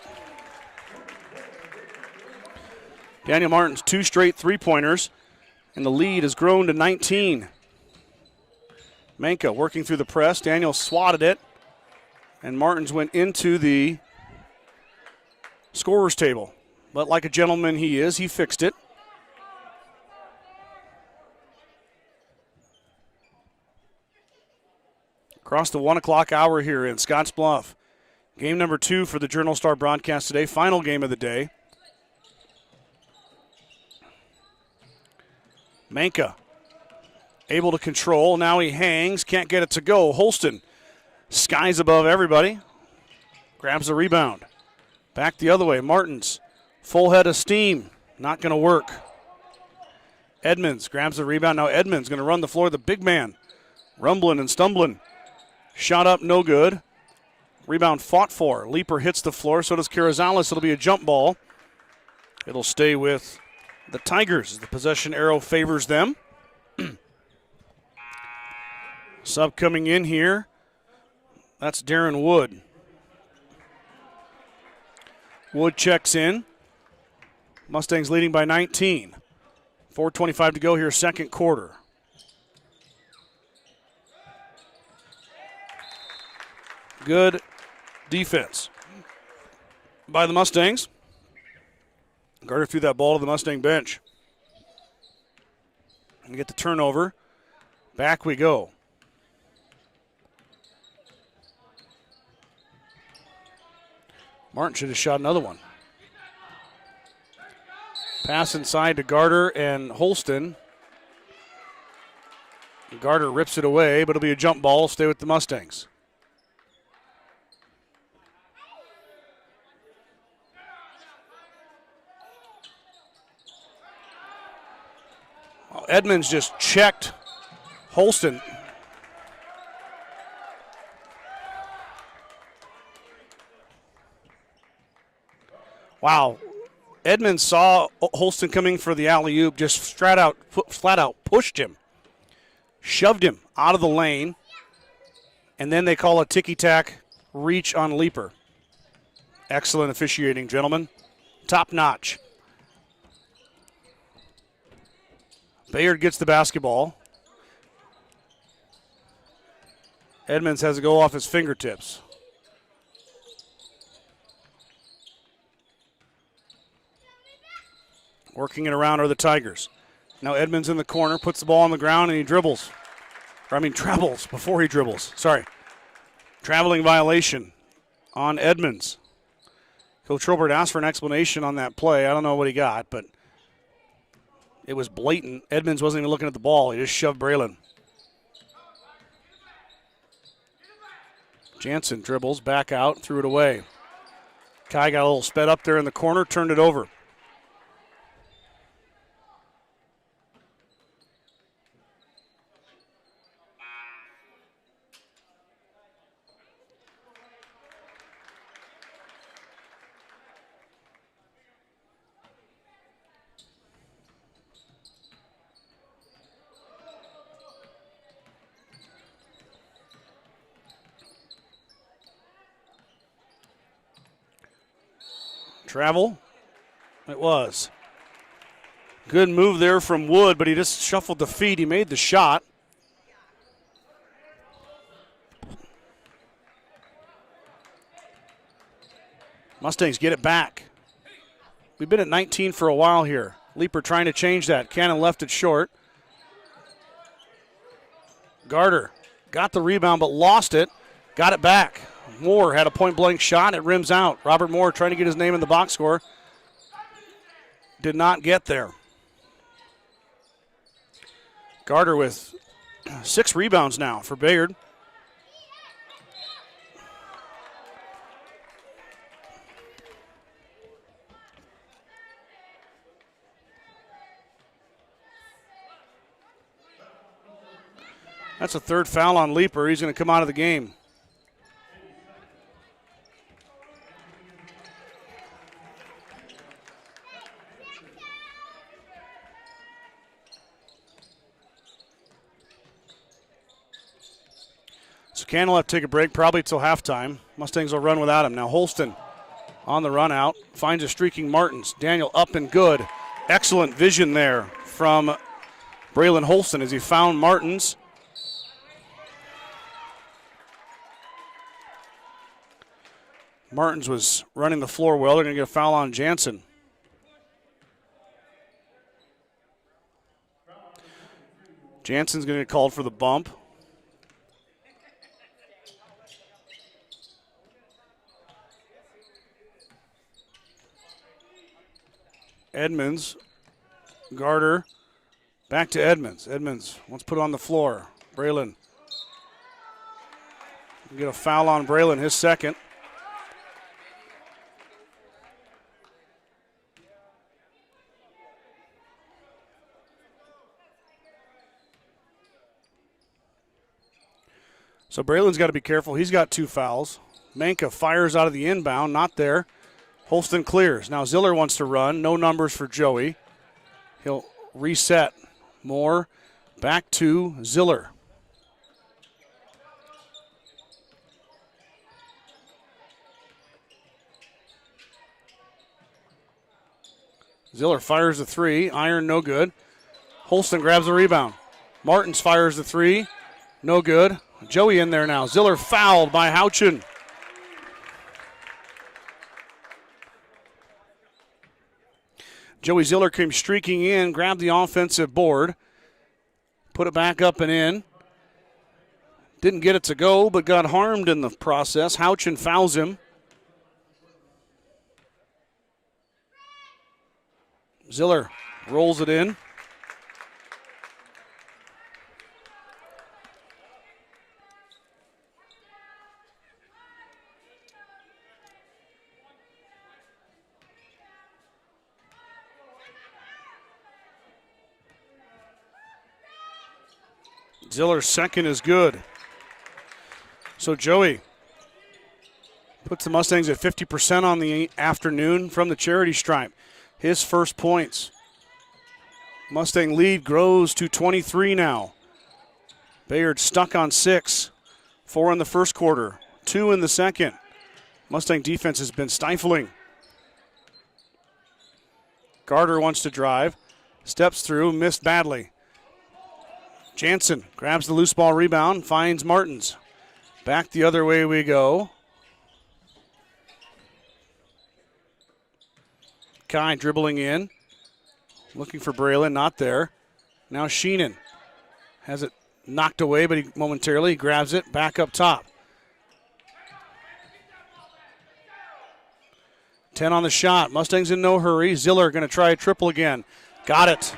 Daniel Martin's 2 straight 3-pointers, and the lead has grown to 19. Manka working through the press. Daniel swatted it, and Martins went into the scorer's table. But like a gentleman he is, he fixed it. Across the 1 o'clock hour here in Scottsbluff. Game number 2 for the Journal Star broadcast today. Final game of the day. Manka able to control. Now he hangs. Can't get it to go. Holston skies above everybody. Grabs the rebound. Back the other way. Martins. Full head of steam. Not going to work. Edmonds grabs the rebound. Now Edmonds going to run the floor. The big man rumbling and stumbling. Shot up, no good. Rebound fought for. Leaper hits the floor. So does Carrizales. It'll be a jump ball. It'll stay with the Tigers. The possession arrow favors them. Sub coming in here. That's Darren Wood. Wood checks in. Mustangs leading by 19. 4:25 to go here, second quarter. Good defense by the Mustangs. Garter threw that ball to the Mustang bench. And get the turnover. Back we go. Martin should have shot another one. Pass inside to Garter and Holston. Garter rips it away, but it'll be a jump ball. Stay with the Mustangs. Edmonds just checked Holston. Wow. Edmonds saw Holston coming for the alley-oop, just flat out pushed him, shoved him out of the lane, and then they call a ticky-tack reach on Leaper. Excellent officiating, gentlemen. Top notch. Bayard gets the basketball. Edmonds has to go off his fingertips. Working it around are the Tigers. Now Edmonds in the corner, puts the ball on the ground, and he dribbles. Travels before he dribbles. Sorry. Traveling violation on Edmonds. Coach Robert asked for an explanation on that play. I don't know what he got, but it was blatant. Edmonds wasn't even looking at the ball. He just shoved Braylon. Jansen dribbles, back out, threw it away. Kai got a little sped up there in the corner, turned it over. Travel. It was. Good move there from Wood, but he just shuffled the feet. He made the shot. Mustangs get it back. We've been at 19 for a while here. Leaper trying to change that. Cannon left it short. Garter got the rebound but lost it. Got it back. Moore had a point-blank shot. It rims out. Robert Moore trying to get his name in the box score. Did not get there. Garter with 6 rebounds now for Bayard. That's a third foul on Leaper. He's going to come out of the game. So Cannon will have to take a break probably till halftime. Mustangs will run without him. Now Holston on the run out. Finds a streaking Martins. Daniel up and good. Excellent vision there from Braylon Holston as he found Martins. Martins was running the floor well. They're going to get a foul on Jansen. Jansen's going to get called for the bump. Edmonds, Garter, back to Edmonds. Edmonds wants to put it on the floor. Braylon. Get a foul on Braylon, his second. So Braylon's got to be careful. He's got 2 fouls. Manka fires out of the inbound, not there. Holston clears. Now Ziller wants to run. No numbers for Joey. He'll reset. Moore back to Ziller. Ziller fires the 3. Iron, no good. Holston grabs the rebound. Martins fires the 3. No good. Joey in there now. Ziller fouled by Houchin. Joey Ziller came streaking in, grabbed the offensive board, put it back up and in. Didn't get it to go, but got harmed in the process. Houchin fouls him. Ziller rolls it in. Ziller's second is good. So Joey puts the Mustangs at 50% on the afternoon from the charity stripe. His first points. Mustang lead grows to 23 now. Bayard stuck on 6. 4 in the first quarter, 2 in the second. Mustang defense has been stifling. Garter wants to drive. Steps through, missed badly. Jansen grabs the loose ball rebound, finds Martins. Back the other way we go. Kai dribbling in. Looking for Braylon, not there. Now Sheenan has it knocked away, but he momentarily grabs it back up top. 10 on the shot. Mustangs in no hurry. Ziller going to try a triple again. Got it.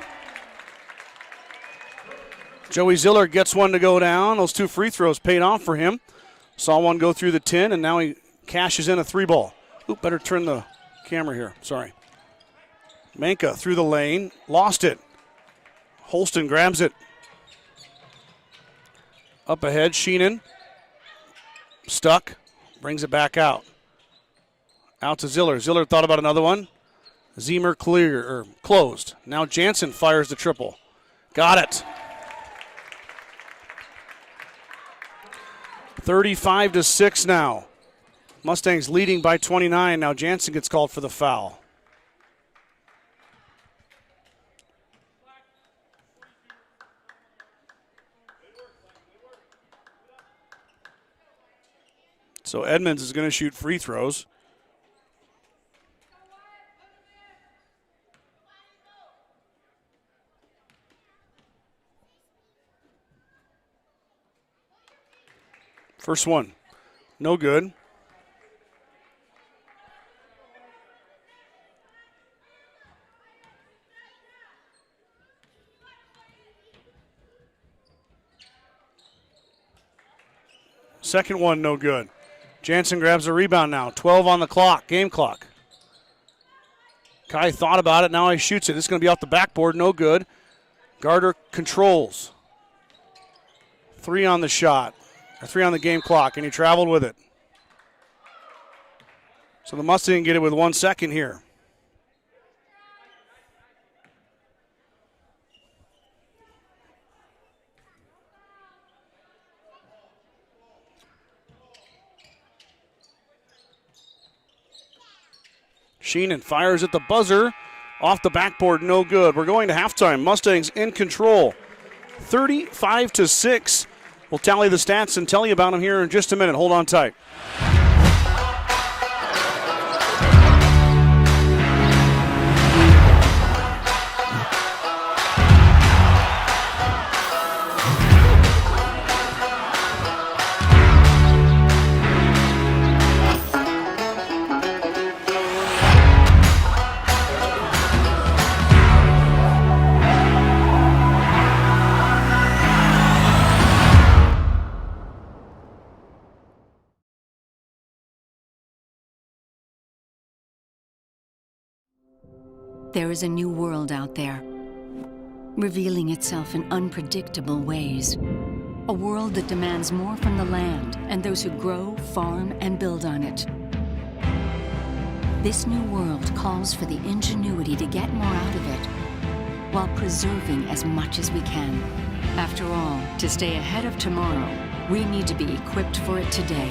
Joey Ziller gets one to go down. Those 2 free throws paid off for him. Saw one go through the 10, and now he cashes in a 3-ball. Oop, better turn the camera here. Sorry. Manka through the lane, lost it. Holston grabs it. Up ahead, Sheenan. Stuck, brings it back out. Out to Ziller. Ziller thought about another one. Zemer closed. Now Jansen fires the triple. Got it. 35-6 now. Mustangs leading by 29. Now Jansen gets called for the foul. So Edmonds is going to shoot free throws. First one, no good. Second one, no good. Jansen grabs a rebound now. 12 on the clock, game clock. Kai thought about it, now he shoots it. It's going to be off the backboard, no good. Garter controls. 3 on the shot, or 3 on the game clock, and he traveled with it. So the Mustangs get it with 1 second here. Sheenan fires at the buzzer. Off the backboard, no good. We're going to halftime. Mustangs in control. 35-6. We'll tally the stats and tell you about them here in just a minute. Hold on tight. There is a new world out there, revealing itself in unpredictable ways. A world that demands more from the land and those who grow, farm, and build on it. This new world calls for the ingenuity to get more out of it, while preserving as much as we can. After all, to stay ahead of tomorrow, we need to be equipped for it today.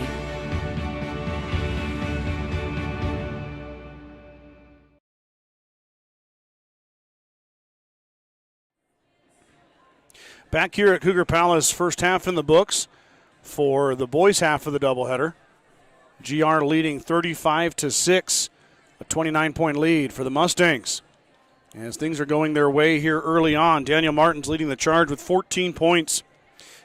Back here at Cougar Palace, first half in the books for the boys' half of the doubleheader. GR leading 35-6, a 29-point lead for the Mustangs. As things are going their way here early on, Daniel Martin's leading the charge with 14 points.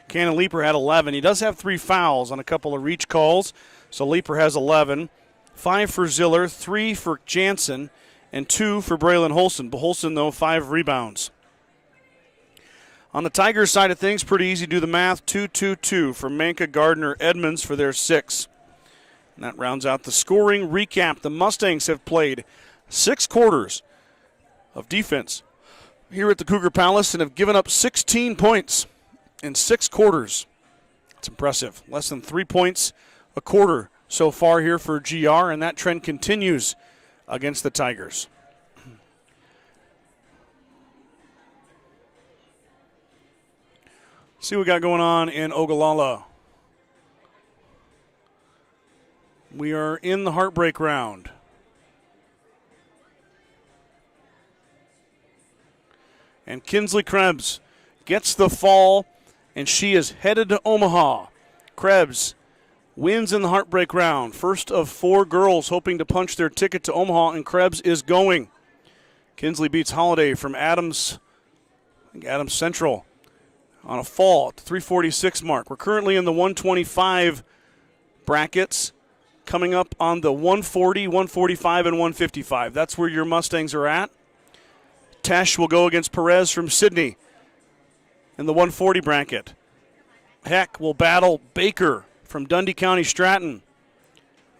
Cannon Leeper had 11. He does have 3 fouls on a couple of reach calls, so Leeper has 11. 5 for Ziller, 3 for Jansen, and 2 for Braylon Holston. Holston, though, 5 rebounds. On the Tigers side of things, pretty easy to do the math. 2-2-2 for Manka, Gardner, Edmonds for their 6. And that rounds out the scoring recap. The Mustangs have played 6 quarters of defense here at the Cougar Palace and have given up 16 points in 6 quarters. It's impressive. Less than 3 points a quarter so far here for GR, and that trend continues against the Tigers. See what we got going on in Ogallala. We are in the heartbreak round. And Kinsley Krebs gets the fall, and she is headed to Omaha. Krebs wins in the heartbreak round. First of 4 girls hoping to punch their ticket to Omaha, and Krebs is going. Kinsley beats Holiday from Adams Central on a fall at the 346 mark. We're currently in the 125 brackets, coming up on the 140, 145, and 155. That's where your Mustangs are at. Tesh will go against Perez from Sydney in the 140 bracket. Heck will battle Baker from Dundee County Stratton.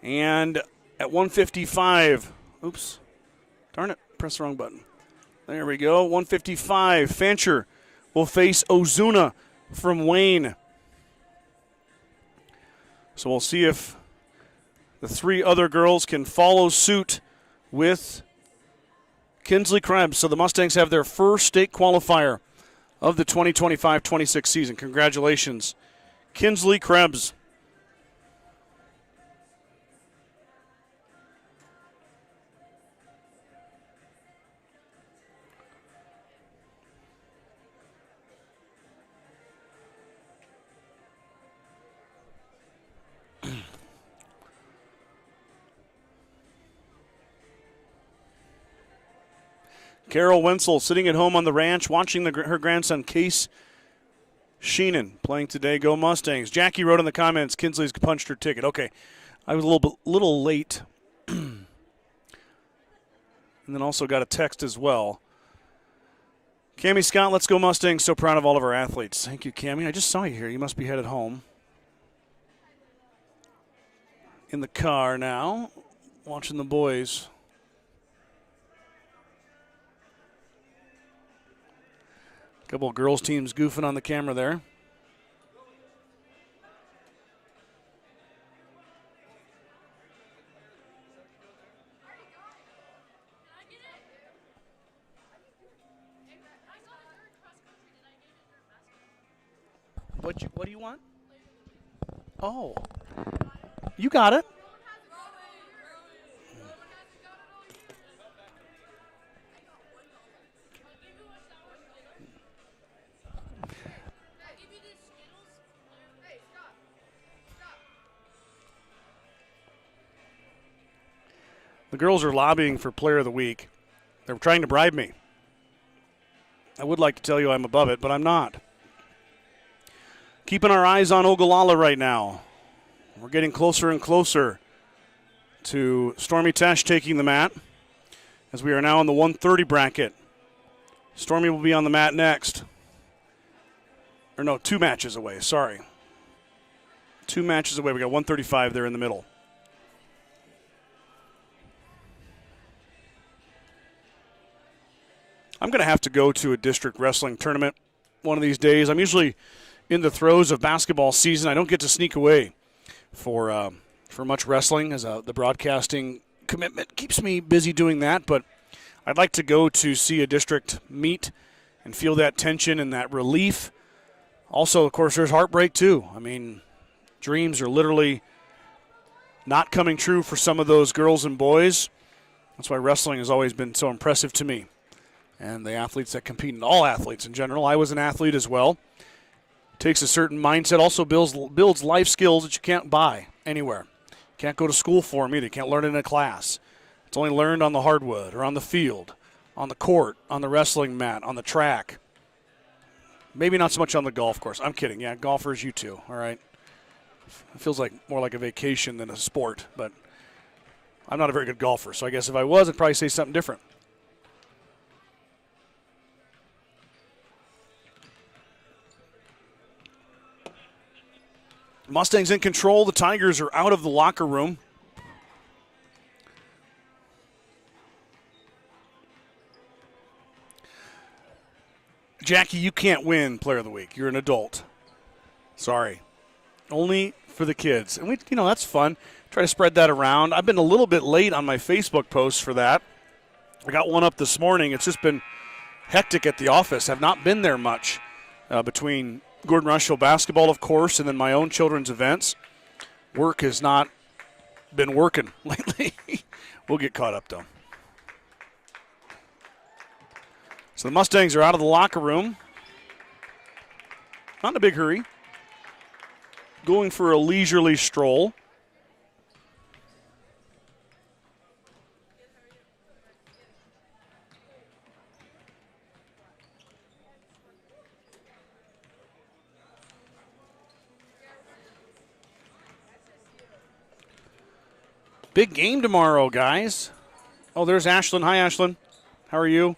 And at 155, oops, darn it, press the wrong button. There we go, 155, Fancher will face Ozuna from Wayne. So we'll see if the three other girls can follow suit with Kinsley Krebs. So the Mustangs have their first state qualifier of the 2025-26 season. Congratulations, Kinsley Krebs. Carol Wenzel sitting at home on the ranch watching her grandson Case Sheenan playing today. Go Mustangs. Jackie wrote in the comments, Kinsley's punched her ticket. Okay, I was a little late. And then also got a text as well. Cammie Scott, let's go Mustangs. So proud of all of our athletes. Thank you, Cammie. I just saw you here. You must be headed home. In the car now, watching the boys. A couple of girls' teams goofing on the camera there. What do you want? Oh, you got it. The girls are lobbying for Player of the Week. They're trying to bribe me. I would like to tell you I'm above it, but I'm not. Keeping our eyes on Ogallala right now. We're getting closer and closer to Stormy Tesh taking the mat, as we are now in the 130 bracket. Stormy will be on the mat next. Or no, 2 matches away, sorry. 2 matches away. We got 135 there in the middle. I'm going to have to go to a district wrestling tournament one of these days. I'm usually in the throes of basketball season. I don't get to sneak away for much wrestling, as the broadcasting commitment keeps me busy doing that. But I'd like to go to see a district meet and feel that tension and that relief. Also, of course, there's heartbreak too. I mean, dreams are literally not coming true for some of those girls and boys. That's why wrestling has always been so impressive to me. And the athletes that compete, and all athletes in general. I was an athlete as well. Takes a certain mindset, also builds life skills that you can't buy anywhere. Can't go to school for them either. You can't learn it in a class. It's only learned on the hardwood or on the field, on the court, on the wrestling mat, on the track. Maybe not so much on the golf course. I'm kidding. Yeah, golfers, you too, all right? It feels like more like a vacation than a sport, but I'm not a very good golfer, so I guess if I was, I'd probably say something different. Mustangs in control. The Tigers are out of the locker room. Jackie, you can't win Player of the Week. You're an adult. Sorry. Only for the kids. And that's fun. Try to spread that around. I've been a little bit late on my Facebook posts for that. I got one up this morning. It's just been hectic at the office. I've not been there much between Gordon-Rushville Basketball, of course, and then my own children's events. Work has not been working lately. We'll get caught up, though. So the Mustangs are out of the locker room. Not in a big hurry. Going for a leisurely stroll. Big game tomorrow, guys. Oh, there's Ashlyn. Hi, Ashlyn. How are you?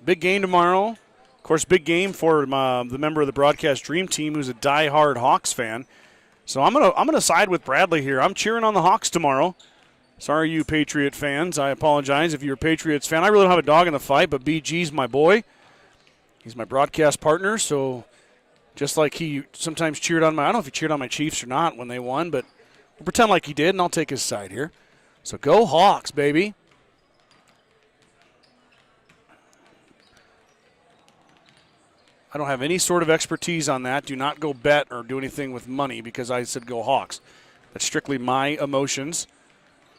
Big game tomorrow. Of course, big game for the member of the broadcast dream team who's a diehard Hawks fan. So I'm gonna side with Bradley here. I'm cheering on the Hawks tomorrow. Sorry, you Patriot fans. I apologize if you're a Patriots fan. I really don't have a dog in the fight, but BG's my boy. He's my broadcast partner, so just like he sometimes cheered on I don't know if he cheered on my Chiefs or not when they won, but we'll pretend like he did, and I'll take his side here. So go Hawks, baby. I don't have any sort of expertise on that. Do not go bet or do anything with money because I said go Hawks. That's strictly my emotions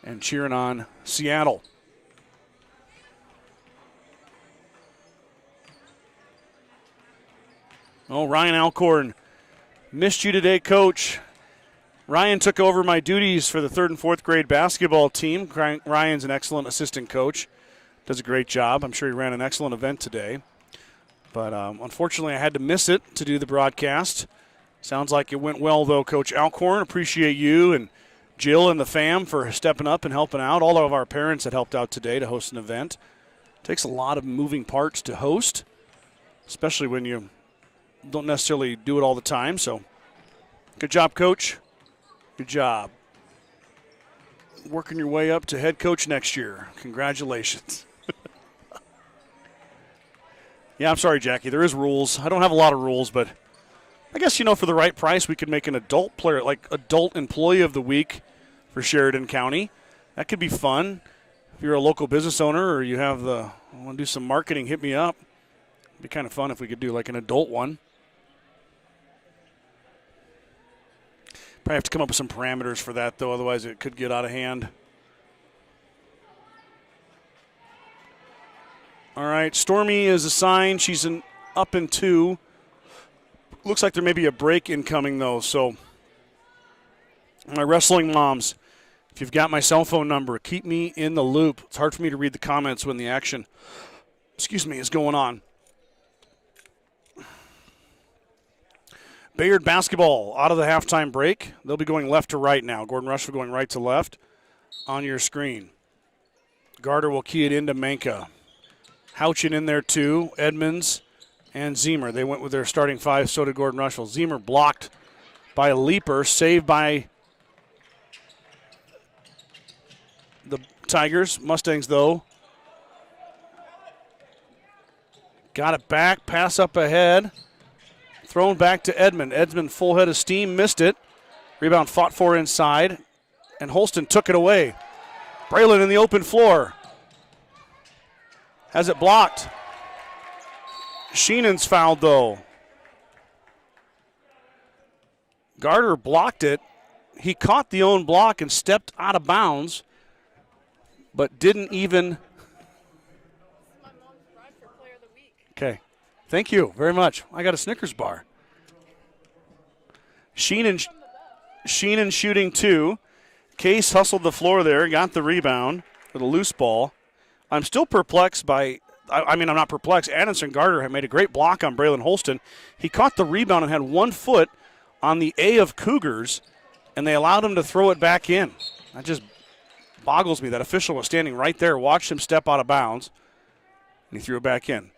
and cheering on Seattle. Oh, Ryan Alcorn, missed you today, Coach. Ryan took over my duties for the 3rd and 4th grade basketball team. Ryan's an excellent assistant coach. Does a great job. I'm sure he ran an excellent event today. But unfortunately, I had to miss it to do the broadcast. Sounds like it went well, though, Coach Alcorn. Appreciate you and Jill and the fam for stepping up and helping out. All of our parents that helped out today to host an event. Takes a lot of moving parts to host, especially when you don't necessarily do it all the time. So good job, Coach. Good job. Working your way up to head coach next year. Congratulations. Yeah, I'm sorry, Jackie. There is rules. I don't have a lot of rules, but I guess, for the right price, we could make an adult player, like adult employee of the week for Sheridan County. That could be fun. If you're a local business owner or you want to do some marketing, hit me up. It'd be kind of fun if we could do like an adult one. Probably have to come up with some parameters for that, though. Otherwise, it could get out of hand. All right, Stormy is assigned. She's up in 2. Looks like there may be a break incoming, though. So, my wrestling moms, if you've got my cell phone number, keep me in the loop. It's hard for me to read the comments when the action, is going on. Bayard basketball out of the halftime break. They'll be going left to right now. Gordon-Rushville going right to left on your screen. Garter will key it into Manka. Houchin in there too. Edmonds and Zemer. They went with their starting 5, so did Gordon-Rushville. Zemer blocked by a leaper, saved by the Tigers. Mustangs, though, got it back. Pass up ahead. Thrown back to Edmond. Edmond full head of steam, missed it. Rebound fought for inside, and Holston took it away. Braylon in the open floor. Has it blocked. Sheenan's fouled, though. Garter blocked it. He caught the own block and stepped out of bounds, but didn't even. Okay. Thank you very much. I got a Snickers bar. Sheenan shooting 2. Case hustled the floor there, got the rebound with a loose ball. I'm still perplexed by, I'm not perplexed. Addison Garter had made a great block on Braylon Holston. He caught the rebound and had 1 foot on the A of Cougars, and they allowed him to throw it back in. That just boggles me. That official was standing right there, watched him step out of bounds, and he threw it back in.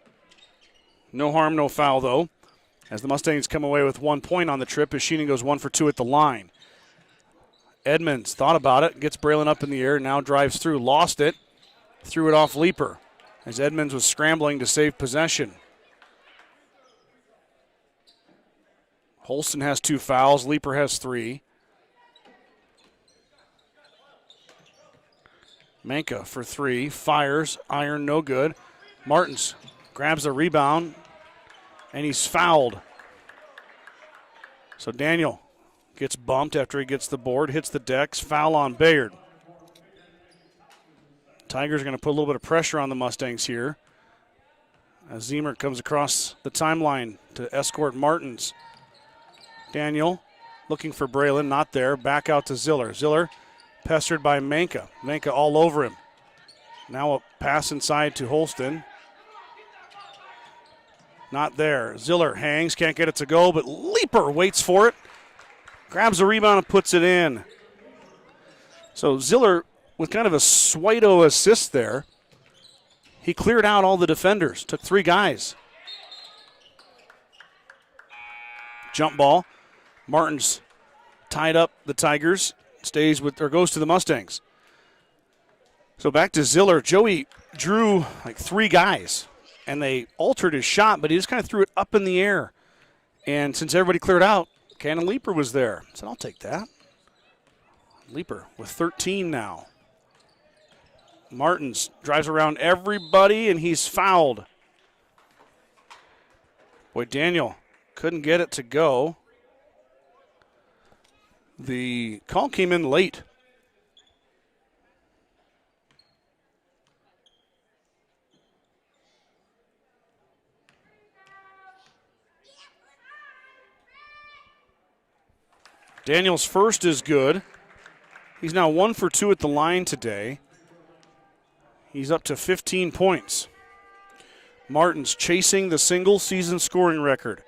No harm, no foul, though, as the Mustangs come away with 1 point on the trip as Sheenan goes 1 for 2 at the line. Edmonds thought about it, gets Braylon up in the air, now drives through, lost it, threw it off Leaper as Edmonds was scrambling to save possession. Holston has 2 fouls, Leaper has 3. Manka for 3, fires, iron, no good. Martins grabs the rebound, and he's fouled. So Daniel gets bumped after he gets the board, hits the decks, foul on Bayard. Tigers are going to put a little bit of pressure on the Mustangs here as Zemer comes across the timeline to escort Martins. Daniel looking for Braylon, not there. Back out to Ziller. Ziller pestered by Manka. Manka all over him. Now a pass inside to Holston. Not there. Ziller hangs, can't get it to go, but Leaper waits for it. Grabs the rebound and puts it in. So Ziller with kind of a Swido assist there. He cleared out all the defenders, took 3 guys. Jump ball. Martins tied up the Tigers, stays with or goes to the Mustangs. So back to Ziller. Joey drew like 3 guys, and they altered his shot, but he just kind of threw it up in the air. And since everybody cleared out, Cannon Leeper was there. I said, I'll take that. Leeper with 13 now. Martins drives around everybody, and he's fouled. Boy, Daniel couldn't get it to go. The call came in late. Daniel's first is good. He's now 1 for 2 at the line today. He's up to 15 points. Martins chasing the single-season scoring record.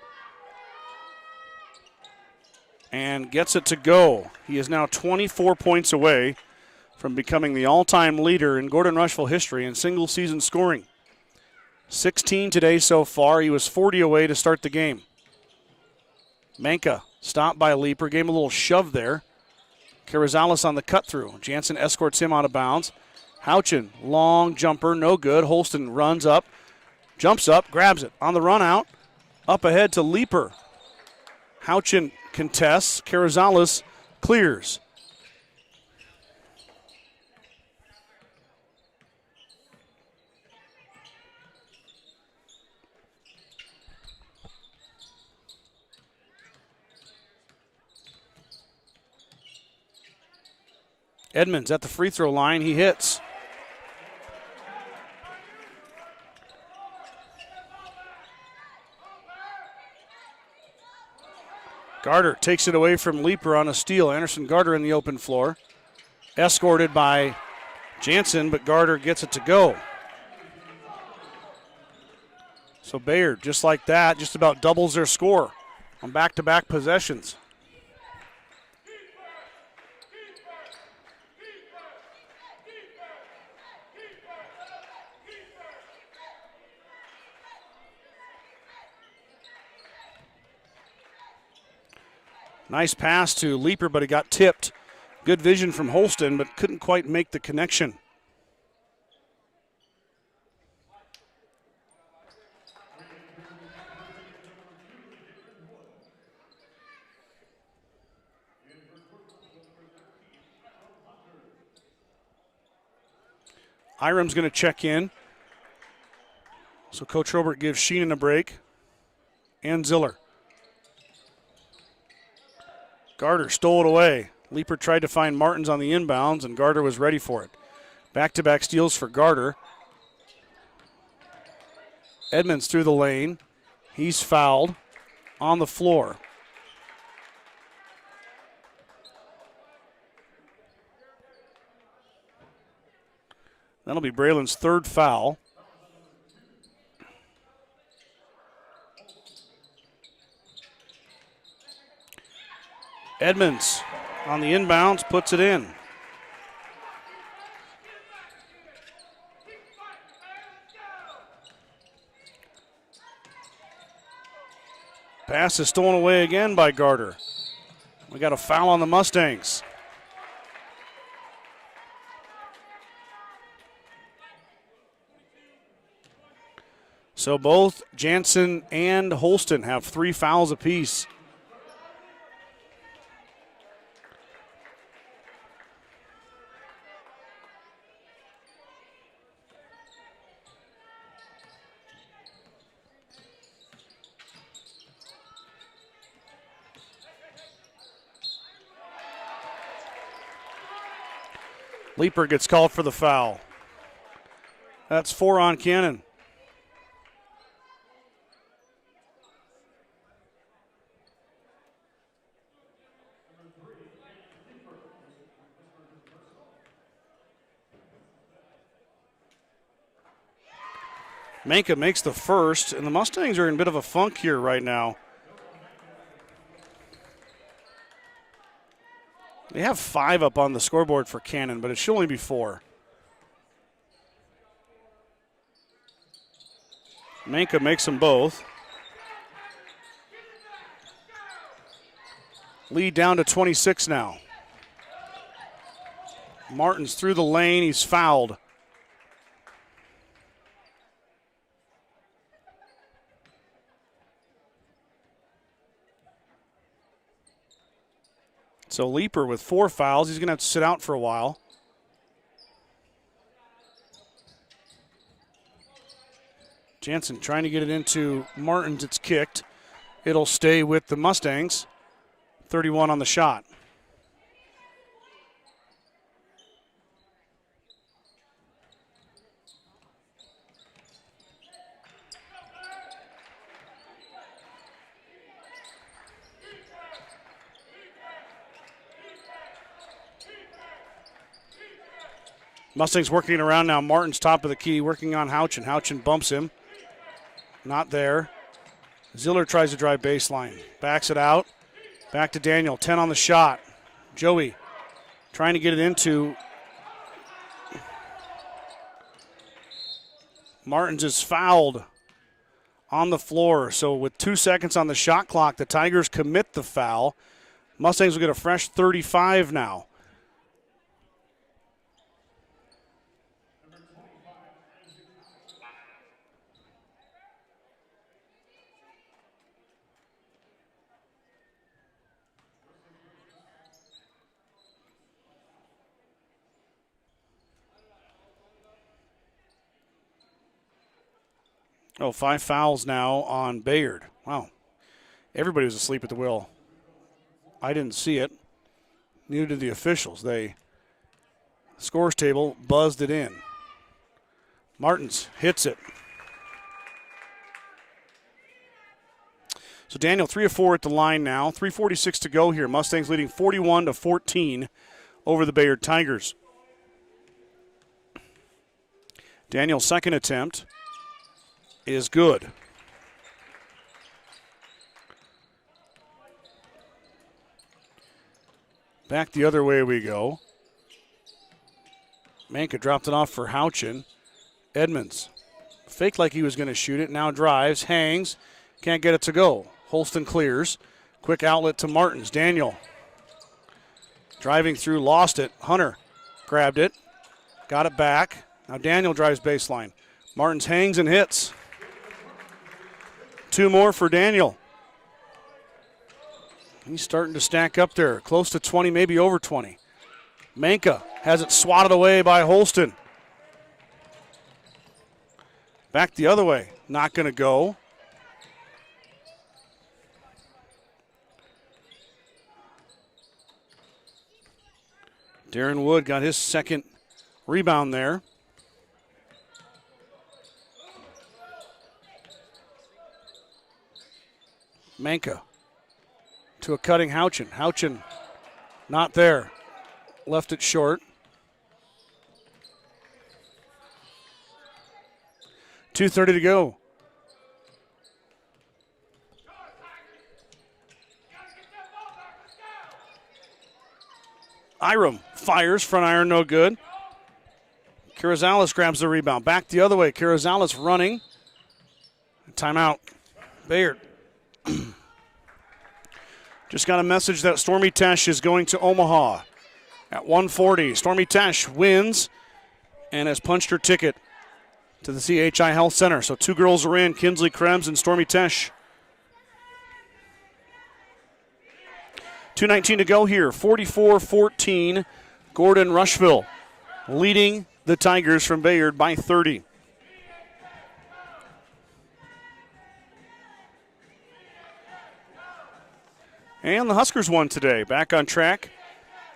And gets it to go. He is now 24 points away from becoming the all-time leader in Gordon-Rushville history in single-season scoring. 16 today so far. He was 40 away to start the game. Manka stopped by Leeper, gave him a little shove there. Carrizales on the cut-through. Jansen escorts him out of bounds. Houchin, long jumper, no good. Holston runs up, jumps up, grabs it. On the run out, up ahead to Leeper. Houchin contests. Carrizales clears. Edmonds at the free throw line. He hits. Garter takes it away from Leeper on a steal. Anderson Garter in the open floor. Escorted by Jansen, but Garter gets it to go. So Bayard, just like that, just about doubles their score on back-to-back possessions. Nice pass to Leeper, but it got tipped. Good vision from Holston, but couldn't quite make the connection. Iram's going to check in. So Coach Robert gives Sheenan a break. And Ziller. Garter stole it away. Leeper tried to find Martins on the inbounds, and Garter was ready for it. Back-to-back steals for Garter. Edmonds through the lane. He's fouled on the floor. That'll be Braylon's 3rd foul. Edmonds on the inbounds puts it in. Pass is stolen away again by Garter. We got a foul on the Mustangs. So both Jansen and Holston have 3 fouls apiece. Leeper gets called for the foul. That's 4 on Cannon. Manka makes the first, and the Mustangs are in a bit of a funk here right now. They have 5 up on the scoreboard for Cannon, but it should only be 4. Manka makes them both. Lead down to 26 now. Martin's through the lane. He's fouled. So Leeper with 4 fouls. He's going to have to sit out for a while. Jansen trying to get it into Martins. It's kicked. It'll stay with the Mustangs. 31 on the shot. Mustangs working around now. Martin's top of the key, working on Houchin. Houchin bumps him. Not there. Ziller tries to drive baseline. Backs it out. Back to Daniel. 10 on the shot. Joey trying to get it into. Martins is fouled on the floor. So with 2 seconds on the shot clock, the Tigers commit the foul. Mustangs will get a fresh 35 now. Oh, 5 fouls now on Bayard. Wow. Everybody was asleep at the wheel. I didn't see it. Neither did the officials. They, scores table, buzzed it in. Martins hits it. So Daniel 3 of 4 at the line now. 3:46 to go here. Mustangs leading 41-14 over the Bayard Tigers. Daniel's second attempt is good. Back the other way we go. Manka dropped it off for Houchin. Edmonds faked like he was going to shoot it. Now drives, hangs, can't get it to go. Holston clears. Quick outlet to Martins. Daniel driving through, lost it. Hunter grabbed it, got it back. Now Daniel drives baseline. Martins hangs and hits. 2 more for Daniel. He's starting to stack up there, close to 20, maybe over 20. Manka has it swatted away by Holston. Back the other way, not going to go. Darren Wood got his second rebound there. Manka to a cutting Houchin. Houchin not there. Left it short. 2:30 to go. Iram fires, front iron no good. Carrizales grabs the rebound. Back the other way. Carrizales running. Timeout. Bayard. Just got a message that Stormy Tesh is going to Omaha at 1:40. Stormy Tesh wins and has punched her ticket to the CHI Health Center. So 2 girls are in, Kinsley Krebs and Stormy Tesh. 2:19 to go here. 44-14, Gordon-Rushville leading the Tigers from Bayard by 30. And the Huskers won today, back on track.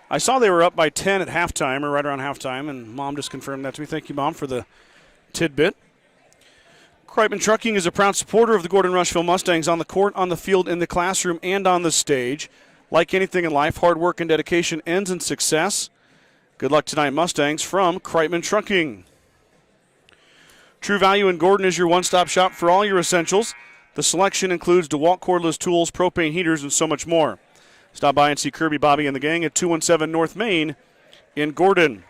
I saw they were up by 10 at halftime, or right around halftime, and Mom just confirmed that to me. Thank you, Mom, for the tidbit. Kreitman Trucking is a proud supporter of the Gordon-Rushville Mustangs on the court, on the field, in the classroom, and on the stage. Like anything in life, hard work and dedication ends in success. Good luck tonight, Mustangs, from Kreitman Trucking. True Value in Gordon is your one-stop shop for all your essentials. The selection includes DeWalt cordless tools, propane heaters, and so much more. Stop by and see Kirby, Bobby, and the gang at 217 North Main in Gordon.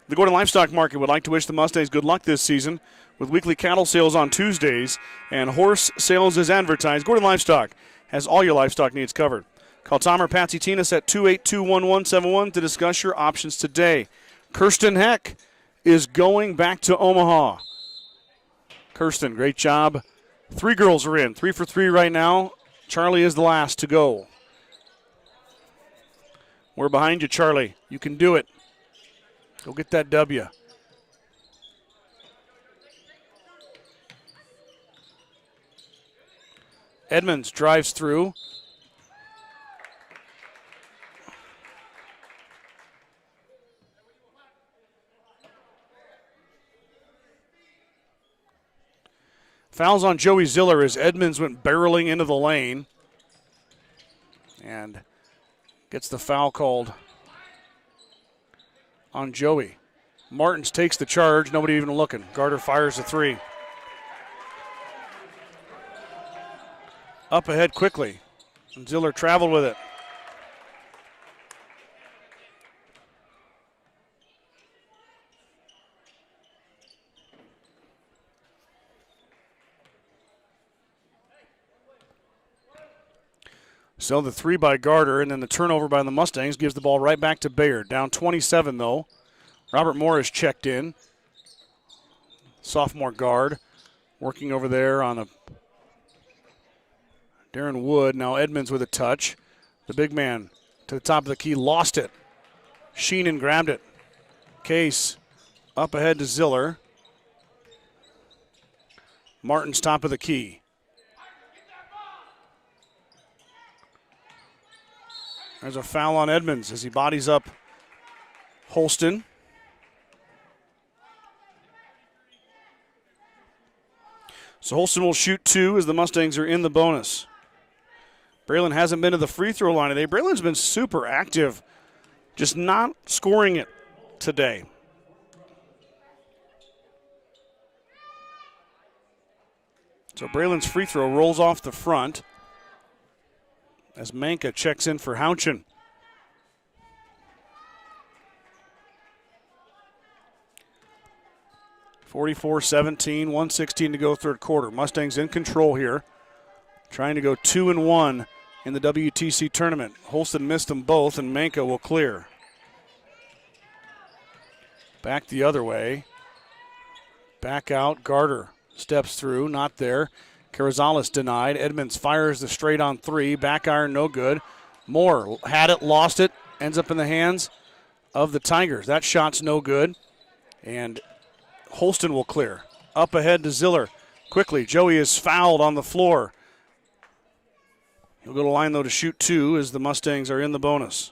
The Gordon Livestock Market would like to wish the Mustangs good luck this season with weekly cattle sales on Tuesdays and horse sales as advertised. Gordon Livestock has all your livestock needs covered. Call Tom or Patsy Tinas at 282-1171 to discuss your options today. Kirsten Heck is going back to Omaha. Kirsten, great job. 3 girls are in. 3 for 3 right now. Charlie is the last to go. We're behind you, Charlie. You can do it. Go get that W. Edmonds drives through. Fouls on Joey Ziller as Edmonds went barreling into the lane and gets the foul called on Joey. Martins takes the charge, nobody even looking. Garter fires a 3. Up ahead quickly, and Ziller traveled with it. So the 3 by Garter, and then the turnover by the Mustangs gives the ball right back to Bayard. Down 27, though. Robert Morris checked in. Sophomore guard working over there on a Darren Wood. Now Edmonds with a touch. The big man to the top of the key lost it. Sheenan grabbed it. Case up ahead to Ziller. Martin's top of the key. There's a foul on Edmonds as he bodies up Holston. So Holston will shoot 2 as the Mustangs are in the bonus. Braylon hasn't been to the free throw line today. Braylon's been super active, just not scoring it today. So Braylon's free throw rolls off the front as Manka checks in for Houchin. (44-17), 1:16 to go third quarter. Mustangs in control here, trying to go 2-1 in the WTC tournament. Holston missed them both, and Manka will clear. Back the other way. Back out. Garter steps through, not there. Carrizales denied. Edmonds fires the straight on 3. Back iron, no good. Moore had it, lost it, ends up in the hands of the Tigers. That shot's no good. And Holston will clear. Up ahead to Ziller. Quickly, Joey is fouled on the floor. He'll go to line, though, to shoot 2 as the Mustangs are in the bonus.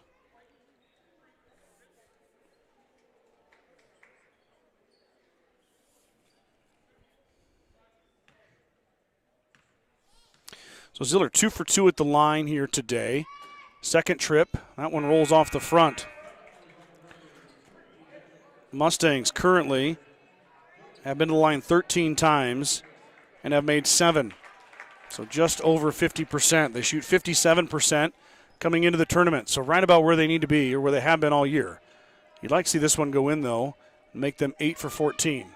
So Ziller 2 for 2 at the line here today. Second trip, that one rolls off the front. Mustangs currently have been to the line 13 times and have made 7. So just over 50%. They shoot 57% coming into the tournament. So right about where they need to be, or where they have been all year. You'd like to see this one go in, though, and make them 8 for 14.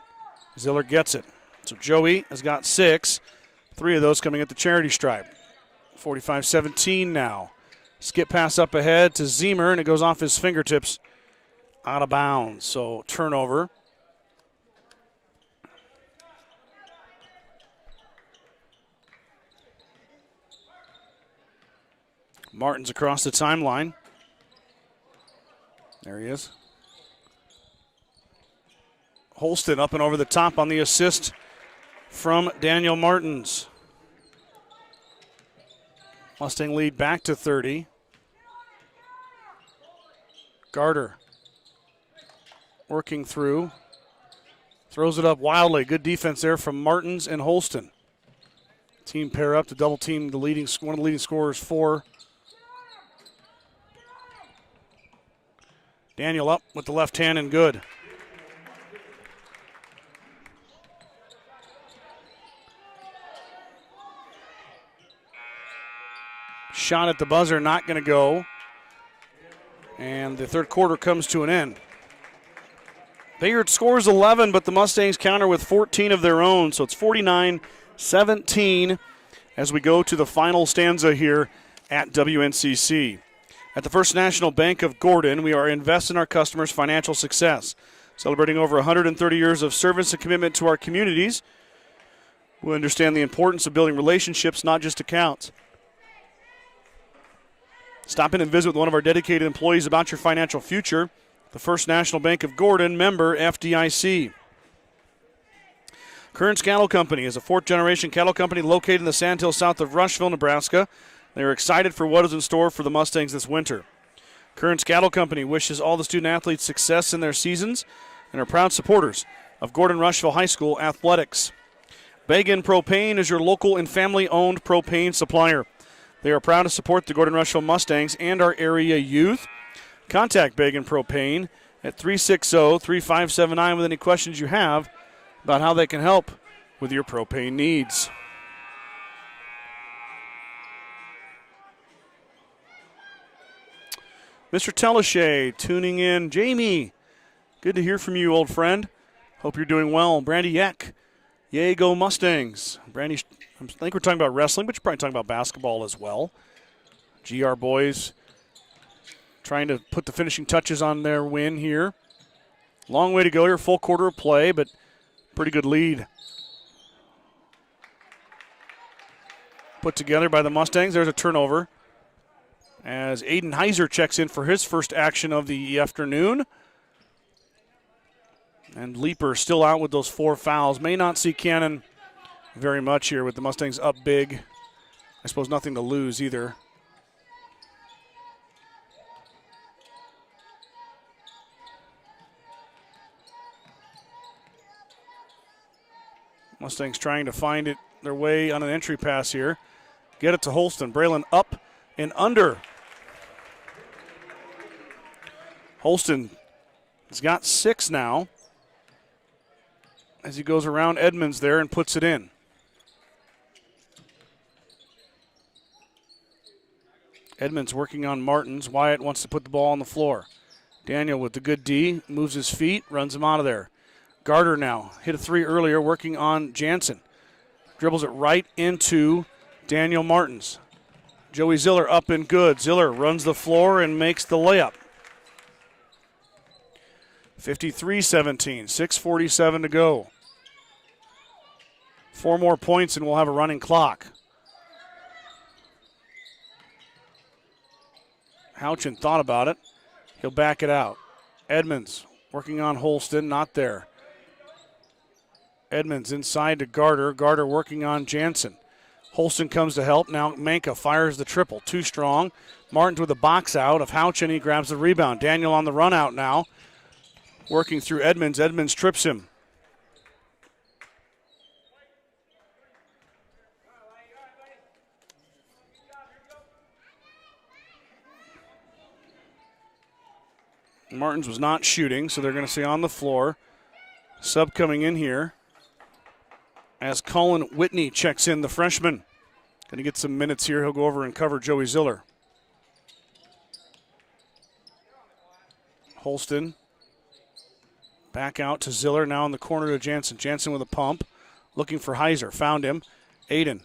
Ziller gets it. So Joey has got 6. 3 of those coming at the charity stripe. 45-17 now. Skip pass up ahead to Zemer, and it goes off his fingertips out of bounds. So turnover. Martin's across the timeline. There he is. Holston up and over the top on the assist from Daniel Martins. Mustang lead back to 30. Garter working through. Throws it up wildly. Good defense there from Martins and Holston. Team pair up to double team one of the leading scorers for. Daniel up with the left hand and good. Shot at the buzzer, not going to go. And the third quarter comes to an end. Bayard scores 11, but the Mustangs counter with 14 of their own. So it's 49-17 as we go to the final stanza here at WNCC. At the First National Bank of Gordon, we are investing in our customers' financial success. Celebrating over 130 years of service and commitment to our communities, we understand the importance of building relationships, not just accounts. Stop in and visit with one of our dedicated employees about your financial future. The First National Bank of Gordon, member FDIC. Kearns Cattle Company is a fourth-generation cattle company located in the sandhills south of Rushville, Nebraska. They are excited for what is in store for the Mustangs this winter. Kearns Cattle Company wishes all the student-athletes success in their seasons and are proud supporters of Gordon-Rushville High School athletics. Bayard Propane is your local and family-owned propane supplier. They are proud to support the Gordon-Rushville Mustangs and our area youth. Contact Bayard Propane at 360-3579 with any questions you have about how they can help with your propane needs. Mr. Telashay tuning in. Jamie, good to hear from you, old friend. Hope you're doing well. Brandy Eck, yay, go Mustangs. Brandy, I think we're talking about wrestling, but you're probably talking about basketball as well. GR boys trying to put the finishing touches on their win here. Long way to go here, full quarter of play, but pretty good lead put together by the Mustangs. There's a turnover as Aiden Heiser checks in for his first action of the afternoon. And Leeper still out with those 4 fouls. May not see Cannon very much here with the Mustangs up big. I suppose nothing to lose either. Mustangs trying to find their way on an entry pass here. Get it to Holston. Braylon up and under. Holston has got 6 now as he goes around Edmonds there and puts it in. Edmonds working on Martins. Wyatt wants to put the ball on the floor. Daniel with the good D, moves his feet, runs him out of there. Garter now, hit a 3 earlier, working on Jansen. Dribbles it right into Daniel Martins. Joey Ziller up and good. Ziller runs the floor and makes the layup. 53-17, 6:47 to go. 4 more points and we'll have a running clock. Houchin thought about it. He'll back it out. Edmonds working on Holston, not there. Edmonds inside to Garter. Garter working on Jansen. Holston comes to help. Now Manka fires the triple. Too strong. Martins with a box out of Houchin. He grabs the rebound. Daniel on the run out now. Working through Edmonds. Edmonds trips him. Martins was not shooting, so they're going to say on the floor. Sub coming in here as Colin Whitney checks in, the freshman. Going to get some minutes here. He'll go over and cover Joey Ziller. Holston back out to Ziller, now in the corner to Jansen. Jansen with a pump, looking for Heiser. Found him. Aiden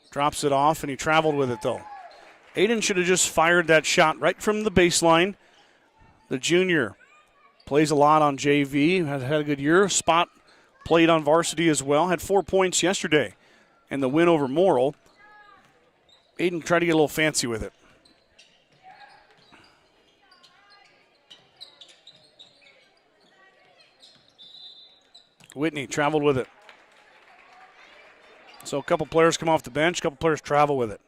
drops it off, and he traveled with it, though. Aiden should have just fired that shot right from the baseline. The junior plays a lot on JV, has had a good year. Spot played on varsity as well, had 4 points yesterday. And the win over Morrill. Aiden tried to get a little fancy with it. Whitney traveled with it. So a couple players come off the bench, a couple players travel with it.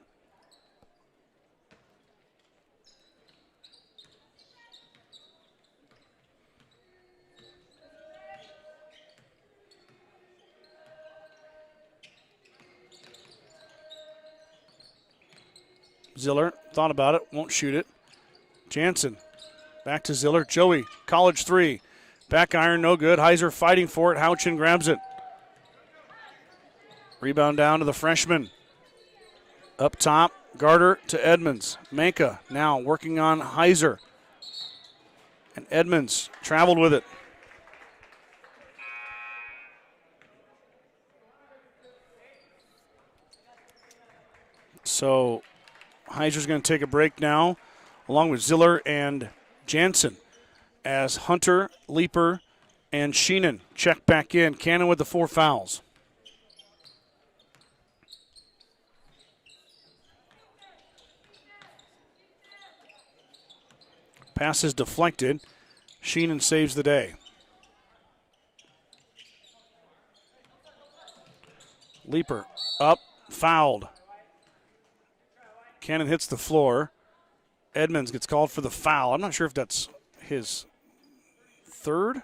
Ziller thought about it, won't shoot it. Jansen back to Ziller. Joey, college 3. Back iron, no good. Heiser fighting for it. Houchin grabs it. Rebound down to the freshman. Up top, Garter to Edmonds. Manka now working on Heiser. And Edmonds traveled with it. So Heiser's going to take a break now, along with Ziller and Jansen, as Hunter, Leeper, and Sheenan check back in. Cannon with the 4 fouls. Pass is deflected. Sheenan saves the day. Leeper up, fouled. Cannon hits the floor. Edmonds gets called for the foul. I'm not sure if that's his third.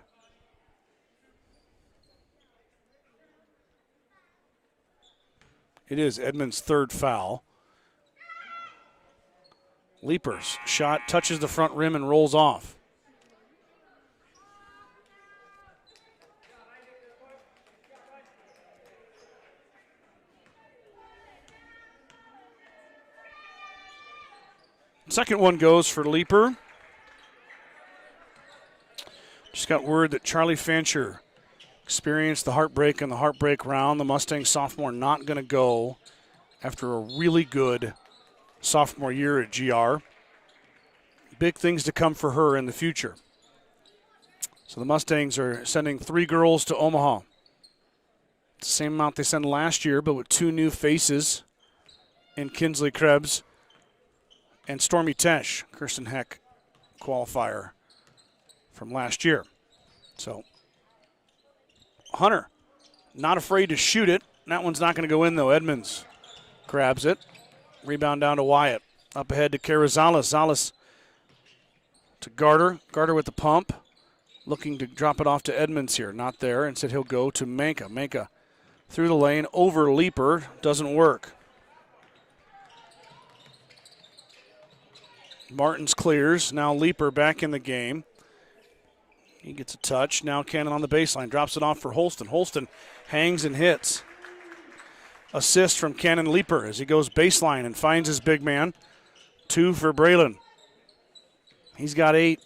It is Edmonds' third foul. Leeper's shot touches the front rim and rolls off. Second one goes for Leeper. Just got word that Charlie Fancher experienced the heartbreak in the heartbreak round. The Mustang sophomore not going to go after a really good sophomore year at GR. Big things to come for her in the future. So the Mustangs are sending 3 girls to Omaha. It's the same amount they sent last year, but with 2 new faces in Kinsley Krebs and Stormy Tesh, Kirsten Heck qualifier from last year. So Hunter, not afraid to shoot it. That one's not going to go in, though. Edmonds grabs it. Rebound down to Wyatt. Up ahead to Carrizales. Zales to Garter. Garter with the pump. Looking to drop it off to Edmonds here. Not there. Instead, he'll go to Manka. Manka through the lane. Over Leeper. Doesn't work. Martins clears. Now Leeper back in the game. He gets a touch. Now Cannon on the baseline. Drops it off for Holston. Holston hangs and hits. Assist from Cannon Leeper as he goes baseline and finds his big man. 2 for Braylon. He's got 8.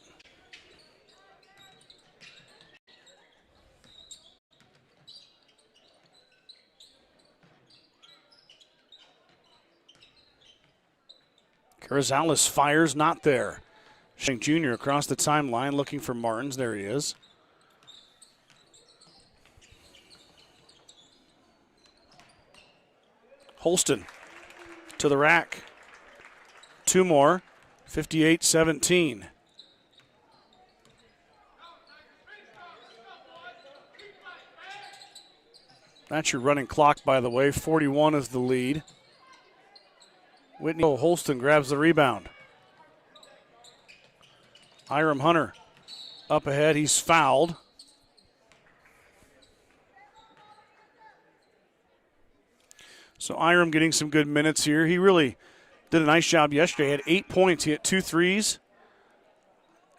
Carrizales fires, not there. Shank Jr. across the timeline looking for Martins. There he is. Holston to the rack. 2 more. 58-17. That's your running clock, by the way. 41 is the lead. Whitney Holston grabs the rebound. Hiram Hunter up ahead. He's fouled. So Hiram getting some good minutes here. He really did a nice job yesterday. He had 8 points. He hit 2 threes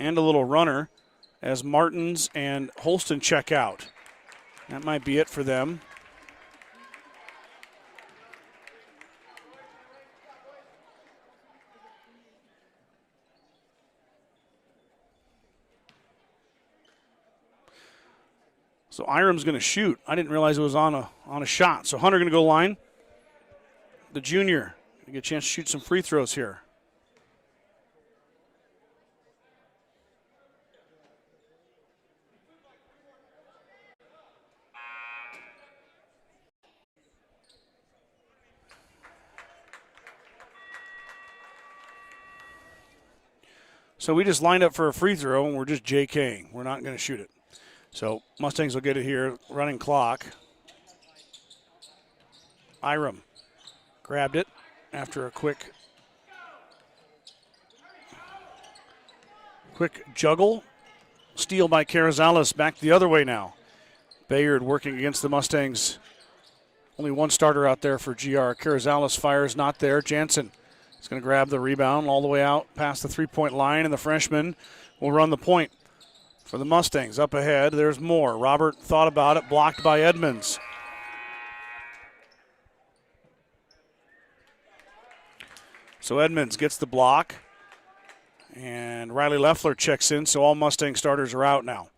and a little runner as Martins and Holston check out. That might be it for them. So Iram's going to shoot. I didn't realize it was on a shot. So Hunter going to go line. The junior going to get a chance to shoot some free throws here. So we just lined up for a free throw, and we're just JKing. We're not going to shoot it. So Mustangs will get it here, running clock. Iram grabbed it after a quick juggle. Steal by Carrizales, back the other way now. Bayard working against the Mustangs. Only one starter out there for GR. Carrizales fires, not there. Jansen is going to grab the rebound all the way out past the three-point line, and the freshman will run the point for the Mustangs. Up ahead, there's more. Robert thought about it, blocked by Edmonds. So Edmonds gets the block, and Riley Leffler checks in, so all Mustang starters are out now.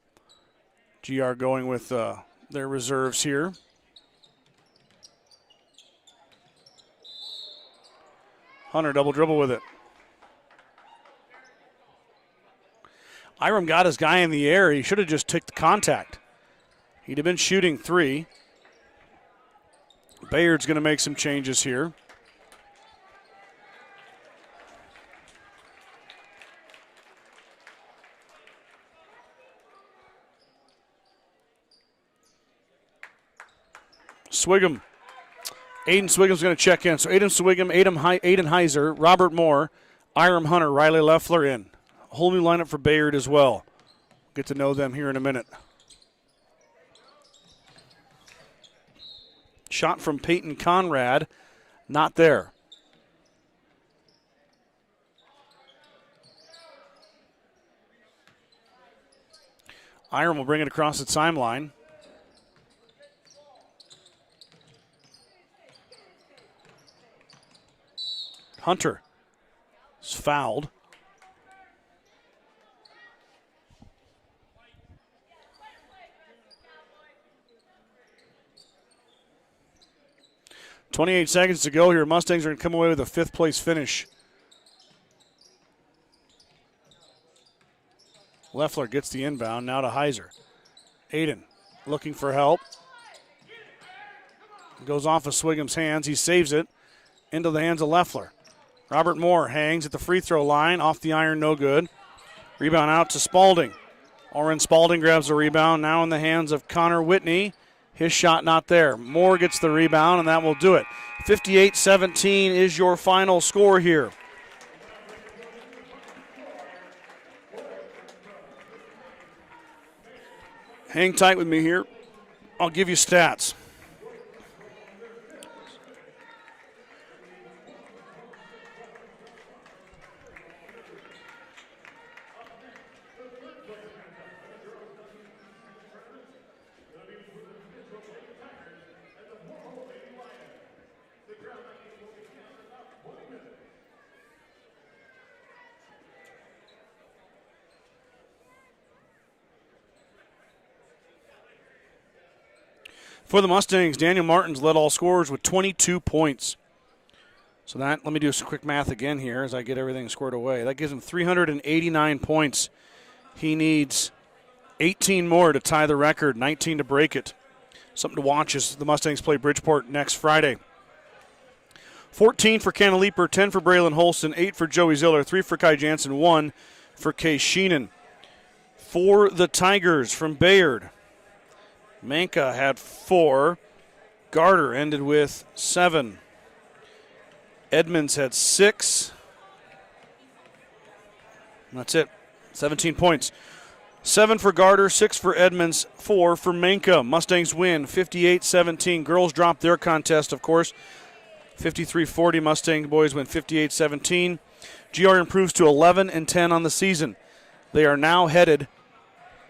GR going with their reserves here. Hunter double dribble with it. Iram got his guy in the air. He should have just took the contact. He'd have been shooting 3. Bayard's going to make some changes here. Swigum. Aiden Swigum's going to check in. So Aiden Swigum, Aiden Heiser, Robert Moore, Iram Hunter, Riley Leffler in. A whole new lineup for Bayard as well. Get to know them here in a minute. Shot from Peyton Conrad, not there. Iram will bring it across the timeline. Hunter is fouled. .28 seconds to go here. Mustangs are going to come away with a 5th place finish. Leffler gets the inbound, now to Heiser. Aiden looking for help. Goes off of Swigum's hands. He saves it into the hands of Leffler. Robert Moore hangs at the free throw line. Off the iron, no good. Rebound out to Spalding. Oren Spalding grabs the rebound. Now in the hands of Connor Whitney. His shot not there. Moore gets the rebound, and that will do it. 58-17 is your final score here. Hang tight with me here. I'll give you stats. For the Mustangs, Daniel Martins led all scorers with 22 points. So that, let me do some quick math again here as I get everything squared away. That gives him 389 points. He needs 18 more to tie the record, 19 to break it. Something to watch as the Mustangs play Bridgeport next Friday. 14 for Canaleeper, 10 for Braylon Holston, 8 for Joey Ziller, 3 for Kai Jansen, 1 for Kay Sheenan. For the Tigers from Bayard, Manka had 4. Garter ended with 7. Edmonds had 6. That's it. 17 points. 7 for Garter, 6 for Edmonds, 4 for Manka. Mustangs win 58-17. Girls drop their contest, of course. 53-40. Mustang boys win 58-17. GR improves to 11-10 on the season. They are now headed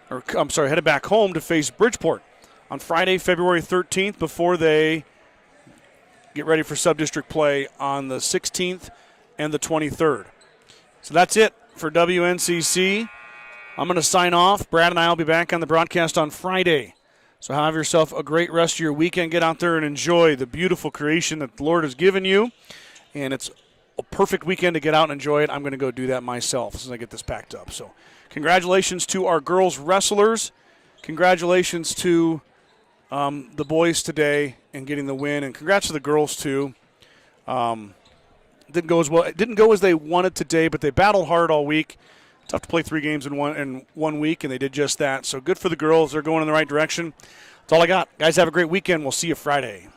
back home to face Bridgeport on Friday, February 13th, before they get ready for sub-district play on the 16th and the 23rd. So that's it for WNCC. I'm going to sign off. Brad and I will be back on the broadcast on Friday. So have yourself a great rest of your weekend. Get out there and enjoy the beautiful creation that the Lord has given you. And it's a perfect weekend to get out and enjoy it. I'm going to go do that myself as I get this packed up. So congratulations to our girls wrestlers. Congratulations to the boys today and getting the win, and congrats to the girls too. Didn't go as well. It didn't go as they wanted today, but they battled hard all week. Tough to play 3 games in one week, and they did just that. So good for the girls. They're going in the right direction. That's all I got. Guys, have a great weekend. We'll see you Friday.